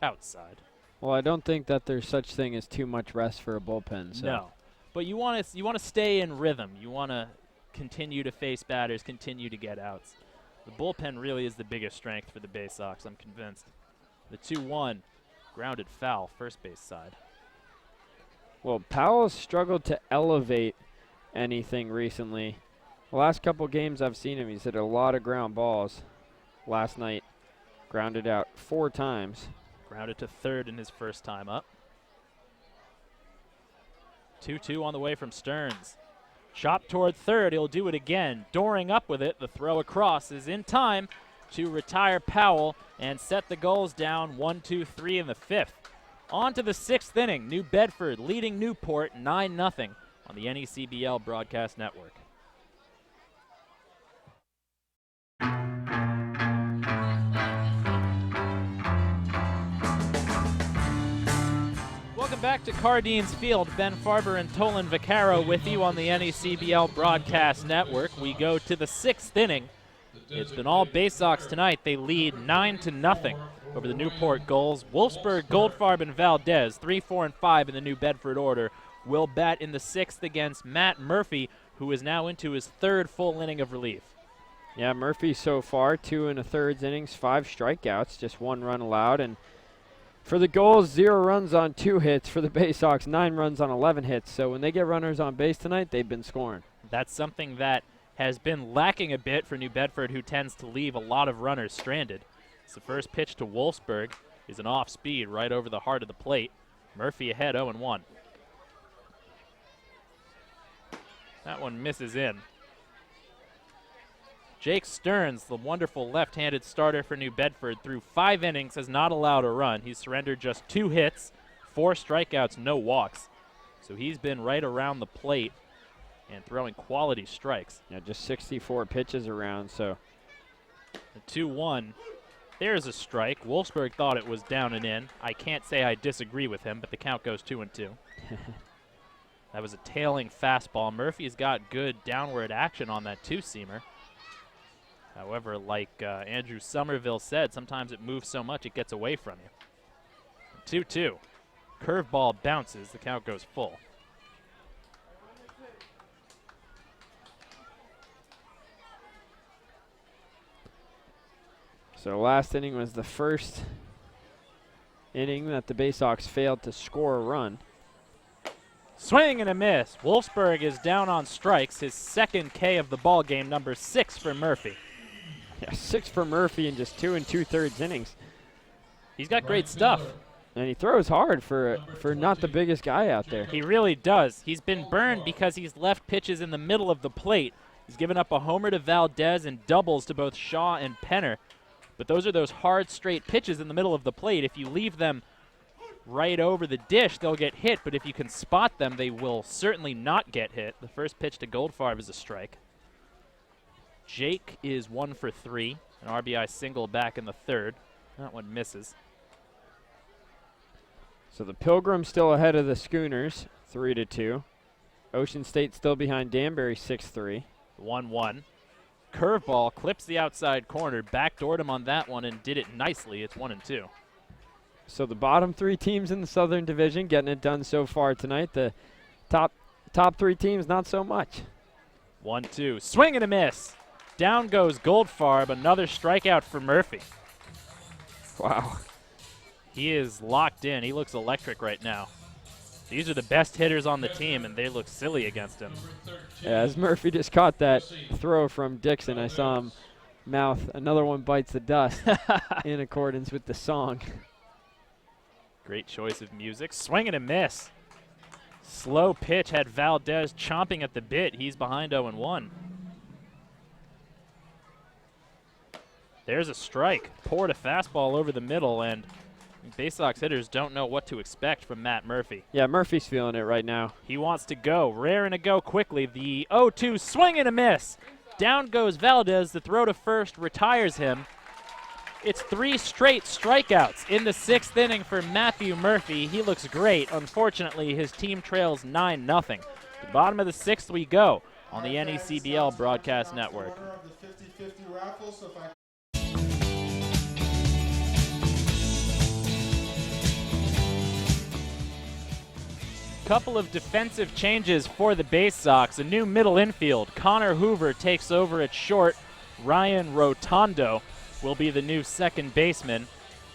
outside. Well, I don't think that there's such thing as too much rest for a bullpen. So. No, but you want to stay in rhythm. You want to continue to face batters, continue to get outs. The bullpen really is the biggest strength for the Bay Sox, I'm convinced. The 2-1, grounded foul, first base side. Well, Powell's struggled to elevate anything recently. The last couple games I've seen him, he's hit a lot of ground balls. Last night, grounded out 4 times. Grounded to third in his first time up. 2-2 on the way from Stearns. Chop toward third, he'll do it again. Doring up with it, the throw across is in time to retire Powell and set the Gulls down 1-2-3 in the 5th. On to the 6th inning, New Bedford leading Newport 9-0 on the NECBL Broadcast Network. Welcome back to Cardines Field. Ben Farber and Tolan Vaccaro with you on the NECBL Broadcast Network. We go to the 6th inning. It's been all Bay Sox tonight. They lead 9-0 over the Newport Gulls. Wolfsburg, Goldfarb, and Valdez, 3, 4, and 5 in the New Bedford order, will bat in the 6th against Matt Murphy, who is now into his 3rd full inning of relief. Yeah, Murphy so far, 2 1/3 innings, 5 strikeouts, just 1 run allowed. And for the Gulls, 0 runs on 2 hits. For the Bay Sox, 9 runs on 11 hits. So when they get runners on base tonight, they've been scoring. That's something that has been lacking a bit for New Bedford, who tends to leave a lot of runners stranded. It's the first pitch to Wolfsburg is an off speed right over the heart of the plate. Murphy ahead 0-1. That one misses in. Jake Stearns, the wonderful left-handed starter for New Bedford, through 5 innings, has not allowed a run. He's surrendered just 2 hits, 4 strikeouts, no walks. So he's been right around the plate and throwing quality strikes. Yeah, just 64 pitches around, so. The 2-1. There's a strike. Wolfsburg thought it was down and in. I can't say I disagree with him, but the count goes 2-2. That was a tailing fastball. Murphy's got good downward action on that 2-seamer. However, like Andrew Somerville said, sometimes it moves so much it gets away from you. 2-2. Curveball bounces. The count goes full. So last inning was the first inning that the Bay Sox failed to score a run. Swing and a miss. Wolfsburg is down on strikes. His 2nd K of the ball game, number 6 for Murphy. Yeah, 6 for Murphy in just 2 2/3 innings. He's got great stuff. And he throws hard for not the biggest guy out there. He really does. He's been burned because he's left pitches in the middle of the plate. He's given up a homer to Valdez and doubles to both Shaw and Penner. But those are those hard, straight pitches in the middle of the plate. If you leave them right over the dish, they'll get hit. But if you can spot them, they will certainly not get hit. The first pitch to Goldfarb is a strike. Jake is 1 for 3. An RBI single back in the 3rd. That one misses. So the Pilgrims still ahead of the Schooners, 3-2. Ocean State still behind Danbury, 6-3. 1-1. Curveball clips the outside corner, backdoored him on that one and did it nicely. It's 1-2. So the bottom 3 teams in the Southern Division getting it done so far tonight. The top 3 teams, not so much. 1-2. Swing and a miss. Down goes Goldfarb. Another strikeout for Murphy. Wow. He is locked in. He looks electric right now. These are the best hitters on the team, and they look silly against him. Yeah, as Murphy just caught that throw from Dixon, I saw him mouth, "Another one bites the dust," in accordance with the song. Great choice of music. Swing and a miss. Slow pitch had Valdez chomping at the bit. He's behind 0-1. There's a strike. Poured a fastball over the middle, and Bay Sox hitters don't know what to expect from Matt Murphy. Yeah, Murphy's feeling it right now. He wants to go. Raring to go quickly. The 0-2 swing and a miss. Down goes Valdez. The throw to first retires him. It's 3 straight strikeouts in the 6th inning for Matthew Murphy. He looks great. Unfortunately, his team trails 9-0. The bottom of the 6th we go on the NECBL Broadcast Network. Couple of defensive changes for the Bay Sox. A new middle infield. Connor Hoover takes over at short Ryan Rotondo will be the new second baseman.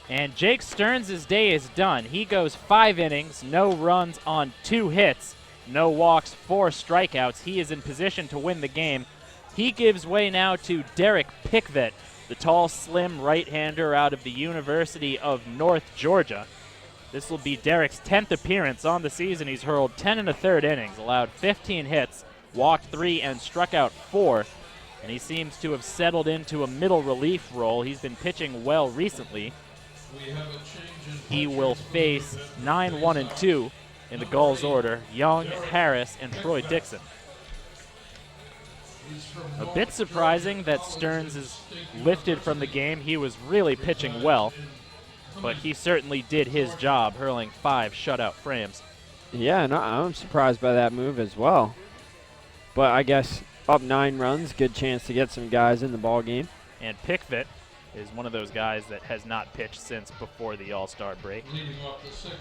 And Jake Stearns' day is done. He goes 5 innings, no runs on 2 hits, no walks, 4 strikeouts. He is in position to win the game. He gives way now to Derek Pickvet, the tall, slim right-hander out of the University of North Georgia. This will be Derek's 10th appearance on the season. He's hurled 10 1/3 innings, allowed 15 hits, walked 3, and struck out 4. And he seems to have settled into a middle relief role. He's been pitching well recently. He will face 9, 1, and 2 in the Gulls order: Young, Harris, and Troy Dixon. A bit surprising that Stearns is lifted from the game. He was really pitching well, but he certainly did his job, hurling 5 shutout frames. Yeah, and I'm surprised by that move as well. But I guess up 9 runs, good chance to get some guys in the ball game. And Pickvet is one of those guys that has not pitched since before the All-Star break.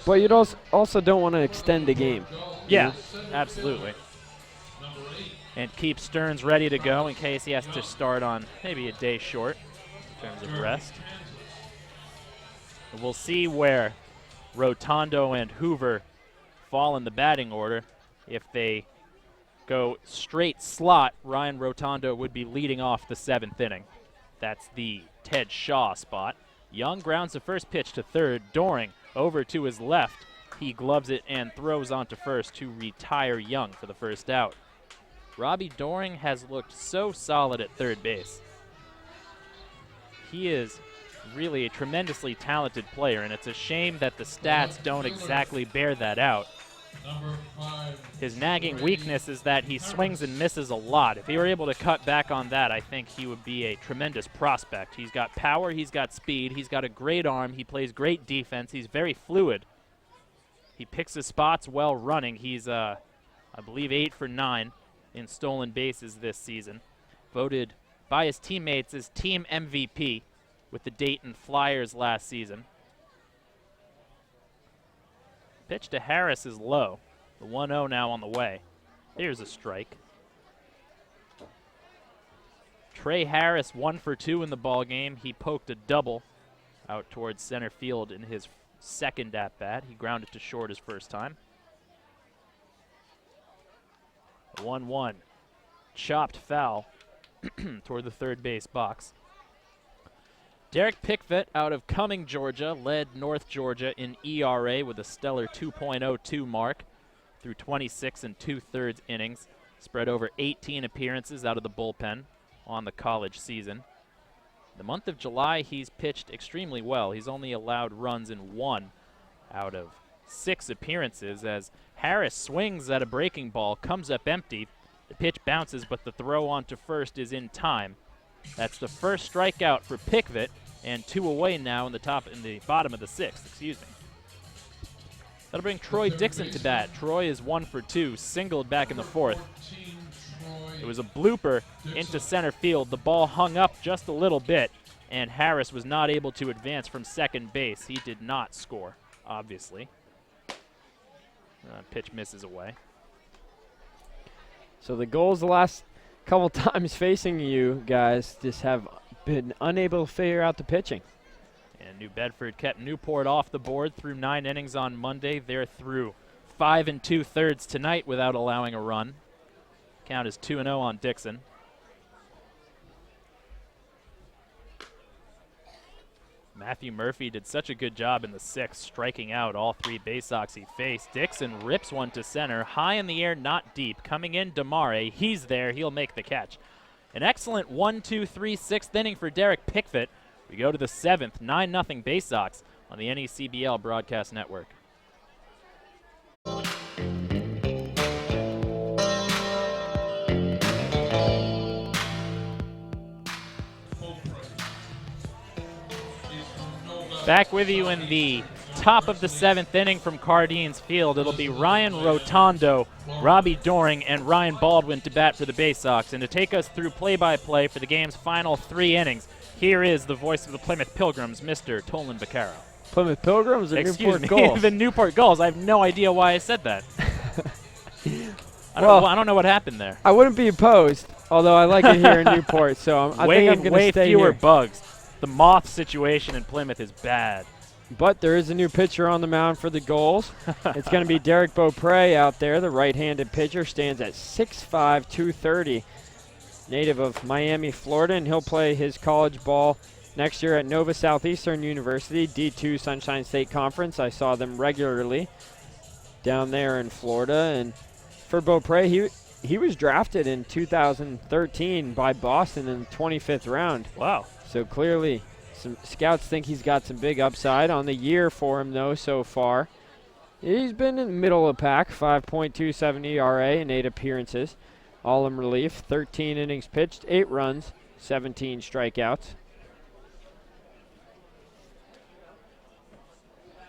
But you'd also don't want to extend the game. Yeah, absolutely. And keep Stearns ready to go in case he has to start on maybe a day short in terms of rest. We'll see where Rotondo and Hoover fall in the batting order. If they go straight slot, Ryan Rotondo would be leading off the 7th inning. That's the Ted Shaw spot. Young grounds the first pitch to third. Doring over to his left. He gloves it and throws onto first to retire Young for the first out. Robbie Doring has looked so solid at third base. He is really a tremendously talented player, and it's a shame that the stats don't exactly bear that out. His nagging weakness is that he swings and misses a lot. If he were able to cut back on that, I think he would be a tremendous prospect. He's got power, he's got speed, he's got a great arm, he plays great defense, he's very fluid. He picks his spots well running. He's, I believe, 8 for 9 in stolen bases this season. Voted by his teammates as team MVP with the Dayton Flyers last season. Pitch to Harris is low. The 1-0 now on the way. Here's a strike. Trey Harris 1 for 2 in the ball game. He poked a double out towards center field in his second at-bat. He grounded to short his first time. 1-1. Chopped foul toward the third base box. Derek Pickvet out of Cumming, Georgia, led North Georgia in ERA with a stellar 2.02 mark through 26 2/3 innings, spread over 18 appearances out of the bullpen on the college season. The month of July, he's pitched extremely well. He's only allowed runs in 1 out of 6 appearances as Harris swings at a breaking ball, comes up empty. The pitch bounces, but the throw onto first is in time. That's the first strikeout for Pickvet, and 2 away now in the bottom of the 6th, excuse me. That'll bring Troy Dixon to bat. Troy is 1 for 2, singled back in the 4th. It was a blooper into center field. The ball hung up just a little bit, and Harris was not able to advance from second base. He did not score, obviously. Pitch misses away. So the Gulls the last couple times facing you guys just have been unable to figure out the pitching. And New Bedford kept Newport off the board through 9 innings on Monday. They're through 5 2/3 tonight without allowing a run. Count is 2-0 on Dixon. Matthew Murphy did such a good job in the 6th, striking out all 3 Baysox he faced. Dixon rips one to center, high in the air, not deep. Coming in, Damare. He's there. He'll make the catch. An excellent 1-2-3 6th inning for Derek Pickvet. We go to the 7th, 9-0 Baysox on the NECBL Broadcast Network. Back with you in the top of the 7th inning from Cardines Field. It'll be Ryan Rotondo, Robbie Doring, and Ryan Baldwin to bat for the Baysox. And to take us through play-by-play for the game's final 3 innings, here is the voice of the Plymouth Pilgrims, Mr. Tolan Vaccaro. Plymouth Pilgrims or Excuse Newport me, Gulls? the Newport Gulls. I have no idea why I said that. I don't know what happened there. I wouldn't be opposed, although I like it here in Newport, so I think I'm going to way stay fewer here. bugs. The moth situation in Plymouth is bad. But there is a new pitcher on the mound for the Gulls. It's going to be Derek Beaupre out there. The right-handed pitcher stands at 6'5", 230, native of Miami, Florida, and he'll play his college ball next year at Nova Southeastern University, D2 Sunshine State Conference. I saw them regularly down there in Florida. And for Beaupre, he was drafted in 2013 by Boston in the 25th round. Wow. So clearly some scouts think he's got some big upside. On the year for him, though, so far, he's been in the middle of the pack, 5.27 ERA in 8 appearances. All in relief, 13 innings pitched, 8 runs, 17 strikeouts.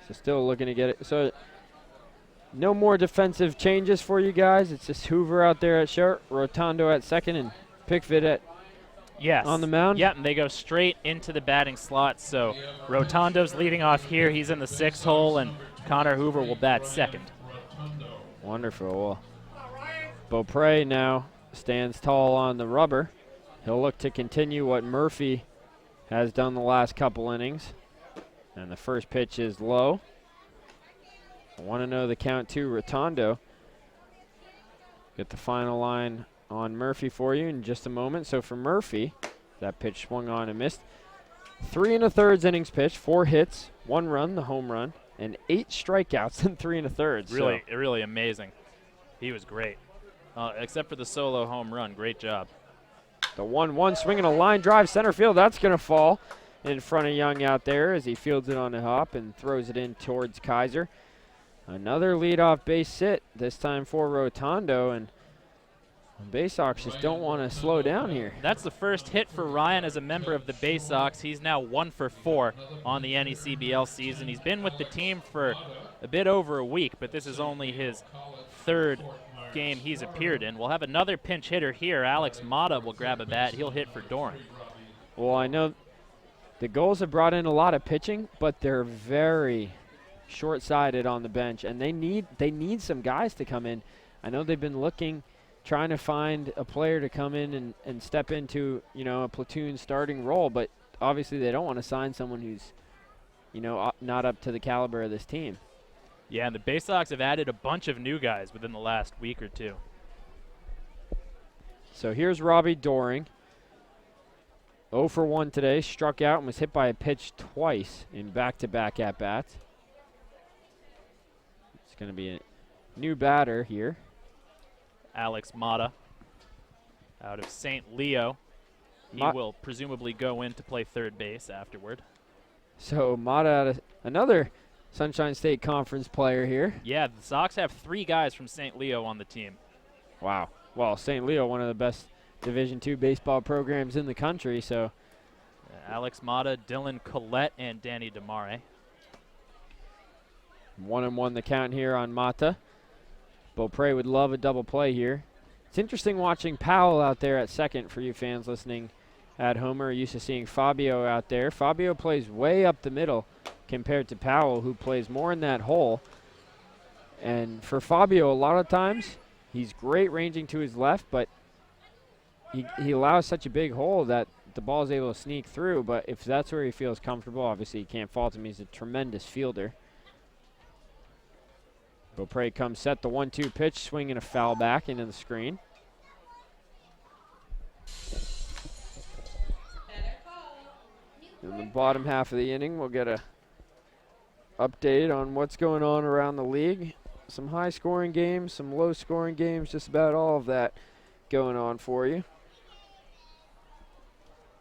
So still looking to get it. So no more defensive changes for you guys. It's just Hoover out there at short, Rotondo at second, and Pickford on the mound. Yep, and they go straight into the batting slot. So Rotondo's leading off here. He's in the 6th hole, and Connor Hoover will bat second. Wonderful. Well, Beaupre now stands tall on the rubber. He'll look to continue what Murphy has done the last couple innings. And the first pitch is low. I want to know the count to Rotondo. Get the final line on Murphy for you in just a moment. So for Murphy, that pitch swung on and missed. 3 1/3 innings pitched, 4 hits, 1 run, the home run, and 8 strikeouts in 3 1/3. Really amazing. He was great. Except for the solo home run. Great job. The 1-1 swinging a line drive center field. That's going to fall in front of Young out there as he fields it on the hop and throws it in towards Kaiser. Another leadoff base hit, this time for Rotondo, and the Bay Sox just don't want to slow down here. That's the first hit for Ryan as a member of the Bay Sox. He's now 1 for 4 on the NECBL season. He's been with the team for a bit over a week, but this is only his 3rd game he's appeared in. We'll have another pinch hitter here. Alex Mata will grab a bat. He'll hit for Doran. Well, I know the Gulls have brought in a lot of pitching, but they're very short-sided on the bench, and they need some guys to come in. I know they've been looking, trying to find a player to come in and step into, a platoon starting role, but obviously they don't want to sign someone who's, not up to the caliber of this team. Yeah, and the Bay Sox have added a bunch of new guys within the last week or two. So here's Robbie Doring. 0 for 1 today, struck out and was hit by a pitch twice in back-to-back at-bats. It's going to be a new batter here. Alex Mata out of St. Leo. He will presumably go in to play third base afterward. So Mata, another Sunshine State Conference player here. Yeah, the Sox have 3 guys from St. Leo on the team. Wow. Well, St. Leo, one of the best Division II baseball programs in the country. So Alex Mata, Dylan Collette, and Danny DeMare. 1-1 the count here on Mata. Beaupre would love a double play here. It's interesting watching Powell out there at second for you fans listening at home. We're used to seeing Fabio out there. Fabio plays way up the middle compared to Powell, who plays more in that hole. And for Fabio, a lot of times, he's great ranging to his left, but he allows such a big hole that the ball is able to sneak through. But if that's where he feels comfortable, obviously you can't fault him. He's a tremendous fielder. Beaupre comes set, the 1-2 pitch, swinging a foul back into the screen. In the bottom half of the inning, we'll get a update on what's going on around the league. Some high-scoring games, some low-scoring games, just about all of that going on for you.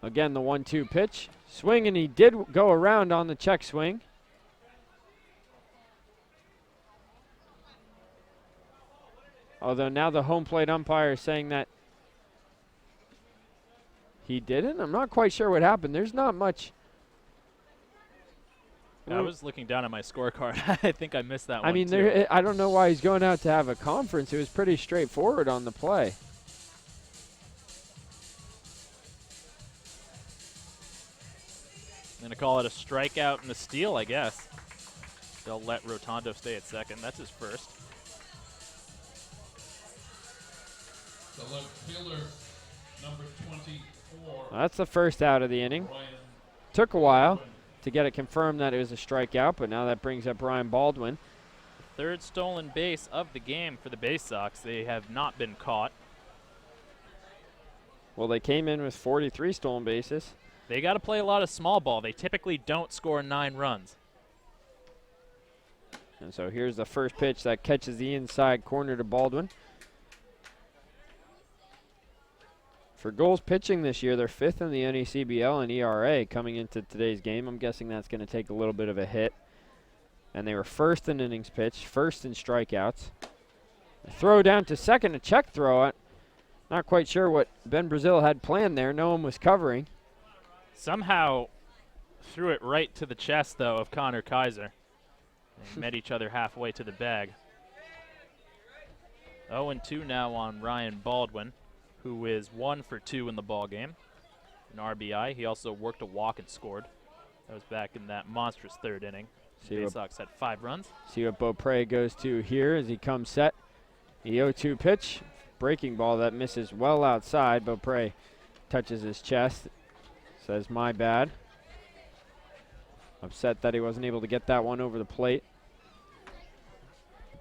Again, the 1-2 pitch. Swing, and he did go around on the check swing. Although now the home plate umpire is saying that he didn't. I'm not quite sure what happened. There's not much. I was looking down at my scorecard. I think I missed that one. I mean, I don't know why he's going out to have a conference. It was pretty straightforward on the play. I'm going to call it a strikeout and a steal, I guess. They'll let Rotondo stay at second. That's his first. That's the first out of the inning. Took a while to get it confirmed that it was a strikeout, but now that brings up Ryan Baldwin. Third stolen base of the game for the Bay Sox. They have not been caught. Well, they came in with 43 stolen bases. They got to play a lot of small ball. They typically don't score 9 runs. And so here's the first pitch that catches the inside corner to Baldwin. For Gulls pitching this year, they're 5th in the NECBL in ERA coming into today's game. I'm guessing that's going to take a little bit of a hit. And they were 1st in innings pitched, 1st in strikeouts. A throw down to second, a check throw. Not quite sure what Ben Brazil had planned there. No one was covering. Somehow threw it right to the chest, though, of Connor Kaiser. They met each other halfway to the bag. 0-2 now on Ryan Baldwin, who is 1 for 2 in the ball game. An RBI. He also worked a walk and scored. That was back in that monstrous 3rd inning. The Bay Sox had 5 runs. See what Beaupre goes to here as he comes set. The 0-2 pitch. Breaking ball that misses well outside. Beaupre touches his chest. Says, my bad. Upset that he wasn't able to get that one over the plate.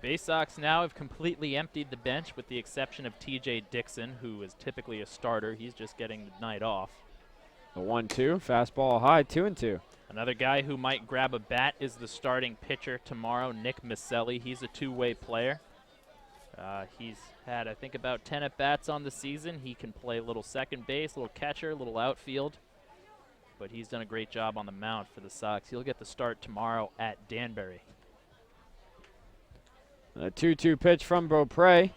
Bay Sox now have completely emptied the bench with the exception of TJ Dixon, who is typically a starter. He's just getting the night off. The 1-2, fastball high, 2-2. Another guy who might grab a bat is the starting pitcher tomorrow, Nick Maselli. He's a two-way player. He's had, I think, about 10 at-bats on the season. He can play a little second base, a little catcher, a little outfield. But he's done a great job on the mound for the Sox. He'll get the start tomorrow at Danbury. A 2-2 pitch from Beaupre.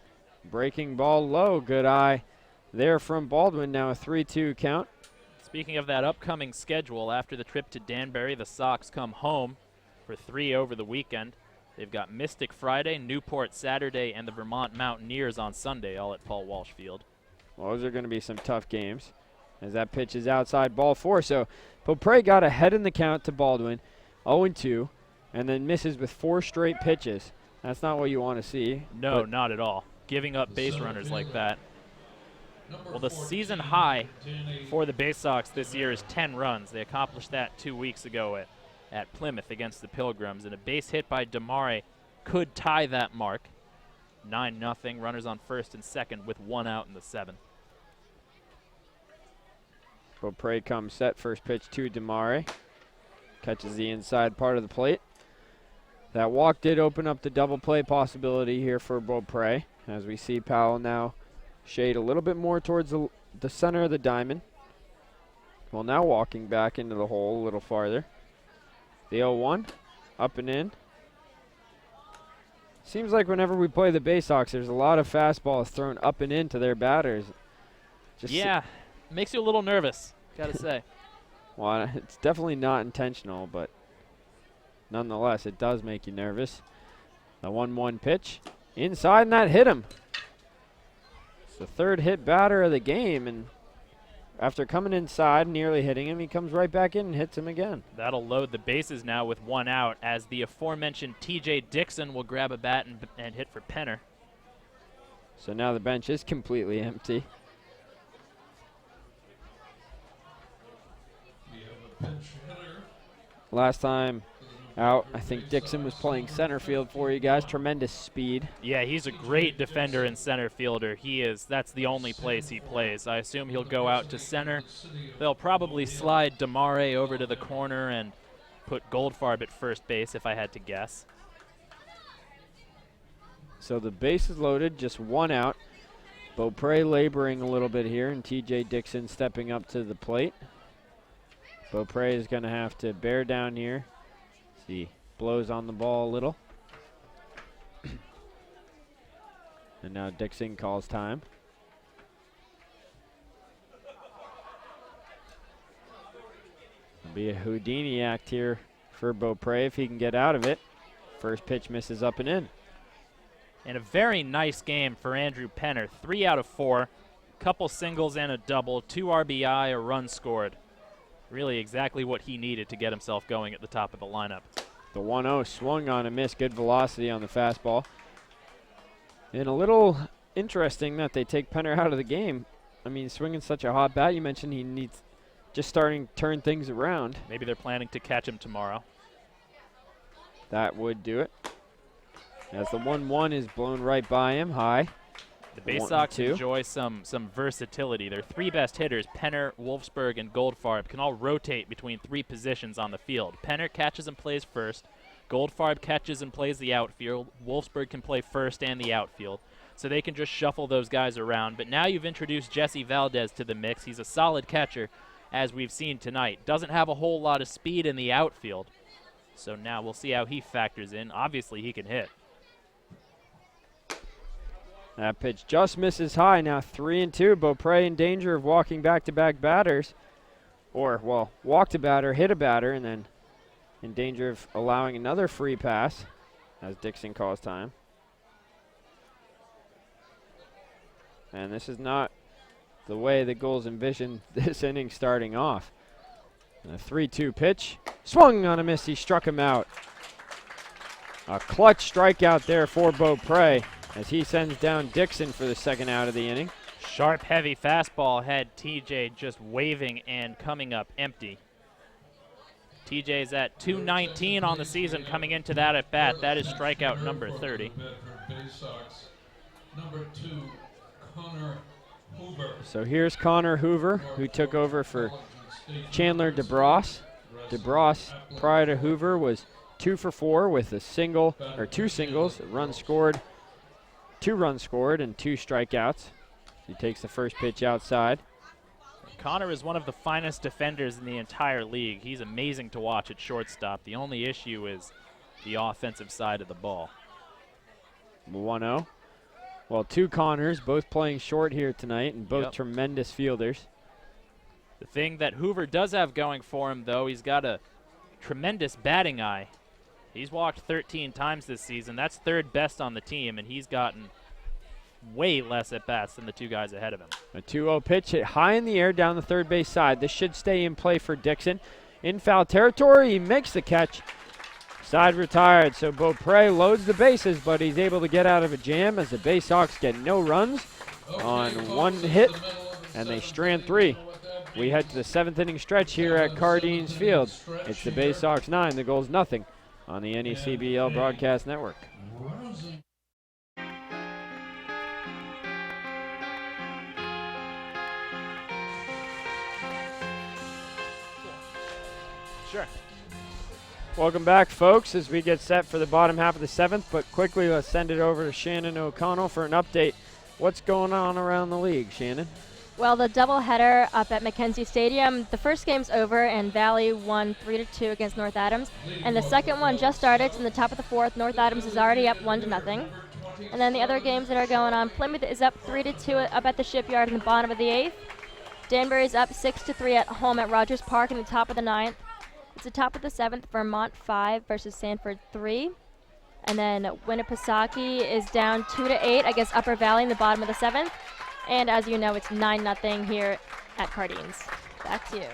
Breaking ball low. Good eye there from Baldwin. Now a 3-2 count. Speaking of that upcoming schedule, after the trip to Danbury, the Sox come home for 3 over the weekend. They've got Mystic Friday, Newport Saturday, and the Vermont Mountaineers on Sunday, all at Paul Walsh Field. Well, those are going to be some tough games as that pitch is outside, ball 4. So Beaupre got ahead in the count to Baldwin, 0-2, and then misses with 4 straight pitches. That's not what you want to see. No, not at all. Giving up base runners like that. Well, the season high for the Bay Sox this year is 10 runs. They accomplished that 2 weeks ago at Plymouth against the Pilgrims, and a base hit by Damare could tie that mark. 9-0, runners on first and second with 1 out in the 7th. Beaupre comes set, first pitch to Damare. Catches the inside part of the plate. That walk did open up the double play possibility here for Beaupre, as we see Powell now shade a little bit more towards the center of the diamond. Well, now walking back into the hole a little farther. The 0-1, up and in. Seems like whenever we play the Bay Sox, there's a lot of fastballs thrown up and into their batters. Yeah, makes you a little nervous, gotta say. Well, it's definitely not intentional, but nonetheless, it does make you nervous. The 1-1 pitch inside, and that hit him. It's the 3rd hit batter of the game, and after coming inside, nearly hitting him, he comes right back in and hits him again. That'll load the bases now with 1 out, as the aforementioned TJ Dixon will grab a bat and hit for Penner. So now the bench is completely empty. Last time out, I think Dixon was playing center field for you guys. Tremendous speed. Yeah, he's a great defender and center fielder. That's the only place he plays. I assume he'll go out to center. They'll probably slide Damare over to the corner and put Goldfarb at first base, if I had to guess. So the base is loaded, just 1 out. Beaupre laboring a little bit here, and TJ Dixon stepping up to the plate. Beaupre is going to have to bear down here. See, blows on the ball a little. And now Dixon calls time. It'll be a Houdini act here for Beaupre if he can get out of it. First pitch misses up and in. And a very nice game for Andrew Penner. 3 out of 4. Couple singles and a double. 2 RBI, a run scored. Really exactly what he needed to get himself going at the top of the lineup. The 1-0 swung on a miss. Good velocity on the fastball. And a little interesting that they take Penner out of the game. I mean, swinging such a hot bat. You mentioned he needs just starting to turn things around. Maybe they're planning to catch him tomorrow. That would do it. As the 1-1 is blown right by him, high. The Bay Sox enjoy some versatility. Their three best hitters, Penner, Wolfsburg, and Goldfarb, can all rotate between three positions on the field. Penner catches and plays first. Goldfarb catches and plays the outfield. Wolfsburg can play first and the outfield. So they can just shuffle those guys around. But now you've introduced Jesse Valdez to the mix. He's a solid catcher, as we've seen tonight. Doesn't have a whole lot of speed in the outfield. So now we'll see how he factors in. Obviously, he can hit. That pitch just misses high. Now 3-2. Beaupre in danger of walking back-to-back batters. Or, well, walked a batter, hit a batter, and then in danger of allowing another free pass as Dixon calls time. And this is not the way the Gulls envisioned this inning starting off. And a 3-2 pitch. Swung on a miss. He struck him out. A clutch strikeout there for Beaupre as he sends down Dixon for the second out of the inning. Sharp, heavy fastball had TJ just waving and coming up empty. TJ's at 219 on the season coming into that at bat. That is strikeout number 30. Number 2, Connor Hoover. So here's Connor Hoover, who took over for Chandler DeBross. DeBross, prior to Hoover, was 2 for 4 with a single, or 2 singles, a run scored, 2 runs scored, and 2 strikeouts. He takes the first pitch outside. Connor is one of the finest defenders in the entire league. He's amazing to watch at shortstop. The only issue is the offensive side of the ball. 1-0. Well, 2 Connors, both playing short here tonight, and both tremendous fielders. The thing that Hoover does have going for him, though, he's got a tremendous batting eye. He's walked 13 times this season. That's third best on the team, and he's gotten way less at-bats than the 2 guys ahead of him. A 2-0 pitch hit high in the air down the third base side. This should stay in play for Dixon. In foul territory, he makes the catch. Side retired, so Beaupre loads the bases, but he's able to get out of a jam as the Bay Sox get no runs on 1 hit, and they strand 3. We head to the 7th inning stretch here at Cardines Field. It's the Bay Sox 9, the Gulls nothing on the NECBL Broadcast Network. Sure. Welcome back, folks, as we get set for the bottom half of the 7th. But quickly, let's send it over to Shannon O'Connell for an update. What's going on around the league, Shannon? Well, the doubleheader up at Mackenzie Stadium, the first game's over, and Valley won 3-2 against North Adams. And the second one just started. It's in the top of the 4th. North Adams is already up 1-0. And then the other games that are going on, Plymouth is up 3-2 up at the Shipyard in the bottom of the 8th. Danbury's up 6-3 at home at Rogers Park in the top of the 9th. It's the top of the 7th, Vermont 5 versus Sanford 3. And then Winnipesaukee is down 2-8 against Upper Valley in the bottom of the 7th. And as you know, it's 9-0 here at Cardines. Back to you.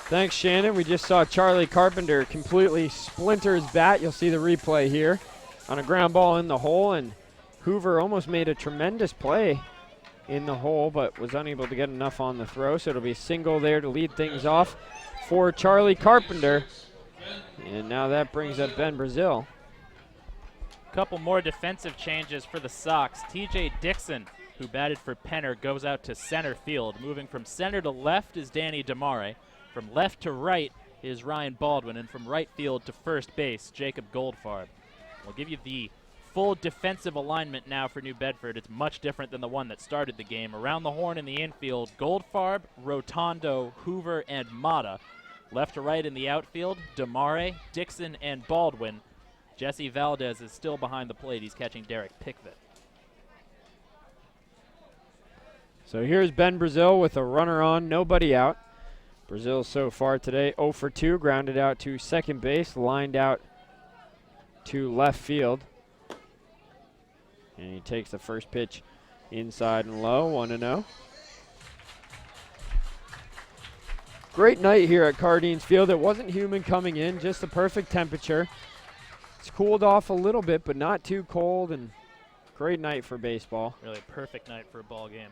Thanks, Shannon. We just saw Charlie Carpenter completely splinter his bat. You'll see the replay here on a ground ball in the hole, and Hoover almost made a tremendous play in the hole, but was unable to get enough on the throw, so it'll be a single there to lead things off for Charlie Carpenter. And now that brings up Ben Brazil. Couple more defensive changes for the Sox. TJ Dixon, who batted for Penner, goes out to center field. Moving from center to left is Danny DeMare. From left to right is Ryan Baldwin. And from right field to first base, Jacob Goldfarb. We'll give you the full defensive alignment now for New Bedford. It's much different than the one that started the game. Around the horn in the infield, Goldfarb, Rotondo, Hoover, and Mata. Left to right in the outfield, DeMare, Dixon, and Baldwin. Jesse Valdez is still behind the plate. He's catching Derek Pickett. So here's Ben Brazil with a runner on, nobody out. Brazil so far today 0 for 2, grounded out to second base, lined out to left field. And he takes the first pitch inside and low, 1-0. Great night here at Cardines Field. It wasn't humid coming in, just the perfect temperature. It's cooled off a little bit, but not too cold, and Great night for baseball. Really a perfect night for a ball game.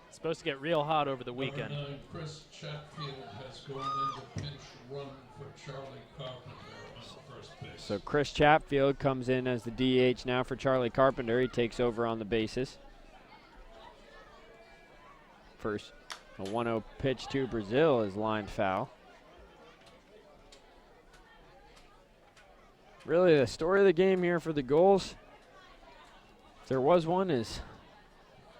It's supposed to get real hot over the weekend. Number 9, Chris Chatfield has gone into pinch run for Charlie Carpenter on first base. So Chris Chatfield comes in as the DH now for Charlie Carpenter. He takes over on the bases. First, a 1-0 pitch to Brazil is lined foul. Really, the story of the game here for the Gulls, if there was one, is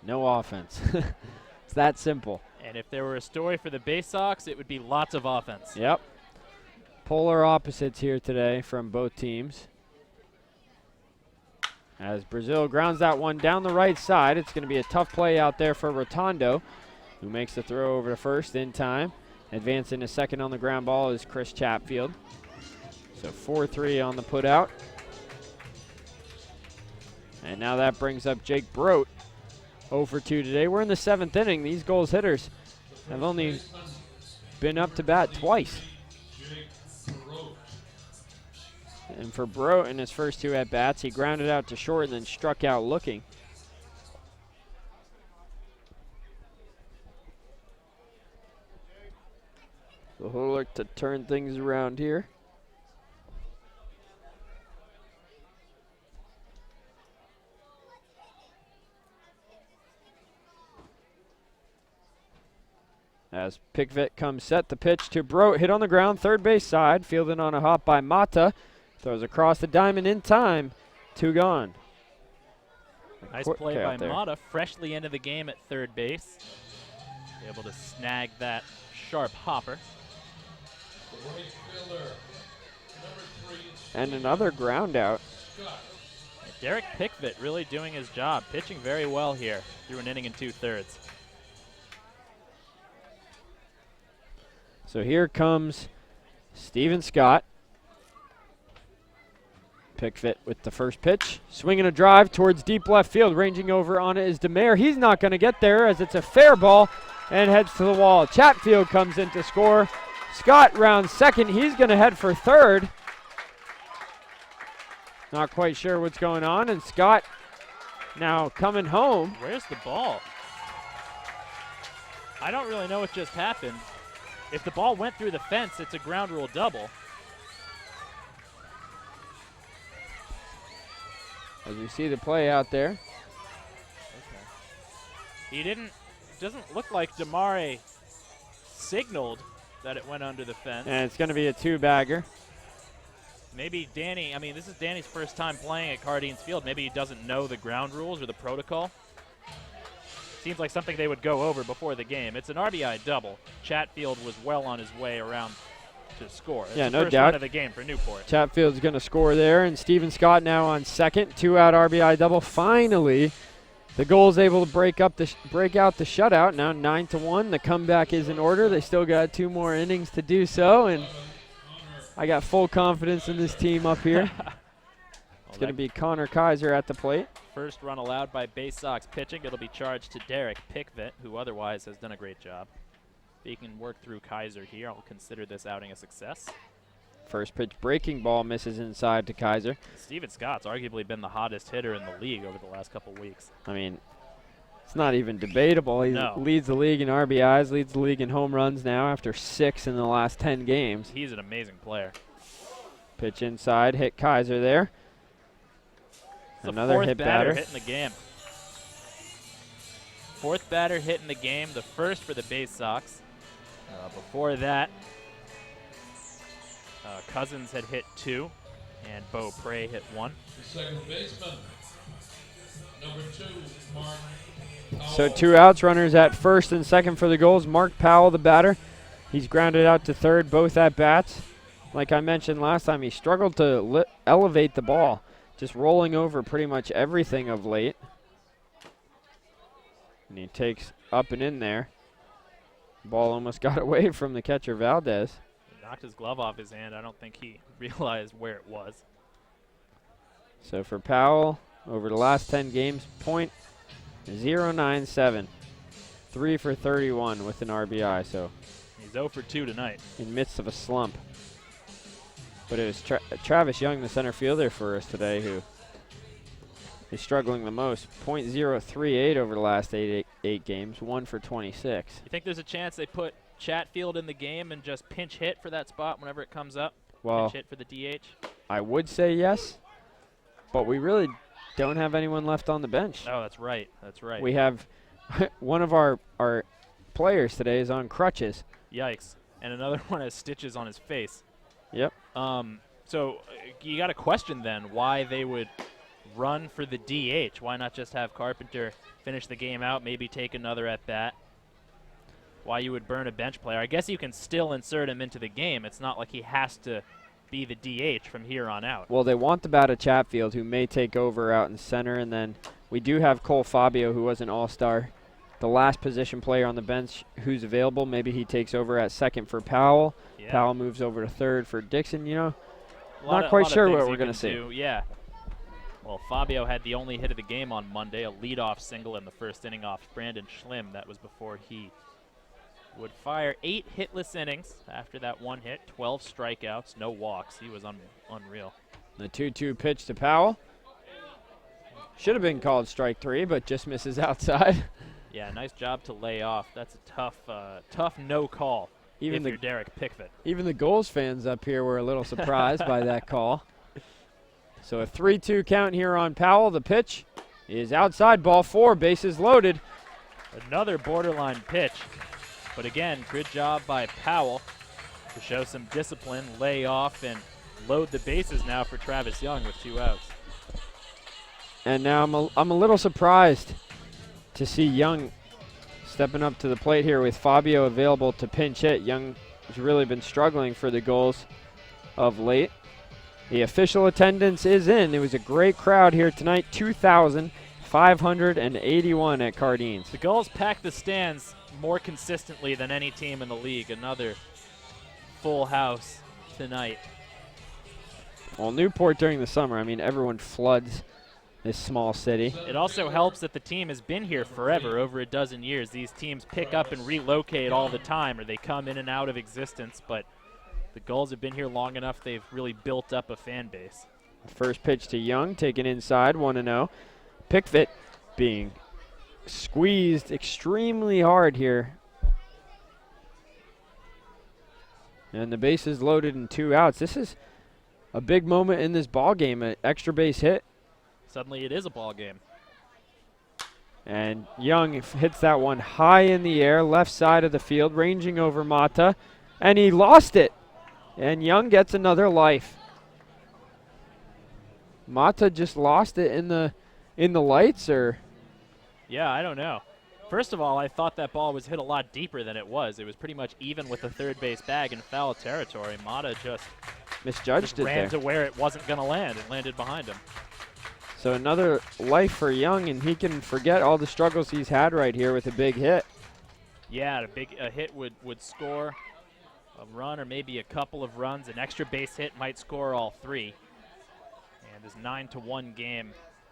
no offense. It's that simple. And if there were a story for the Bay Sox, it would be lots of offense. Yep. Polar opposites here today from both teams. As Brazil grounds that one down the right side, it's going to be a tough play out there for Rotondo, who makes the throw over to first in time. Advancing to second on the ground ball is Chris Chatfield. So 4-3 on the putout. And now that brings up Jake Brote, 0 for 2 today. We're in the 7th inning. These Gulls hitters have only been up to bat twice. And for Brote in his first 2 at-bats, he grounded out to short and then struck out looking. So he'll look to turn things around here. As Pickett comes set, the pitch to Brote, hit on the ground, third base side, fielded on a hop by Mata. Throws across the diamond in time, 2 gone. Nice play by Mata, freshly into the game at third base. Able to snag that sharp hopper. And another ground out. Derek Pickett really doing his job, pitching very well here through an inning and 2/3. So here comes Steven Scott. Pickett with the first pitch. Swinging a drive towards deep left field. Ranging over on it is DeMare. He's not going to get there as it's a fair ball and heads to the wall. Chatfield comes in to score. Scott rounds second. He's going to head for third. Not quite sure what's going on. And Scott now coming home. Where's the ball? I don't really know what just happened. If the ball went through the fence, it's a ground rule double. As we see the play out there. Okay. He doesn't look like DeMare signaled that it went under the fence. And it's going to be a 2-bagger. Maybe Danny, this is Danny's first time playing at Cardines Field. Maybe he doesn't know the ground rules or the protocol. Seems like something they would go over before the game. It's an RBI double. Chatfield was well on his way around to score. It's yeah, the no first doubt. run of the game for Newport. Chatfield's going to score there, and Steven Scott now on second. 2-out RBI double. Finally, the Gulls able to break out the shutout. Now 9-1. The comeback is in order. They still got 2 more innings to do so, and I got full confidence in this team up here. It's going to be Connor Kaiser at the plate. First run allowed by Bay Sox pitching. It'll be charged to Derek Pickett, who otherwise has done a great job. If he can work through Kaiser here, I'll consider this outing a success. First pitch breaking ball misses inside to Kaiser. Steven Scott's arguably been the hottest hitter in the league over the last couple weeks. It's not even debatable. He leads the league in RBIs, leads the league in home runs now after 6 in the last 10 games. He's an amazing player. Pitch inside, hit Kaiser there. Another hit batter. Hit in the game. 4th batter hit in the game, the first for the Bay Sox. Before that, Cousins had hit 2, and Bo Prey hit 1. The second baseman, number 2, Mark Powell. So 2 outs, runners at first and second for the Gulls. Mark Powell, the batter. He's grounded out to third, both at bats. Like I mentioned last time, he struggled to elevate the ball. Just rolling over pretty much everything of late. And he takes up and in there. Ball almost got away from the catcher, Valdez. He knocked his glove off his hand. I don't think he realized where it was. So for Powell, over the last 10 games, .097. 3 for 31 with an RBI. So he's 0 for 2 tonight. In midst of a slump. But it was Travis Young, the center fielder for us today, who is struggling the most. .038 over the last eight games, 1 for 26. You think there's a chance they put Chatfield in the game and just pinch hit for that spot whenever it comes up? Well, pinch hit for the DH? I would say yes, but we really don't have anyone left on the bench. Oh, that's right. That's right. We have one of our players today is on crutches. Yikes. And another one has stitches on his face. Yep. So you got to question then why they would run for the DH. Why not just have Carpenter finish the game out, maybe take another at bat? Why you would burn a bench player? I guess you can still insert him into the game. It's not like he has to be the DH from here on out. Well, they want the bat of Chatfield, who may take over out in center, and then we do have Cole Fabio, who was an all-star, the last position player on the bench who's available. Maybe he takes over at second for Powell. Yeah. Powell moves over to third for Dixon. You know, Not quite sure what we're going to see. Yeah. Well, Fabio had the only hit of the game on Monday, a leadoff single in the first inning off Brandon Schlimm. That was before he would fire 8 hitless innings after that one hit, 12 strikeouts, no walks. He was unreal. The 2-2 pitch to Powell. Should have been called strike 3, but just misses outside. Yeah, nice job to lay off. That's a tough no call. Even if you're Derek Pickford. Even the Gulls fans up here were a little surprised by that call. So a 3-2 count here on Powell. The pitch is outside, ball 4, bases loaded. Another borderline pitch. But again, good job by Powell to show some discipline, lay off, and load the bases now for Travis Young with 2 outs. And now I'm a little surprised to see Young stepping up to the plate here with Fabio available to pinch hit. Young has really been struggling for the Gulls of late. The official attendance is in. It was a great crowd here tonight, 2,581 at Cardines. The Gulls packed the stands more consistently than any team in the league. Another full house tonight. Well, Newport during the summer, I mean, everyone floods this small city. It also helps that the team has been here forever, over a dozen years. These teams pick up and relocate all the time, or they come in and out of existence, but the Gulls have been here long enough, they've really built up a fan base. First pitch to Young, taken inside, 1-0. Pickford being squeezed extremely hard here. And the base is loaded and 2 outs. This is a big moment in this ball game, an extra base hit. Suddenly it is a ball game. And Young hits that one high in the air, left side of the field, ranging over Mata, and he lost it. And Young gets another life. Mata just lost it in the lights, or? Yeah, I don't know. First of all, I thought that ball was hit a lot deeper than it was. It was pretty much even with the third base bag in foul territory. Mata just misjudged it ran there. to where it wasn't going to land. It landed behind him. So another life for Young, and he can forget all the struggles he's had right here with a big hit. Yeah, a hit would score a run or maybe a couple of runs. An extra base hit might score all 3. And this 9-1 game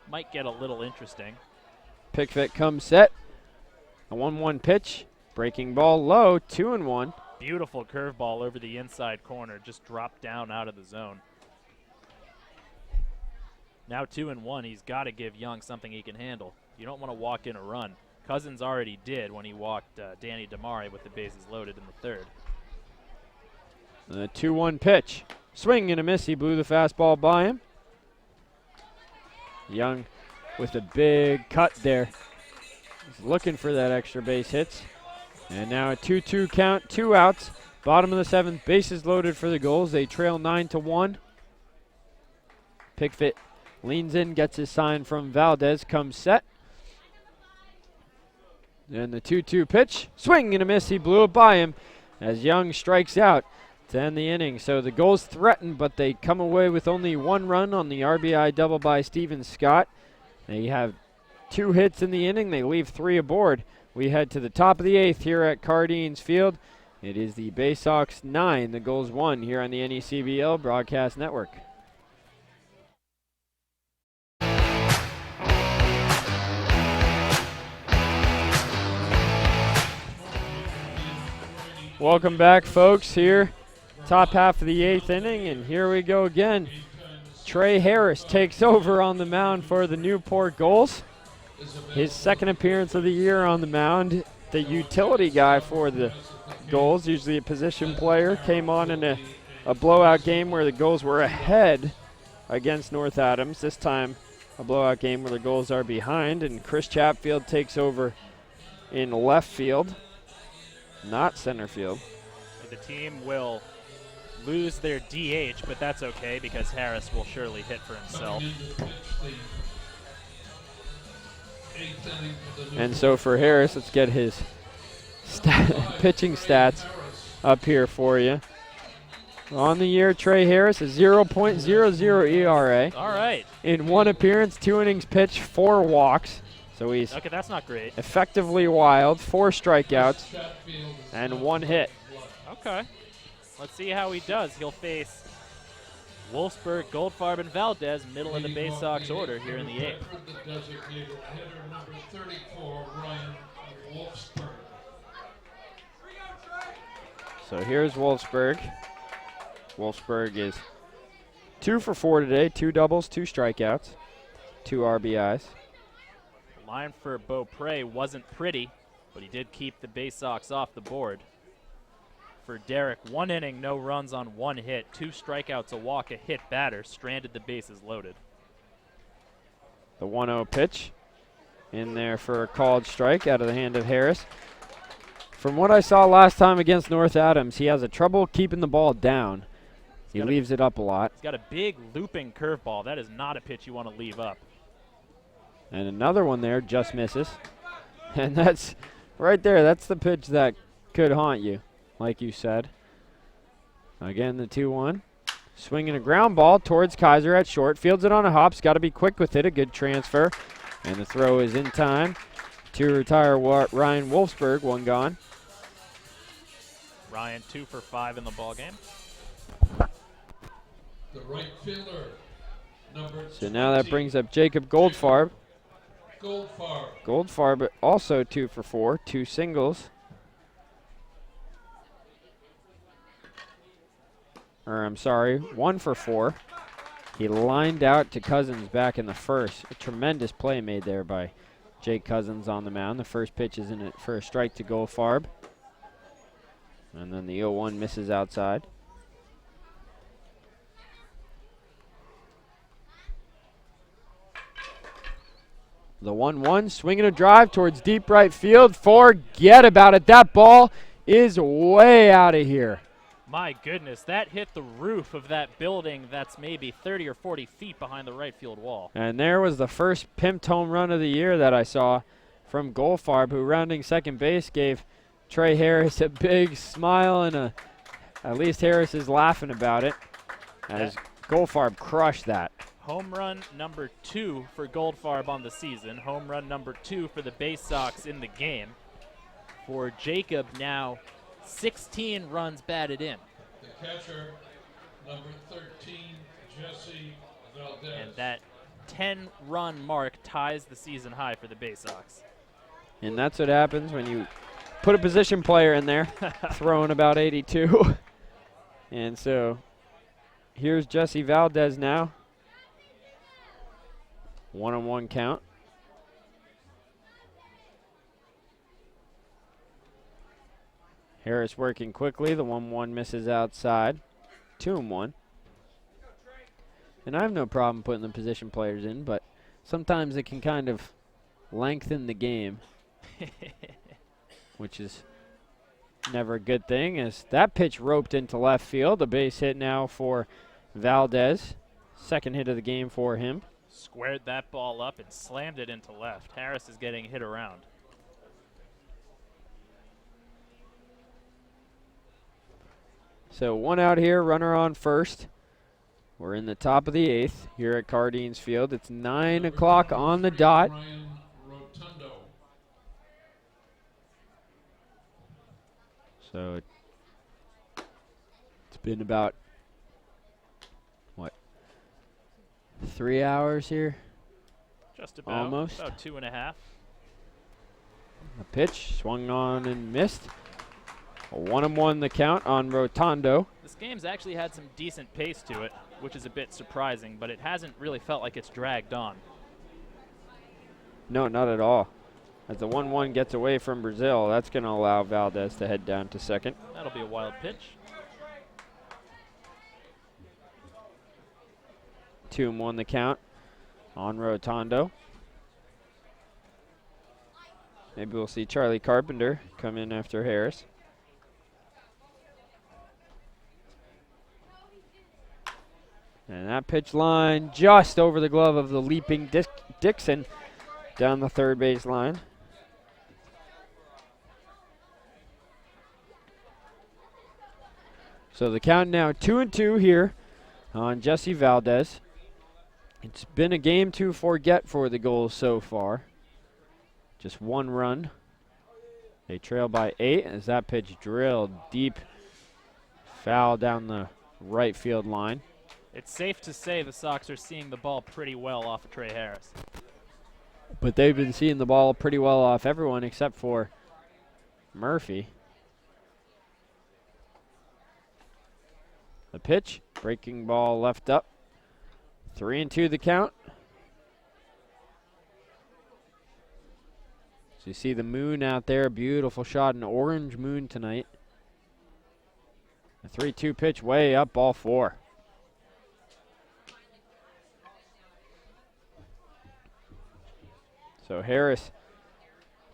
might get a little interesting. Pickford comes set. A 1-1 pitch. Breaking ball low, 2-1. Beautiful curveball over the inside corner. Just dropped down out of the zone. Now 2-1. He's got to give Young something he can handle. You don't want to walk in a run. Cousins already did when he walked Danny Damari with the bases loaded in the third. The 2-1 pitch. Swing and a miss. He blew the fastball by him. Young with a big cut there. He's looking for that extra base hits. And now a 2-2 count, 2 outs. Bottom of the 7th, bases loaded for the Gulls. They trail 9-1. Pickford leans in, gets his sign from Valdez, comes set. And the 2-2 pitch, swing and a miss. He blew it by him as Young strikes out to end the inning. So the Gulls threaten, but they come away with only 1 run on the RBI double by Steven Scott. They have 2 hits in the inning. They leave 3 aboard. We head to the top of the 8th here at Cardines Field. It is the Bay Sox 9, the Gulls 1 here on the NECBL Broadcast Network. Welcome back, folks, here. Top half of the 8th inning, and here we go again. Trey Harris takes over on the mound for the Newport Gulls. His second appearance of the year on the mound. The utility guy for the Gulls, usually a position player, came on in a blowout game where the Gulls were ahead against North Adams. This time a blowout game where the Gulls are behind, and Chris Chatfield takes over in left field, not center field. The team will lose their DH, but that's okay because Harris will surely hit for himself. And so for Harris, let's get his pitching stats up here for you. On the year, Trey Harris is 0.00 ERA. All right. In 1 appearance, 2 innings pitched, 4 walks. So he's okay, that's not great. Effectively wild, 4 strikeouts, and 1 hit. Okay. Let's see how he does. He'll face Wolfsburg, Goldfarb, and Valdez, middle of the Bay Sox order here in the 8th. So here's Wolfsburg. Wolfsburg is 2 for 4 today, 2 doubles, 2 strikeouts, 2 RBIs. Line for Beaupre wasn't pretty, but he did keep the Bay Sox off the board. For Derek, 1 inning, no runs on 1 hit, 2 strikeouts, a walk, a hit batter, stranded the bases loaded. The 1-0 pitch in there for a called strike out of the hand of Harris. From what I saw last time against North Adams, he has a trouble keeping the ball down. He leaves it up a lot. He's got a big looping curveball. That is not a pitch you want to leave up. And another one there just misses. And that's right there. That's the pitch that could haunt you, like you said. Again, the 2-1. Swinging a ground ball towards Kaiser at short. Fields it on a hop. Got to be quick with it. A good transfer. And the throw is in time to retire Ryan Wolfsburg. 1 gone. Ryan 2 for 5 in the ball game. The right fielder, number So now that brings up Jacob Goldfarb. Goldfarb also 2 for 4, 2 singles. Or I'm sorry, 1 for 4. He lined out to Cousins back in the first. A tremendous play made there by Jake Cousins on the mound. The first pitch is in it for a strike to Goldfarb. And then the 0-1 misses outside. The 1-1, swinging a drive towards deep right field. Forget about it. That ball is way out of here. My goodness, that hit the roof of that building that's maybe 30 or 40 feet behind the right field wall. And there was the first pimped home run of the year that I saw from Goldfarb, who rounding second base gave Trey Harris a big smile, and at least Harris is laughing about it as Goldfarb crushed that. Home run number 2 for Goldfarb on the season. Home run number 2 for the Bay Sox in the game. For Jacob, now 16 runs batted in. The catcher, number 13, Jesse Valdez. And that 10-run mark ties the season high for the Bay Sox. And that's what happens when you put a position player in there, throwing about 82. And so here's Jesse Valdez now. 1-1 count. Harris working quickly. The 1-1 misses outside. 2-1. And I have no problem putting the position players in, but sometimes it can kind of lengthen the game, which is never a good thing. As that pitch roped into left field. A base hit now for Valdez. Second hit of the game for him. Squared that ball up and slammed it into left. Harris is getting hit around. So 1 out here, runner on first. We're in the top of the 8th here at Cardines Field. It's 9 o'clock on the dot. So it's been about, what, 3 hours here? Just about. Almost. About 2.5. A pitch swung on and missed. A 1-1 the count on Rotondo. This game's actually had some decent pace to it. which is a bit surprising, but it hasn't really felt like it's dragged on. No, not at all. As the 1-1 gets away from Brazil, that's going to allow Valdez to head down to second. That'll be a wild pitch. 2-1 the count on Rotondo. Maybe we'll see Charlie Carpenter come in after Harris. And that pitch line just over the glove of the leaping Dixon down the third base line. So the count now 2-2 here on Jesse Valdez. It's been a game to forget for the Gulls so far. Just one run. They trail by 8 as that pitch drilled deep, foul down the right field line. It's safe to say the Sox are seeing the ball pretty well off of Trey Harris. But they've been seeing the ball pretty well off everyone except for Murphy. The pitch, breaking ball left up. 3-2 the count. So you see the moon out there, beautiful shot, an orange moon tonight. A 3-2 pitch way up, ball 4. So Harris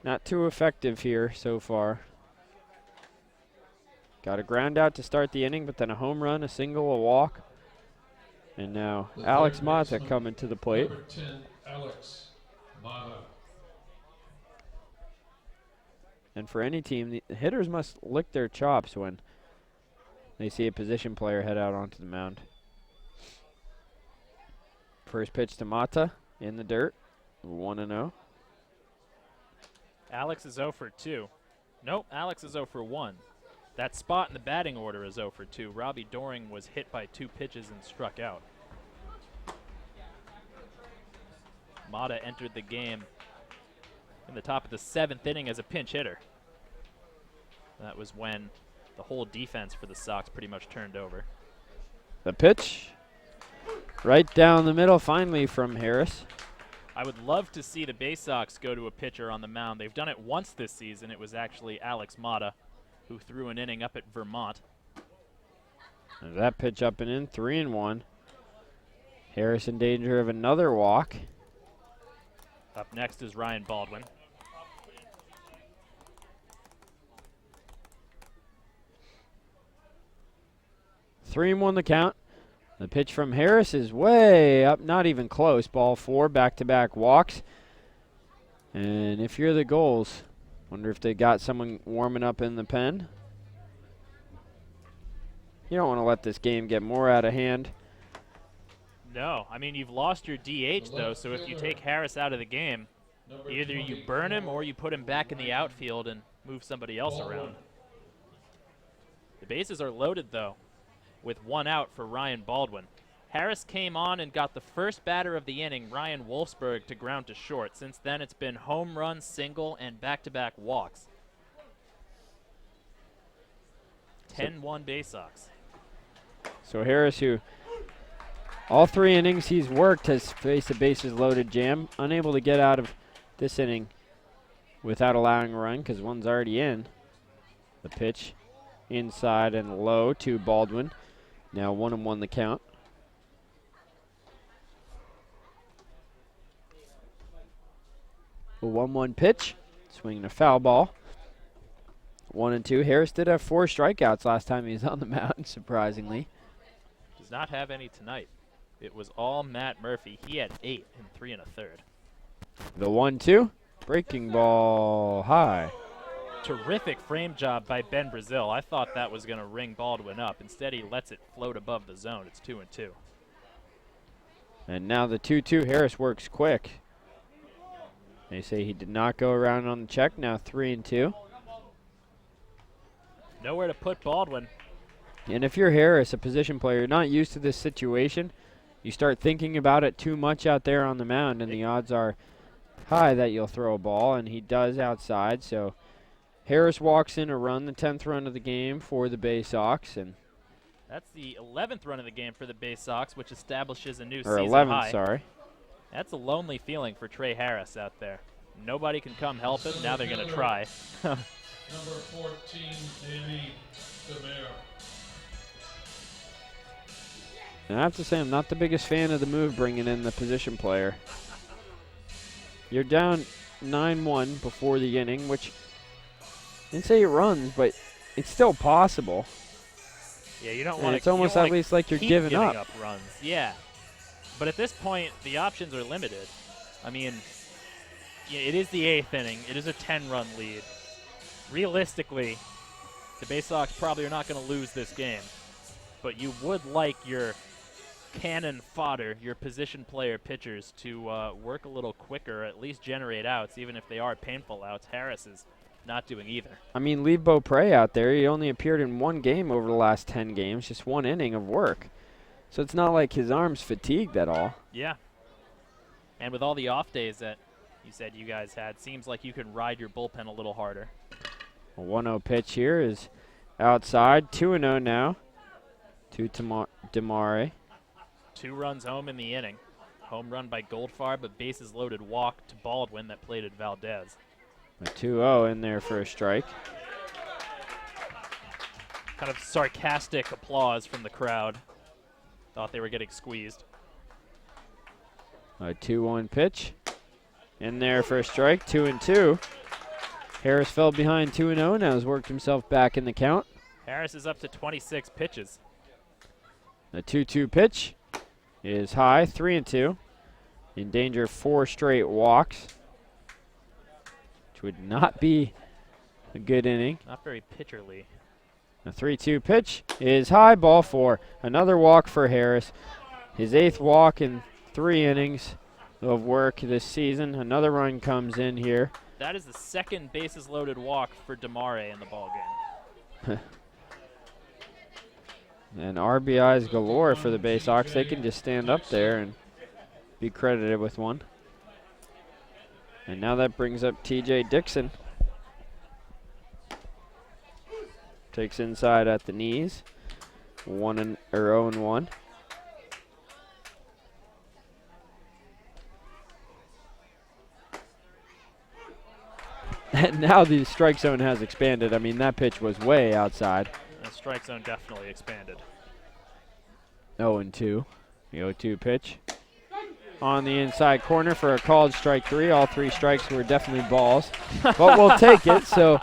not too effective here so far. Got a ground out to start the inning, but then a home run, a single, a walk. And now Alex Mata coming to the plate. Number 10, Alex Mata. And for any team, the hitters must lick their chops when they see a position player head out onto the mound. First pitch to Mata in the dirt, 1-0. Alex is 0 for 2. Nope, Alex is 0 for 1. That spot in the batting order is 0 for 2. Robbie Doring was hit by 2 pitches and struck out. Mata entered the game in the top of the 7th inning as a pinch hitter. That was when the whole defense for the Sox pretty much turned over. The pitch right down the middle finally from Harris. I would love to see the Bay Sox go to a pitcher on the mound. They've done it once this season. It was actually Alex Mata, who threw an inning up at Vermont. And that pitch up and in, 3-1. Harris in danger of another walk. Up next is Ryan Baldwin. Three and 1 the count. The pitch from Harris is way up, not even close. Ball 4, back-to-back walks. And if you're the Gulls, wonder if they got someone warming up in the pen. You don't want to let this game get more out of hand. No, I mean, you've lost your DH, though, so if you take Harris out of the game, either you burn him or you put him back in the outfield and move somebody else around. The bases are loaded, though, with 1 out for Ryan Baldwin. Harris came on and got the first batter of the inning, Ryan Wolfsburg, to ground to short. Since then, it's been home run, single, and back-to-back walks. 10-1 Bay Sox. So Harris, who all 3 innings he's worked, has faced a bases-loaded jam. Unable to get out of this inning without allowing a run because one's already in. The pitch inside and low to Baldwin. Now 1-1 the count. A 1-1 pitch, swinging a foul ball. 1-2. Harris did have 4 strikeouts last time he was on the mound, surprisingly. Does not have any tonight. It was all Matt Murphy. He had 8 in 3 1/3. The 1-2, breaking ball high. Terrific frame job by Ben Brazil. I thought that was going to ring Baldwin up. Instead, he lets it float above the zone. It's 2-2. And now the 2-2. Harris works quick. They say he did not go around on the check. Now 3-2. Nowhere to put Baldwin. And if you're Harris, a position player, not used to this situation, you start thinking about it too much out there on the mound, and the odds are high that you'll throw a ball, and he does outside. So Harris walks in a run, the 10th run of the game for the Bay Sox, and That's the 11th run of the game for the Bay Sox, which establishes a new Or season 11, high. sorry. That's a lonely feeling for Trey Harris out there. Nobody can come help him. Now they're going to try. Number 14, Danny DeMare. And I have to say, I'm not the biggest fan of the move bringing in the position player. You're down 9-1 before the inning, which I didn't say it runs, but it's still possible. Yeah, you don't And want to. it's almost at least like you're giving up. Runs. Yeah, but at this point, the options are limited. I mean, yeah, it is the 8th inning. It is a 10-run lead. Realistically, the Bay Sox probably are not going to lose this game, but you would like your cannon fodder, your position player pitchers, to work a little quicker, or at least generate outs, even if they are painful outs. Harris is not doing either. I mean, leave Beaupre out there. He only appeared in one game over the last 10 games, just one inning of work. So it's not like his arm's fatigued at all. Yeah. And with all the off days that you said you guys had, seems like you can ride your bullpen a little harder. A 1-0 pitch here is outside. 2-0 now to Demare. 2 runs home in the inning. Home run by Goldfarb, a bases loaded walk to Baldwin that plated Valdez. A 2-0 in there for a strike. Kind of sarcastic applause from the crowd. Thought they were getting squeezed. A 2-1 pitch in there for a strike. 2-2. Harris fell behind 2-0, now has worked himself back in the count. Harris is up to 26 pitches. The 2-2 pitch is high, 3-2. In danger of 4 straight walks, which would not be a good inning. Not very pitcherly. The 3-2 pitch is high, ball 4. Another walk for Harris. His 8th walk in 3 innings of work this season. Another run comes in here. That is the 2nd bases loaded walk for Demare in the ballgame. And RBIs galore for the Bay Sox. They can just stand up there and be credited with one. And now that brings up TJ Dixon. Takes inside at the knees. 0-1. And now the strike zone has expanded. I mean, that pitch was way outside. The strike zone definitely expanded. 0-2. The 0-2 pitch. On the inside corner for a called strike 3. All 3 strikes were definitely balls. But we'll take it, so.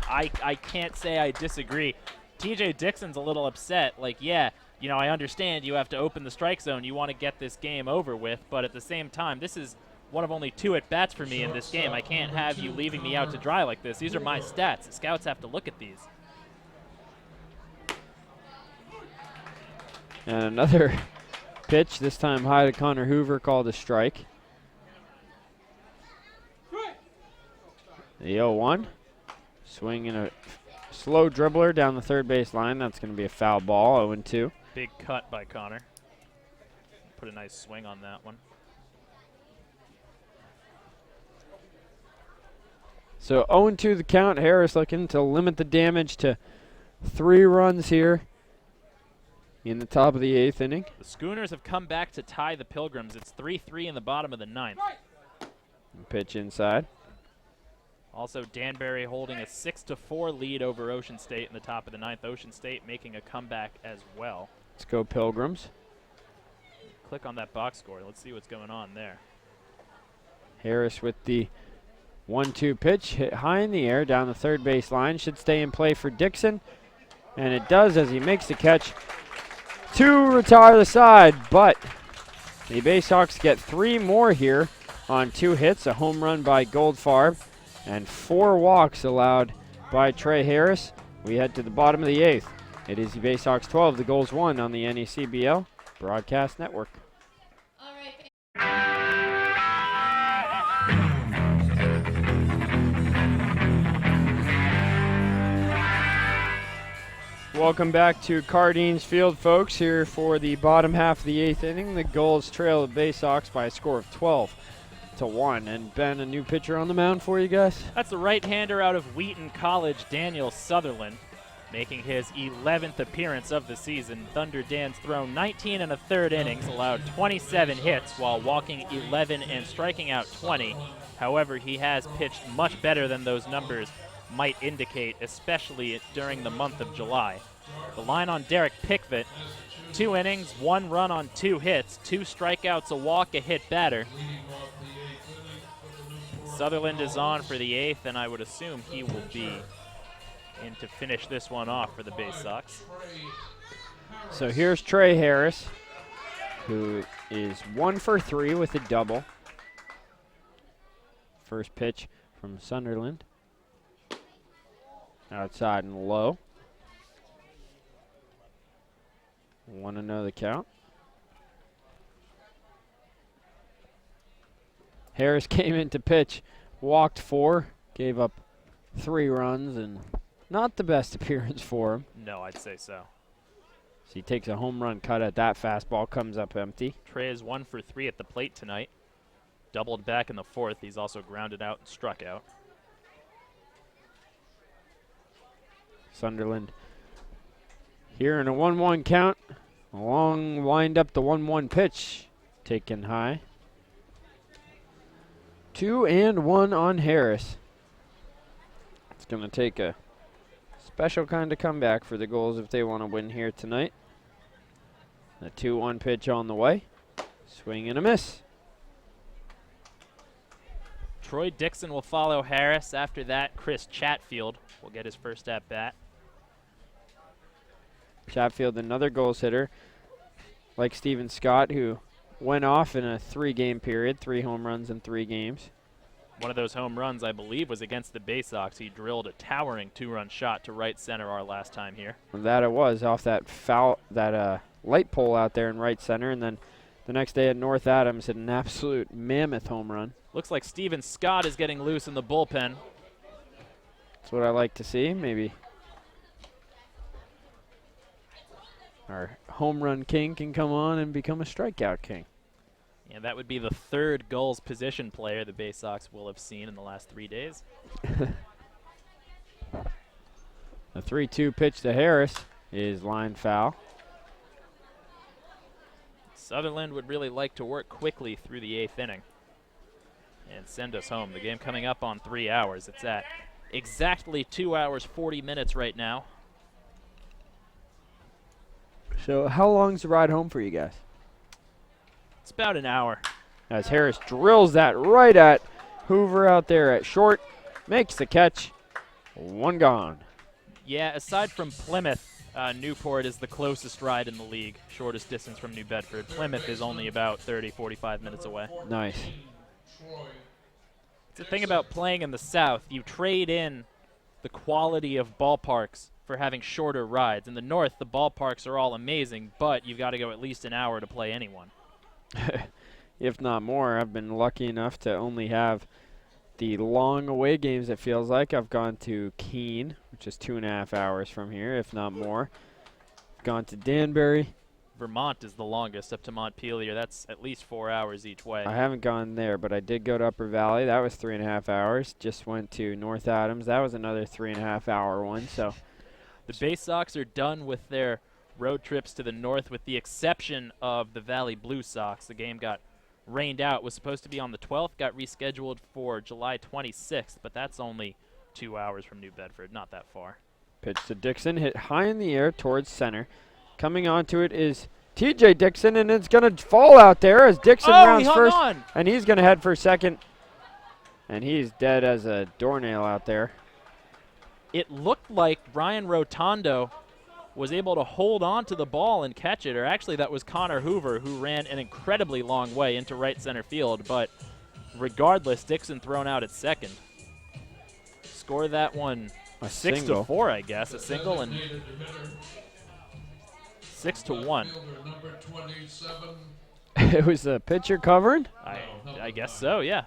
I can't say I disagree. TJ Dixon's a little upset. Like, yeah, you know, I understand you have to open the strike zone. You want to get this game over with. But at the same time, this is one of only 2 at-bats for me in this game. I can't have you leaving me out to dry like this. These are my stats. The scouts have to look at these. And another pitch, this time high to Connor Hoover, called a strike. The 0-1. Swinging a slow dribbler down the third base line. That's going to be a foul ball, 0-2. Big cut by Connor. Put a nice swing on that one. So 0-2 the count. Harris looking to limit the damage to 3 runs here in the top of the 8th inning. The Schooners have come back to tie the Pilgrims. It's 3-3 in the bottom of the 9th. Pitch inside. Also, Danbury holding a 6-4 lead over Ocean State in the top of the 9th. Ocean State making a comeback as well. Let's go Pilgrims. Click on that box score. Let's see what's going on there. Harris with the 1-2 pitch, hit high in the air down the third base line. Should stay in play for Dixon. And it does as he makes the catch to retire the side. But the Bay Sox get 3 more here on 2 hits. A home run by Goldfarb and 4 walks allowed by Trey Harris. We head to the bottom of the 8th. It is the Bay Sox 12, the Gulls 1 on the NECBL Broadcast Network. Welcome back to Cardines Field, folks, here for the bottom half of the 8th inning. The Gulls trail the Bay Sox by a score of 12-1. And Ben, a new pitcher on the mound for you guys? That's the right-hander out of Wheaton College, Daniel Sutherland. Making his 11th appearance of the season, Thunder Dan's thrown 19 1/3 innings, allowed 27 hits while walking 11 and striking out 20. However, he has pitched much better than those numbers might indicate, especially during the month of July. The line on Derek Pickfett, 2 innings, 1 run on 2 hits, 2 strikeouts, a walk, a hit batter. Sutherland is on for the 8th, and I would assume he will be in to finish this one off for the Bay Sox. So here's Trey Harris, who is 1 for 3 with a double. First pitch from Sunderland. Outside and low. 1-0 the count. Harris came in to pitch, walked 4, gave up 3 runs, and not the best appearance for him. No, I'd say so. So he takes a home run cut at that fastball, comes up empty. Trey is 1 for 3 at the plate tonight. Doubled back in the 4th. He's also grounded out and struck out. Sunderland here in a 1-1 count. A long wind up the 1-1 pitch, taken high. 2-1 on Harris. It's going to take a special kind of comeback for the Gulls if they want to win here tonight. The 2-1 pitch on the way. Swing and a miss. Troy Dixon will follow Harris. After that, Chris Chatfield will get his first at-bat. Chatfield, another Gulls hitter, like Steven Scott, who went off in a 3-game period, 3 home runs in 3 games. One of those home runs, I believe, was against the Bay Sox. He drilled a towering 2-run shot to right center our last time here. That it was, off that light pole out there in right center, and then the next day at North Adams hit an absolute mammoth home run. Looks like Steven Scott is getting loose in the bullpen. That's what I like to see. Maybe our home run king can come on and become a strikeout king. Yeah, that would be the 3rd Gulls position player the Bay Sox will have seen in the last 3 days. The 3-2 pitch to Harris is line foul. Sutherland would really like to work quickly through the 8th inning and send us home. The game coming up on 3 hours. It's at exactly 2 hours, 40 minutes right now. So how long's the ride home for you guys? It's about an hour. As Harris drills that right at Hoover out there at short, makes the catch, 1 gone. Yeah, aside from Plymouth, Newport is the closest ride in the league, shortest distance from New Bedford. Plymouth is only about 30, 45 minutes away. Nice. It's the thing about playing in the South. You trade in the quality of ballparks for having shorter rides. In the North, the ballparks are all amazing, but you've got to go at least an hour to play anyone. If not more. I've been lucky enough to only have the long away games, it feels like. I've gone to Keene, which is 2.5 hours from here, if not more. I've gone to Danbury. Vermont is the longest, up to Montpelier. That's at least 4 hours each way. I haven't gone there, but I did go to Upper Valley. That was 3.5 hours. Just went to North Adams. That was another 3.5 hour one. So the Bay Sox are done with their road trips to the north, with the exception of the Valley Blue Sox. The game got rained out. Was supposed to be on the 12th, got rescheduled for July 26th, but that's only 2 hours from New Bedford, not that far. Pitch to Dixon, hit high in the air towards center. Coming onto it is TJ Dixon, and it's going to fall out there as Dixon rounds first, and he's going to head for second, and he's dead as a doornail out there. It looked like Ryan Rotondo was able to hold on to the ball and catch it, or actually that was Connor Hoover, who ran an incredibly long way into right center field, but regardless, Dixon thrown out at second. Score that one a 6-4, I guess, a single, and 6-1. It was a pitcher covering? I guess so, yeah.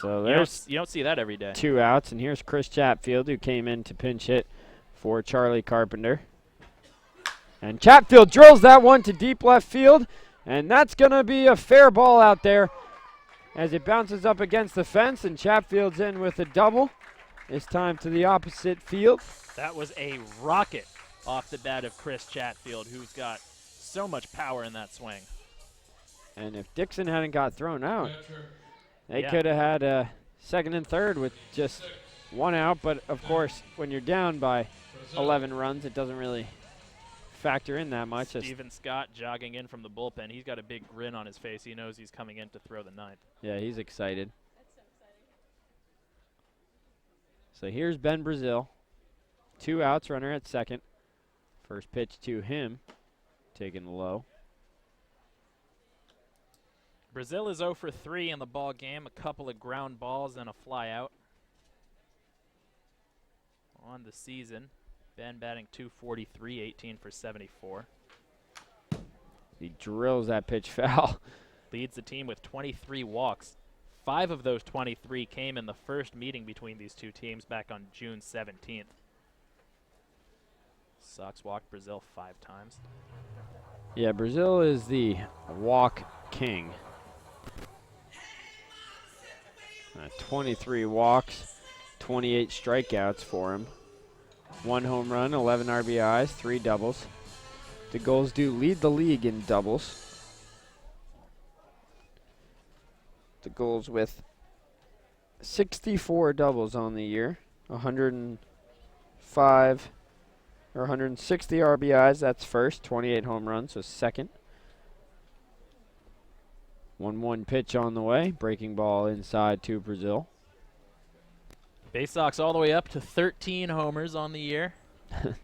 So there's you don't see that every day. 2 outs, and here's Chris Chatfield, who came in to pinch hit for Charlie Carpenter. And Chatfield drills that one to deep left field, and that's going to be a fair ball out there as it bounces up against the fence, and Chatfield's in with a double. It's time to the opposite field. That was a rocket off the bat of Chris Chatfield, who's got so much power in that swing. And if Dixon hadn't got thrown out, they Yeah. could have had a second and third with just one out. But, of course, when you're down by 11 runs, it doesn't really factor in that much. Steven Scott jogging in from the bullpen. He's got a big grin on his face. He knows he's coming in to throw the ninth. Yeah, he's excited. So here's Ben Brazil. 2 outs, runner at second. First pitch to him, taken low. Brazil is 0 for 3 in the ball game. A couple of ground balls and a fly out. On the season, Ben batting .243, 18 for 74. He drills that pitch foul. Leads the team with 23 walks. 5 of those 23 came in the first meeting between these two teams back on June 17th. Sox walked Brazil 5 times. Yeah, Brazil is the walk king. 23 walks, 28 strikeouts for him. 1 home run, 11 RBIs, 3 doubles. The Gulls do lead the league in doubles. The Gulls with 64 doubles on the year, 105 or 160 RBIs, that's first, 28 home runs, so second. 1-1 pitch on the way, breaking ball inside to Brazil. Bay Sox all the way up to 13 homers on the year.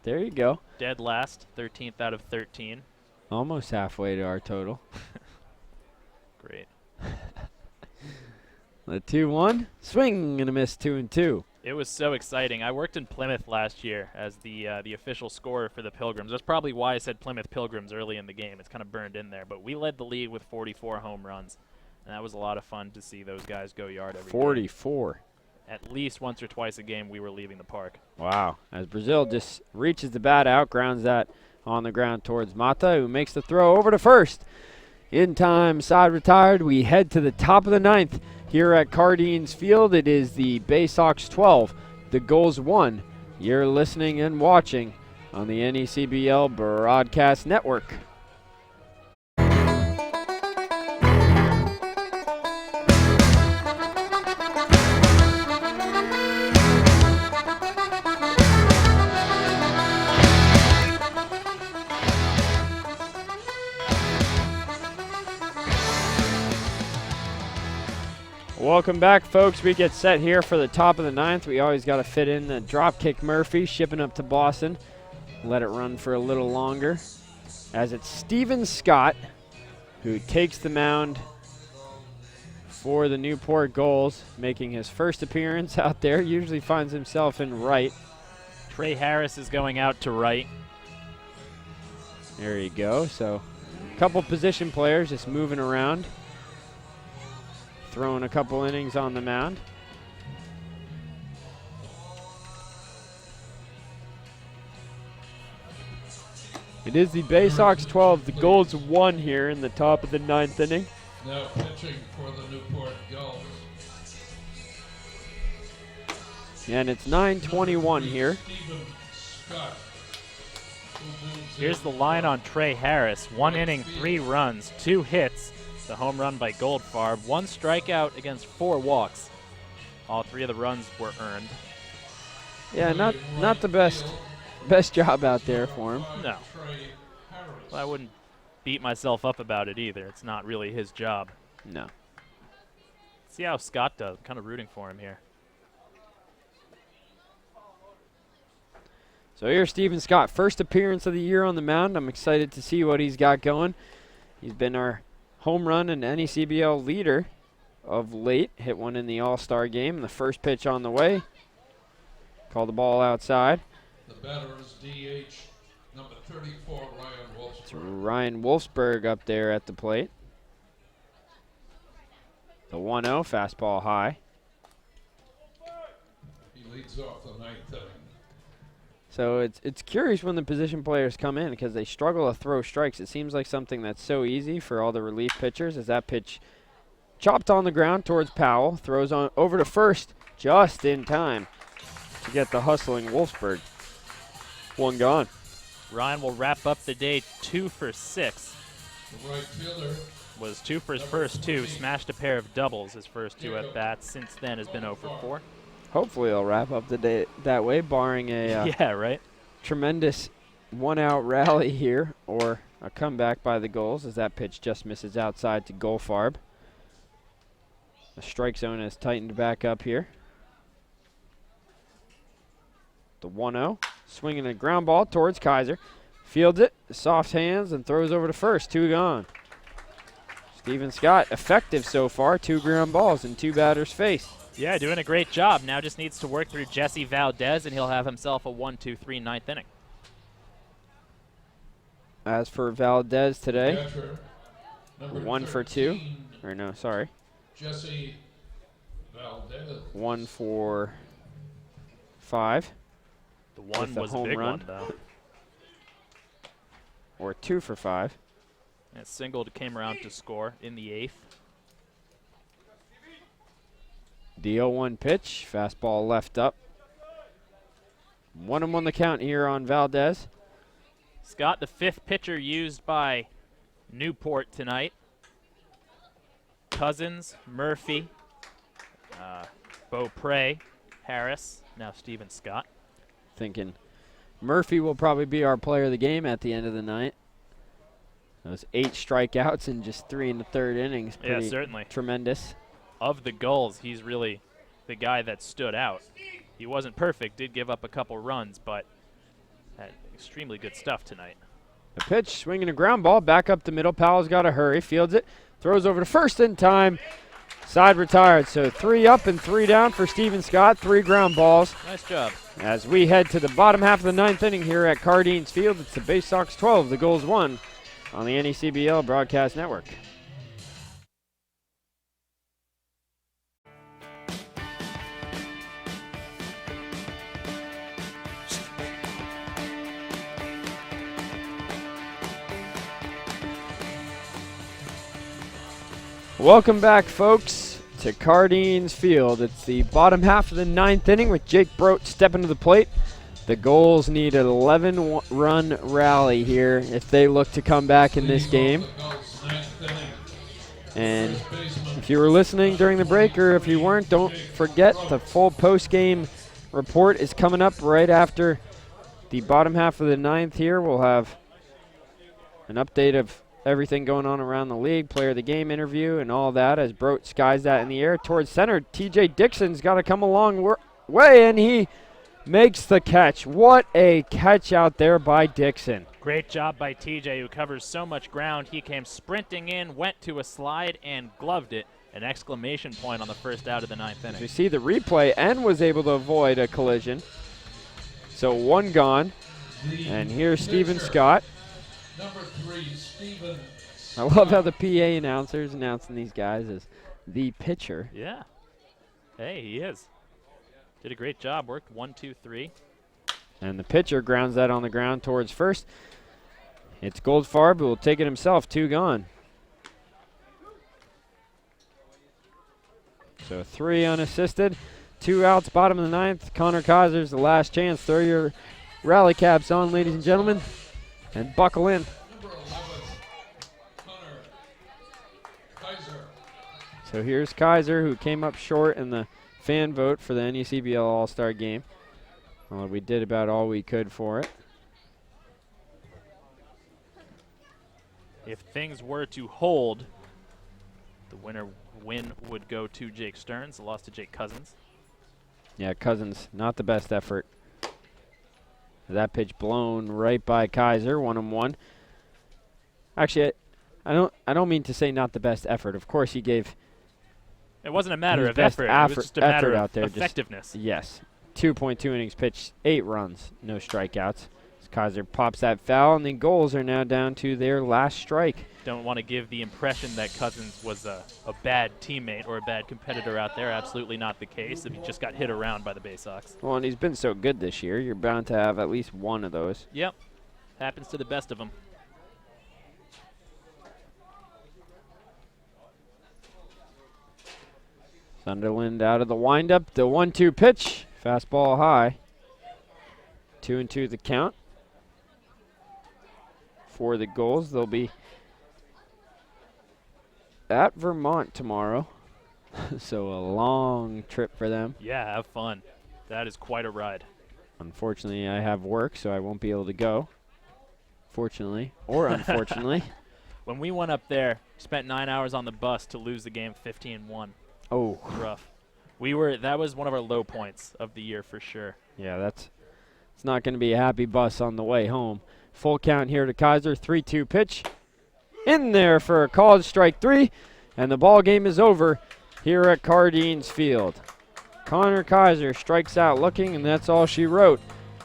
There you go. Dead last, 13th out of 13. Almost halfway to our total. Great. The 2-1, swing and a miss, 2-2. It was so exciting. I worked in Plymouth last year as the official scorer for the Pilgrims. That's probably why I said Plymouth Pilgrims early in the game. It's kind of burned in there. But we led the league with 44 home runs. And that was a lot of fun to see those guys go yard every 44. game. At least once or twice a game we were leaving the park. Wow. As Brazil just reaches the bat out, grounds that on the ground towards Mata, who makes the throw over to first. In time, side retired. We head to the top of the 9th here at Cardines Field. It is the Bay Sox 12, the Gulls 1. You're listening and watching on the NECBL Broadcast Network. Welcome back, folks. We get set here for the top of the 9th. We always got to fit in the dropkick Murphy, shipping up to Boston. Let it run for a little longer. As it's Steven Scott, who takes the mound for the Newport Gulls, making his first appearance out there. Usually finds himself in right. Trey Harris is going out to right. There you go. So a couple position players just moving around. Throwing a couple innings on the mound. It is the Bay Sox 12, the Gulls 1 here in the top of the 9th inning. Now pitching for the Newport Gulls. And it's 9:21 here. Steven Scott. Here's the line on Trey Harris. 1 inning, 3 runs, 2 hits. The home run by Goldfarb. 1 strikeout against 4 walks. All 3 of the runs were earned. Yeah, not the best job out there for him. No. Well, I wouldn't beat myself up about it either. It's not really his job. No. See how Scott does. I'm kind of rooting for him here. So here's Steven Scott, first appearance of the year on the mound. I'm excited to see what he's got going. He's been our home run and NECBL leader of late. Hit one in the All-Star game. The first pitch on the way. Call the ball outside. The batter is DH number 34, Ryan Wolfsburg. It's Ryan Wolfsburg up there at the plate. The 1-0 fastball high. He leads off the 9th inning. So it's curious when the position players come in because they struggle to throw strikes. It seems like something that's so easy for all the relief pitchers. As that pitch chopped on the ground towards Powell, throws on over to first just in time. to get the hustling Wolfsburg. One gone. Ryan will wrap up the day 2 for 6. The right fielder. Was 2 for his first 2, smashed a pair of doubles his first 2 at bats. Since then has been 0 for 4. Hopefully he'll wrap up the day that way, barring a yeah, right. Tremendous one-out rally here or a comeback by the Gulls as that pitch just misses outside to Goldfarb. The strike zone has tightened back up here. The 1-0, swinging a ground ball towards Kaiser. Fields it, soft hands, and throws over to first. 2 gone. Steven Scott, effective so far. 2 ground balls in 2 batters faced. Yeah, doing a great job. Now just needs to work through Jesse Valdez, and he'll have himself a 1-2-3 ninth inning. As for Valdez today, Catcher, number 1 for 2. Or no, sorry. Jesse Valdez. 1 for 5. The 1 was a home big run. one, though. Or 2 for 5. And singled came around to score in the 8th. The 0-1 pitch, fastball left up. 1-1 the count here on Valdez. Scott, the 5th pitcher used by Newport tonight. Cousins, Murphy, Beaupre, Harris, now Steven Scott. Thinking Murphy will probably be our player of the game at the end of the night. Those 8 strikeouts in just 3 1/3 innings. Yeah, Pretty certainly. tremendous. Of the Gulls, he's really the guy that stood out. He wasn't perfect, did give up a couple runs, but had extremely good stuff tonight. The pitch, swinging a ground ball, back up the middle. Powell's got to hurry, fields it, throws over to first in time. Side retired, so 3 up and 3 down for Steven Scott. 3 ground balls. Nice job. As we head to the bottom half of the 9th inning here at Cardines Field, it's the Bay Sox 12, the Gulls 1 on the NECBL Broadcast Network. Welcome back, folks, to Cardines Field. It's the bottom half of the 9th inning with Jake Brote stepping to the plate. The Gulls need an 11-run rally here if they look to come back in this game. And if you were listening during the break, or if you weren't, don't forget the full post-game report is coming up right after the bottom half of the 9th here. We'll have an update of everything going on around the league, player of the game interview, and all that as Brote skies that in the air towards center. TJ Dixon's got to come a long way, and he makes the catch. What a catch out there by Dixon. Great job by TJ, who covers so much ground. He came sprinting in, went to a slide, and gloved it. An exclamation point on the first out of the 9th inning. You see the replay and was able to avoid a collision. So 1 gone. And here's Steven Scott. Number 3, Steven I love how the PA announcers announcing these guys as the pitcher. Yeah. Hey, he is. Did a great job. Worked 1, 2, 3. And the pitcher grounds that on the ground towards first. It's Goldfarb who will take it himself. 2 gone. So 3 unassisted. 2 outs, bottom of the 9th. Connor Kaiser's the last chance. Throw your rally caps on, ladies and gentlemen, and buckle in. Number 11, Connor Kaiser. So here's Kaiser, who came up short in the fan vote for the NECBL All-Star Game. Well, we did about all we could for it. If things were to hold, the win would go to Jake Stearns, the loss to Jake Cousins. Yeah, Cousins, not the best effort. That pitch blown right by Kaiser, 1-1. Actually, I don't mean to say not the best effort. Of course, he gave. It wasn't a matter his of best effort. It was just a matter of out there. effectiveness. Yes. 2.2 innings pitched, 8 runs, no strikeouts. As Kaiser pops that foul, and the Gulls are now down to their last strike. Don't want to give the impression that Cousins was a bad teammate or a bad competitor out there. Absolutely not the case. He just got hit around by the Bay Sox. Well, and he's been so good this year. You're bound to have at least one of those. Yep. Happens to the best of them. Sunderland out of the windup. The 1-2 pitch. Fastball high. 2-2 the count. For the Gulls, they'll be at Vermont tomorrow. So a long trip for them. Yeah, have fun. That is quite a ride. Unfortunately, I have work, so I won't be able to go. Fortunately, or unfortunately. When we went up there, spent 9 hours on the bus to lose the game 15-1. Oh. Rough. That was one of our low points of the year for sure. Yeah, it's not going to be a happy bus on the way home. Full count here to Kaiser, 3-2 pitch. In there for a called strike 3, and the ball game is over here at Cardines Field. Connor Kaiser strikes out looking, and that's all she wrote.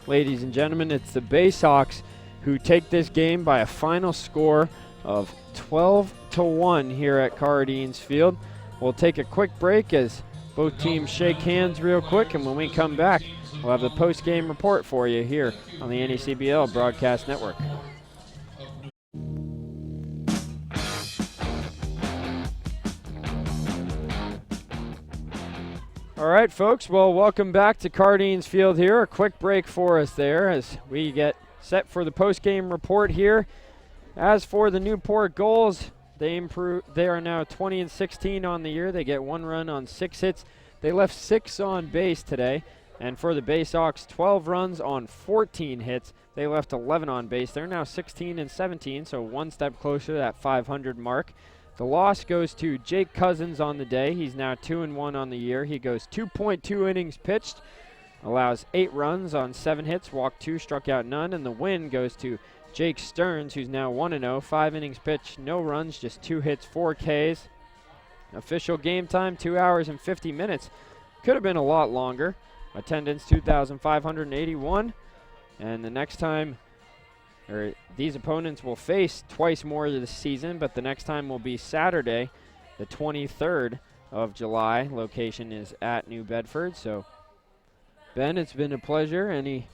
Ladies and gentlemen, it's the Baysox who take this game by a final score of 12-1 here at Cardines Field. We'll take a quick break as both teams shake hands real quick, and when we come back, we'll have the post-game report for you here on the NECBL Broadcast Network. All right, folks. Well, welcome back to Cardines Field here. A quick break for us there as we get set for the post-game report here. As for the Newport Gulls, they are now 20-16 on the year. They get 1 run on 6 hits. They left 6 on base today. And for the Baysox, 12 runs on 14 hits. They left 11 on base. They're now 16-17, so 1 step closer to that 500 mark. The loss goes to Jake Cousins on the day. He's now 2-1 on the year. He goes 2.2 innings pitched, allows 8 runs on 7 hits, walked 2, struck out none, and the win goes to Jake Stearns, who's now 1-0, 5 innings pitched, no runs, just 2 hits, 4 Ks. Official game time, 2 hours and 50 minutes. Could have been a lot longer. Attendance 2,581, and the next time, these opponents will face twice more this season, but the next time will be Saturday, the 23rd of July. Location is at New Bedford. So, Ben, it's been a pleasure. Any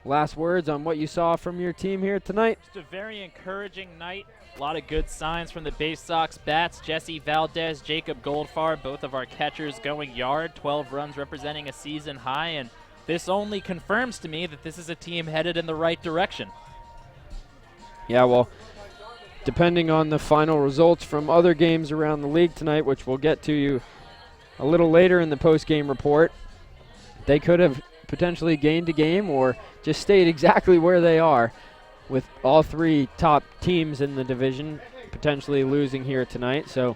last words on what you saw from your team here tonight? Just a very encouraging night. A lot of good signs from the Baysox bats. Jesse Valdez, Jacob Goldfarb, both of our catchers going yard. 12 runs representing a season high, and this only confirms to me that this is a team headed in the right direction. Yeah, well, depending on the final results from other games around the league tonight, which we'll get to you a little later in the post-game report, they could have potentially gained a game or just stayed exactly where they are, with all 3 top teams in the division potentially losing here tonight. So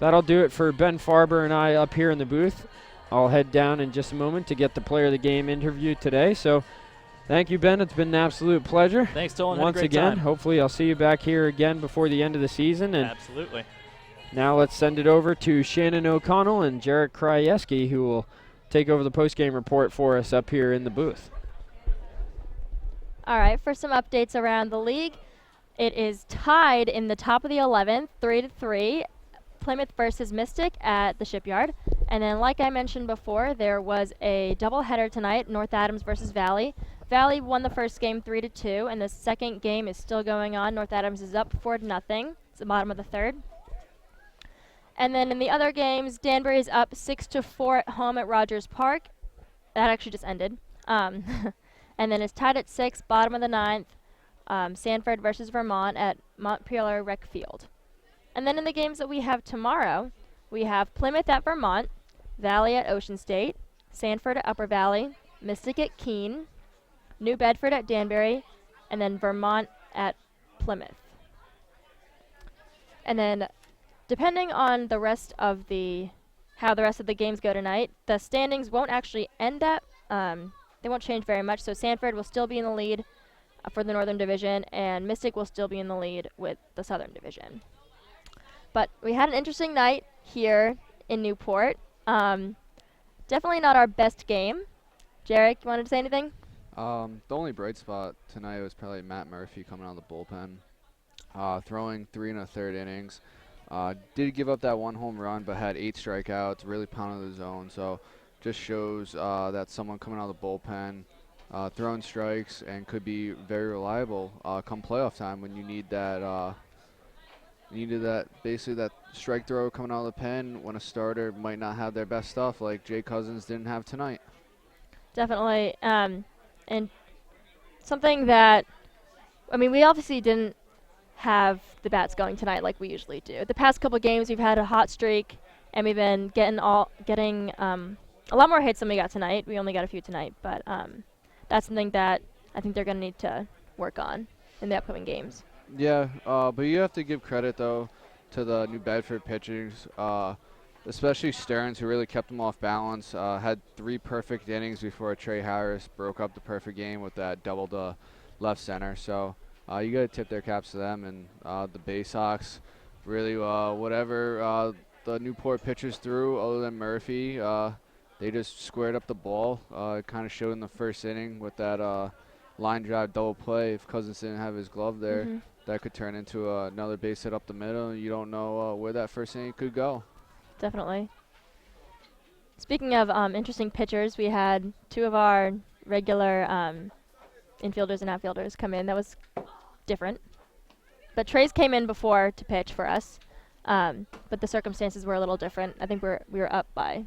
that'll do it for Ben Farber and I up here in the booth. I'll head down in just a moment to get the player of the game interview today. So thank you, Ben. It's been an absolute pleasure. Thanks, Tolan. Once again, hopefully I'll see you back here again before the end of the season. And absolutely. Now let's send it over to Shannon O'Connell and Jarek Krajewski, who will take over the post-game report for us up here in the booth. All right, for some updates around the league, it is tied in the top of the 11th, 3-3. Plymouth versus Mystic at the Shipyard. And then, like I mentioned before, there was a doubleheader tonight, North Adams versus Valley. Valley won the first game 3-2, and the second game is still going on. North Adams is up 4-0. It's the bottom of the 3rd. And then in the other games, Danbury is up 6-4 at home at Rogers Park. That actually just ended. And then it's tied at 6, bottom of the 9th. Sanford versus Vermont at Montpelier Rec Field. And then in the games that we have tomorrow, we have Plymouth at Vermont, Valley at Ocean State, Sanford at Upper Valley, Mystic at Keene, New Bedford at Danbury, and then Vermont at Plymouth. And then depending on the rest of how the rest of the games go tonight, the standings won't actually end up. They won't change very much. So Sanford will still be in the lead for the Northern Division, and Mystic will still be in the lead with the Southern Division. But we had an interesting night here in Newport. Definitely not our best game. Jarek, you wanted to say anything? The only bright spot tonight was probably Matt Murphy coming out of the bullpen, throwing 3 1/3 innings. Did give up that 1 home run, but had 8 strikeouts, really pounded the zone. So just shows that someone coming out of the bullpen, throwing strikes, and could be very reliable come playoff time when you need that. Basically that strike throw coming out of the pen when a starter might not have their best stuff, like Jay Cousins didn't have tonight. Definitely. And something that, I mean, we obviously didn't have the bats going tonight like we usually do. The past couple games we've had a hot streak, and we've been getting a lot more hits than we got tonight. We only got a few tonight, but that's something that I think they're going to need to work on in the upcoming games. Yeah, but you have to give credit, though, to the New Bedford pitchers, especially Stearns, who really kept them off balance. Had 3 perfect innings before Trey Harris broke up the perfect game with that double to left center. So you got to tip their caps to them. And the Bay Sox, really, whatever the Newport pitchers threw, other than Murphy, they just squared up the ball. It kind of showed in the first inning with that line drive double play. If Cousins didn't have his glove there, that could turn into another base hit up the middle. You don't know where that first inning could go. Definitely. Speaking of interesting pitchers, we had 2 of our regular infielders and outfielders come in. That was different. But Trey's came in before to pitch for us, but the circumstances were a little different. I think we were up by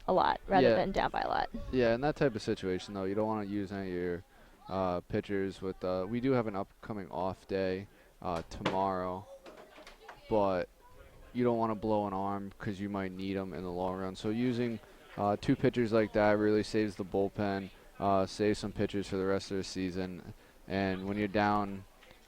a lot rather than down by a lot. Yeah, in that type of situation, though, you don't want to use any of your pitchers. We do have an upcoming off day tomorrow, but you don't want to blow an arm because you might need them in the long run. So using 2 pitchers like that really saves the bullpen, saves some pitchers for the rest of the season. And when you're down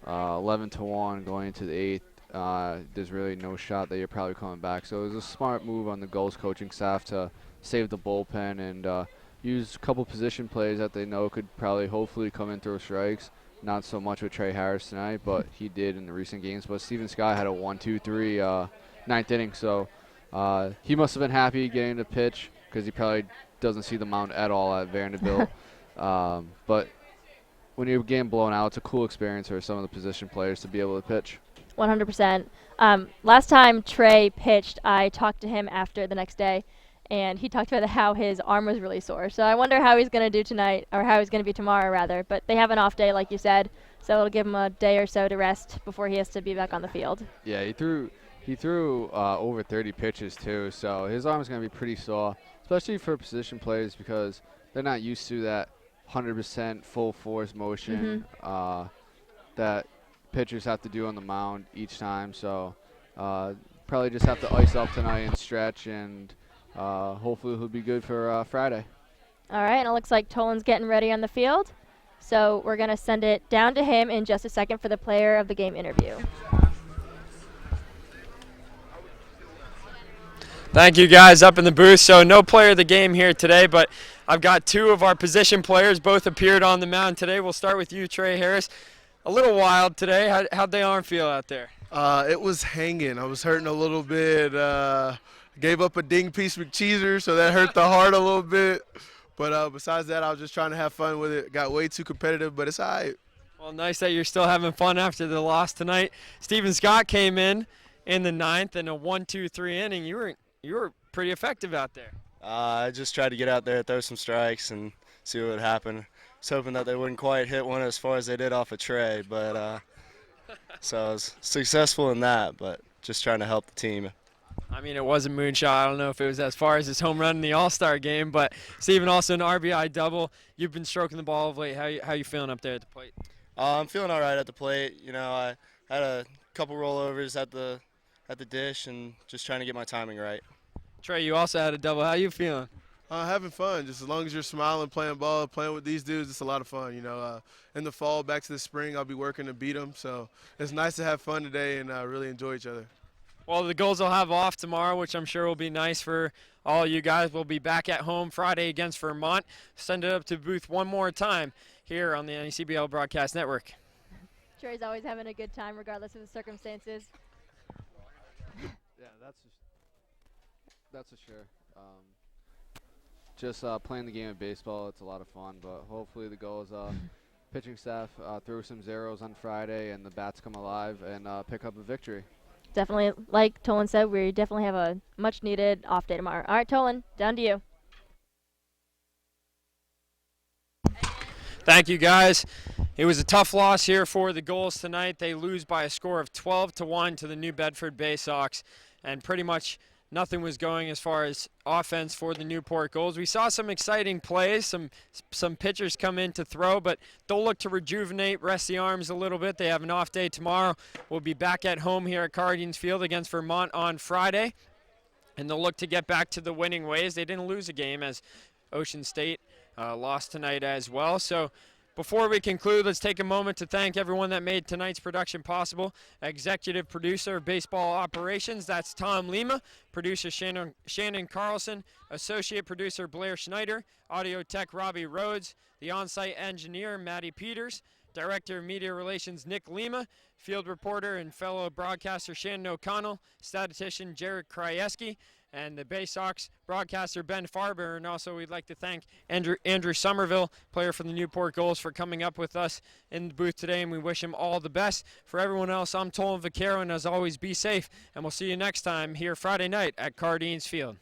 11-1 going into the 8th, there's really no shot that you're probably coming back. So it was a smart move on the Gulls coaching staff to save the bullpen and use a couple position plays that they know could probably hopefully come in throw strikes. Not so much with Trey Harris tonight, but he did in the recent games. But Steven Scott had a 1-2-3 9th inning, so he must have been happy getting to pitch because he probably doesn't see the mound at all at Vanderbilt. But when you're getting blown out, it's a cool experience for some of the position players to be able to pitch. 100%. Last time Trey pitched, I talked to him after the next day, and he talked about how his arm was really sore. So I wonder how he's going to do tonight, or how he's going to be tomorrow, rather. But they have an off day, like you said, so it'll give him a day or so to rest before he has to be back on the field. Yeah, he threw over 30 pitches, too, so his arm's going to be pretty sore, especially for position players because they're not used to that 100% full force motion that pitchers have to do on the mound each time. So probably just have to ice up tonight and stretch, and hopefully he'll be good for Friday. All right, and it looks like Tolan's getting ready on the field. So we're going to send it down to him in just a second for the player of the game interview. Thank you guys up in the booth. So no player of the game here today, but I've got 2 of our position players. Both appeared on the mound today. We'll start with you, Trey Harris. A little wild today. How'd the arm feel out there? It was hanging. I was hurting a little bit. Gave up a ding piece McCheeser, so that hurt the heart a little bit. But besides that, I was just trying to have fun with it. Got way too competitive, but it's all right. Well, nice that you're still having fun after the loss tonight. Steven Scott came in the 9th in a 1-2-3 inning. You were pretty effective out there. I just tried to get out there, throw some strikes, and see what would happen. I was hoping that they wouldn't quite hit one as far as they did off a Trey, but so I was successful in that, but just trying to help the team. I mean, it was a moonshot. I don't know if it was as far as his home run in the All-Star game, but Steven also an RBI double. You've been stroking the ball of late. How you feeling up there at the plate? I'm feeling all right at the plate. You know, I had a couple rollovers at the dish and just trying to get my timing right. Trey, you also had a double. How you feeling? Having fun. Just as long as you're smiling, playing ball, playing with these dudes, it's a lot of fun. You know, in the fall, back to the spring, I'll be working to beat them. So it's nice to have fun today and really enjoy each other. Well, the Gulls will have off tomorrow, which I'm sure will be nice for all you guys. We'll be back at home Friday against Vermont. Send it up to booth one more time here on the NECBL Broadcast Network. Trey's always having a good time regardless of the circumstances. Yeah, that's for sure. Just playing the game of baseball, it's a lot of fun, but hopefully the Gulls pitching staff throw some zeros on Friday and the bats come alive and pick up a victory. Definitely, like Tolan said, we definitely have a much-needed off day tomorrow. All right, Tolan, down to you. Thank you, guys. It was a tough loss here for the Gulls tonight. They lose by a score of 12-1 to the New Bedford Bay Sox, and pretty much nothing was going as far as offense for the Newport Gulls. We saw some exciting plays, some pitchers come in to throw, but they'll look to rejuvenate, rest the arms a little bit. They have an off day tomorrow. We'll be back at home here at Cardines Field against Vermont on Friday, and they'll look to get back to the winning ways. They didn't lose a game as Ocean State lost tonight as well. So before we conclude, let's take a moment to thank everyone that made tonight's production possible. Executive producer of baseball operations, that's Tom Lima. Producer Shannon Carlson. Associate producer Blair Schneider. Audio tech Robbie Rhodes. The on-site engineer Maddie Peters. Director of Media Relations Nick Lima. Field reporter and fellow broadcaster Shannon O'Connell. Statistician Jared Krajewski. And the Bay Sox broadcaster Ben Farber. And also we'd like to thank Andrew Somerville, player for the Newport Gulls, for coming up with us in the booth today, and we wish him all the best. For everyone else, I'm Tolan Vaquero, and as always, be safe, and we'll see you next time here Friday night at Cardines Field.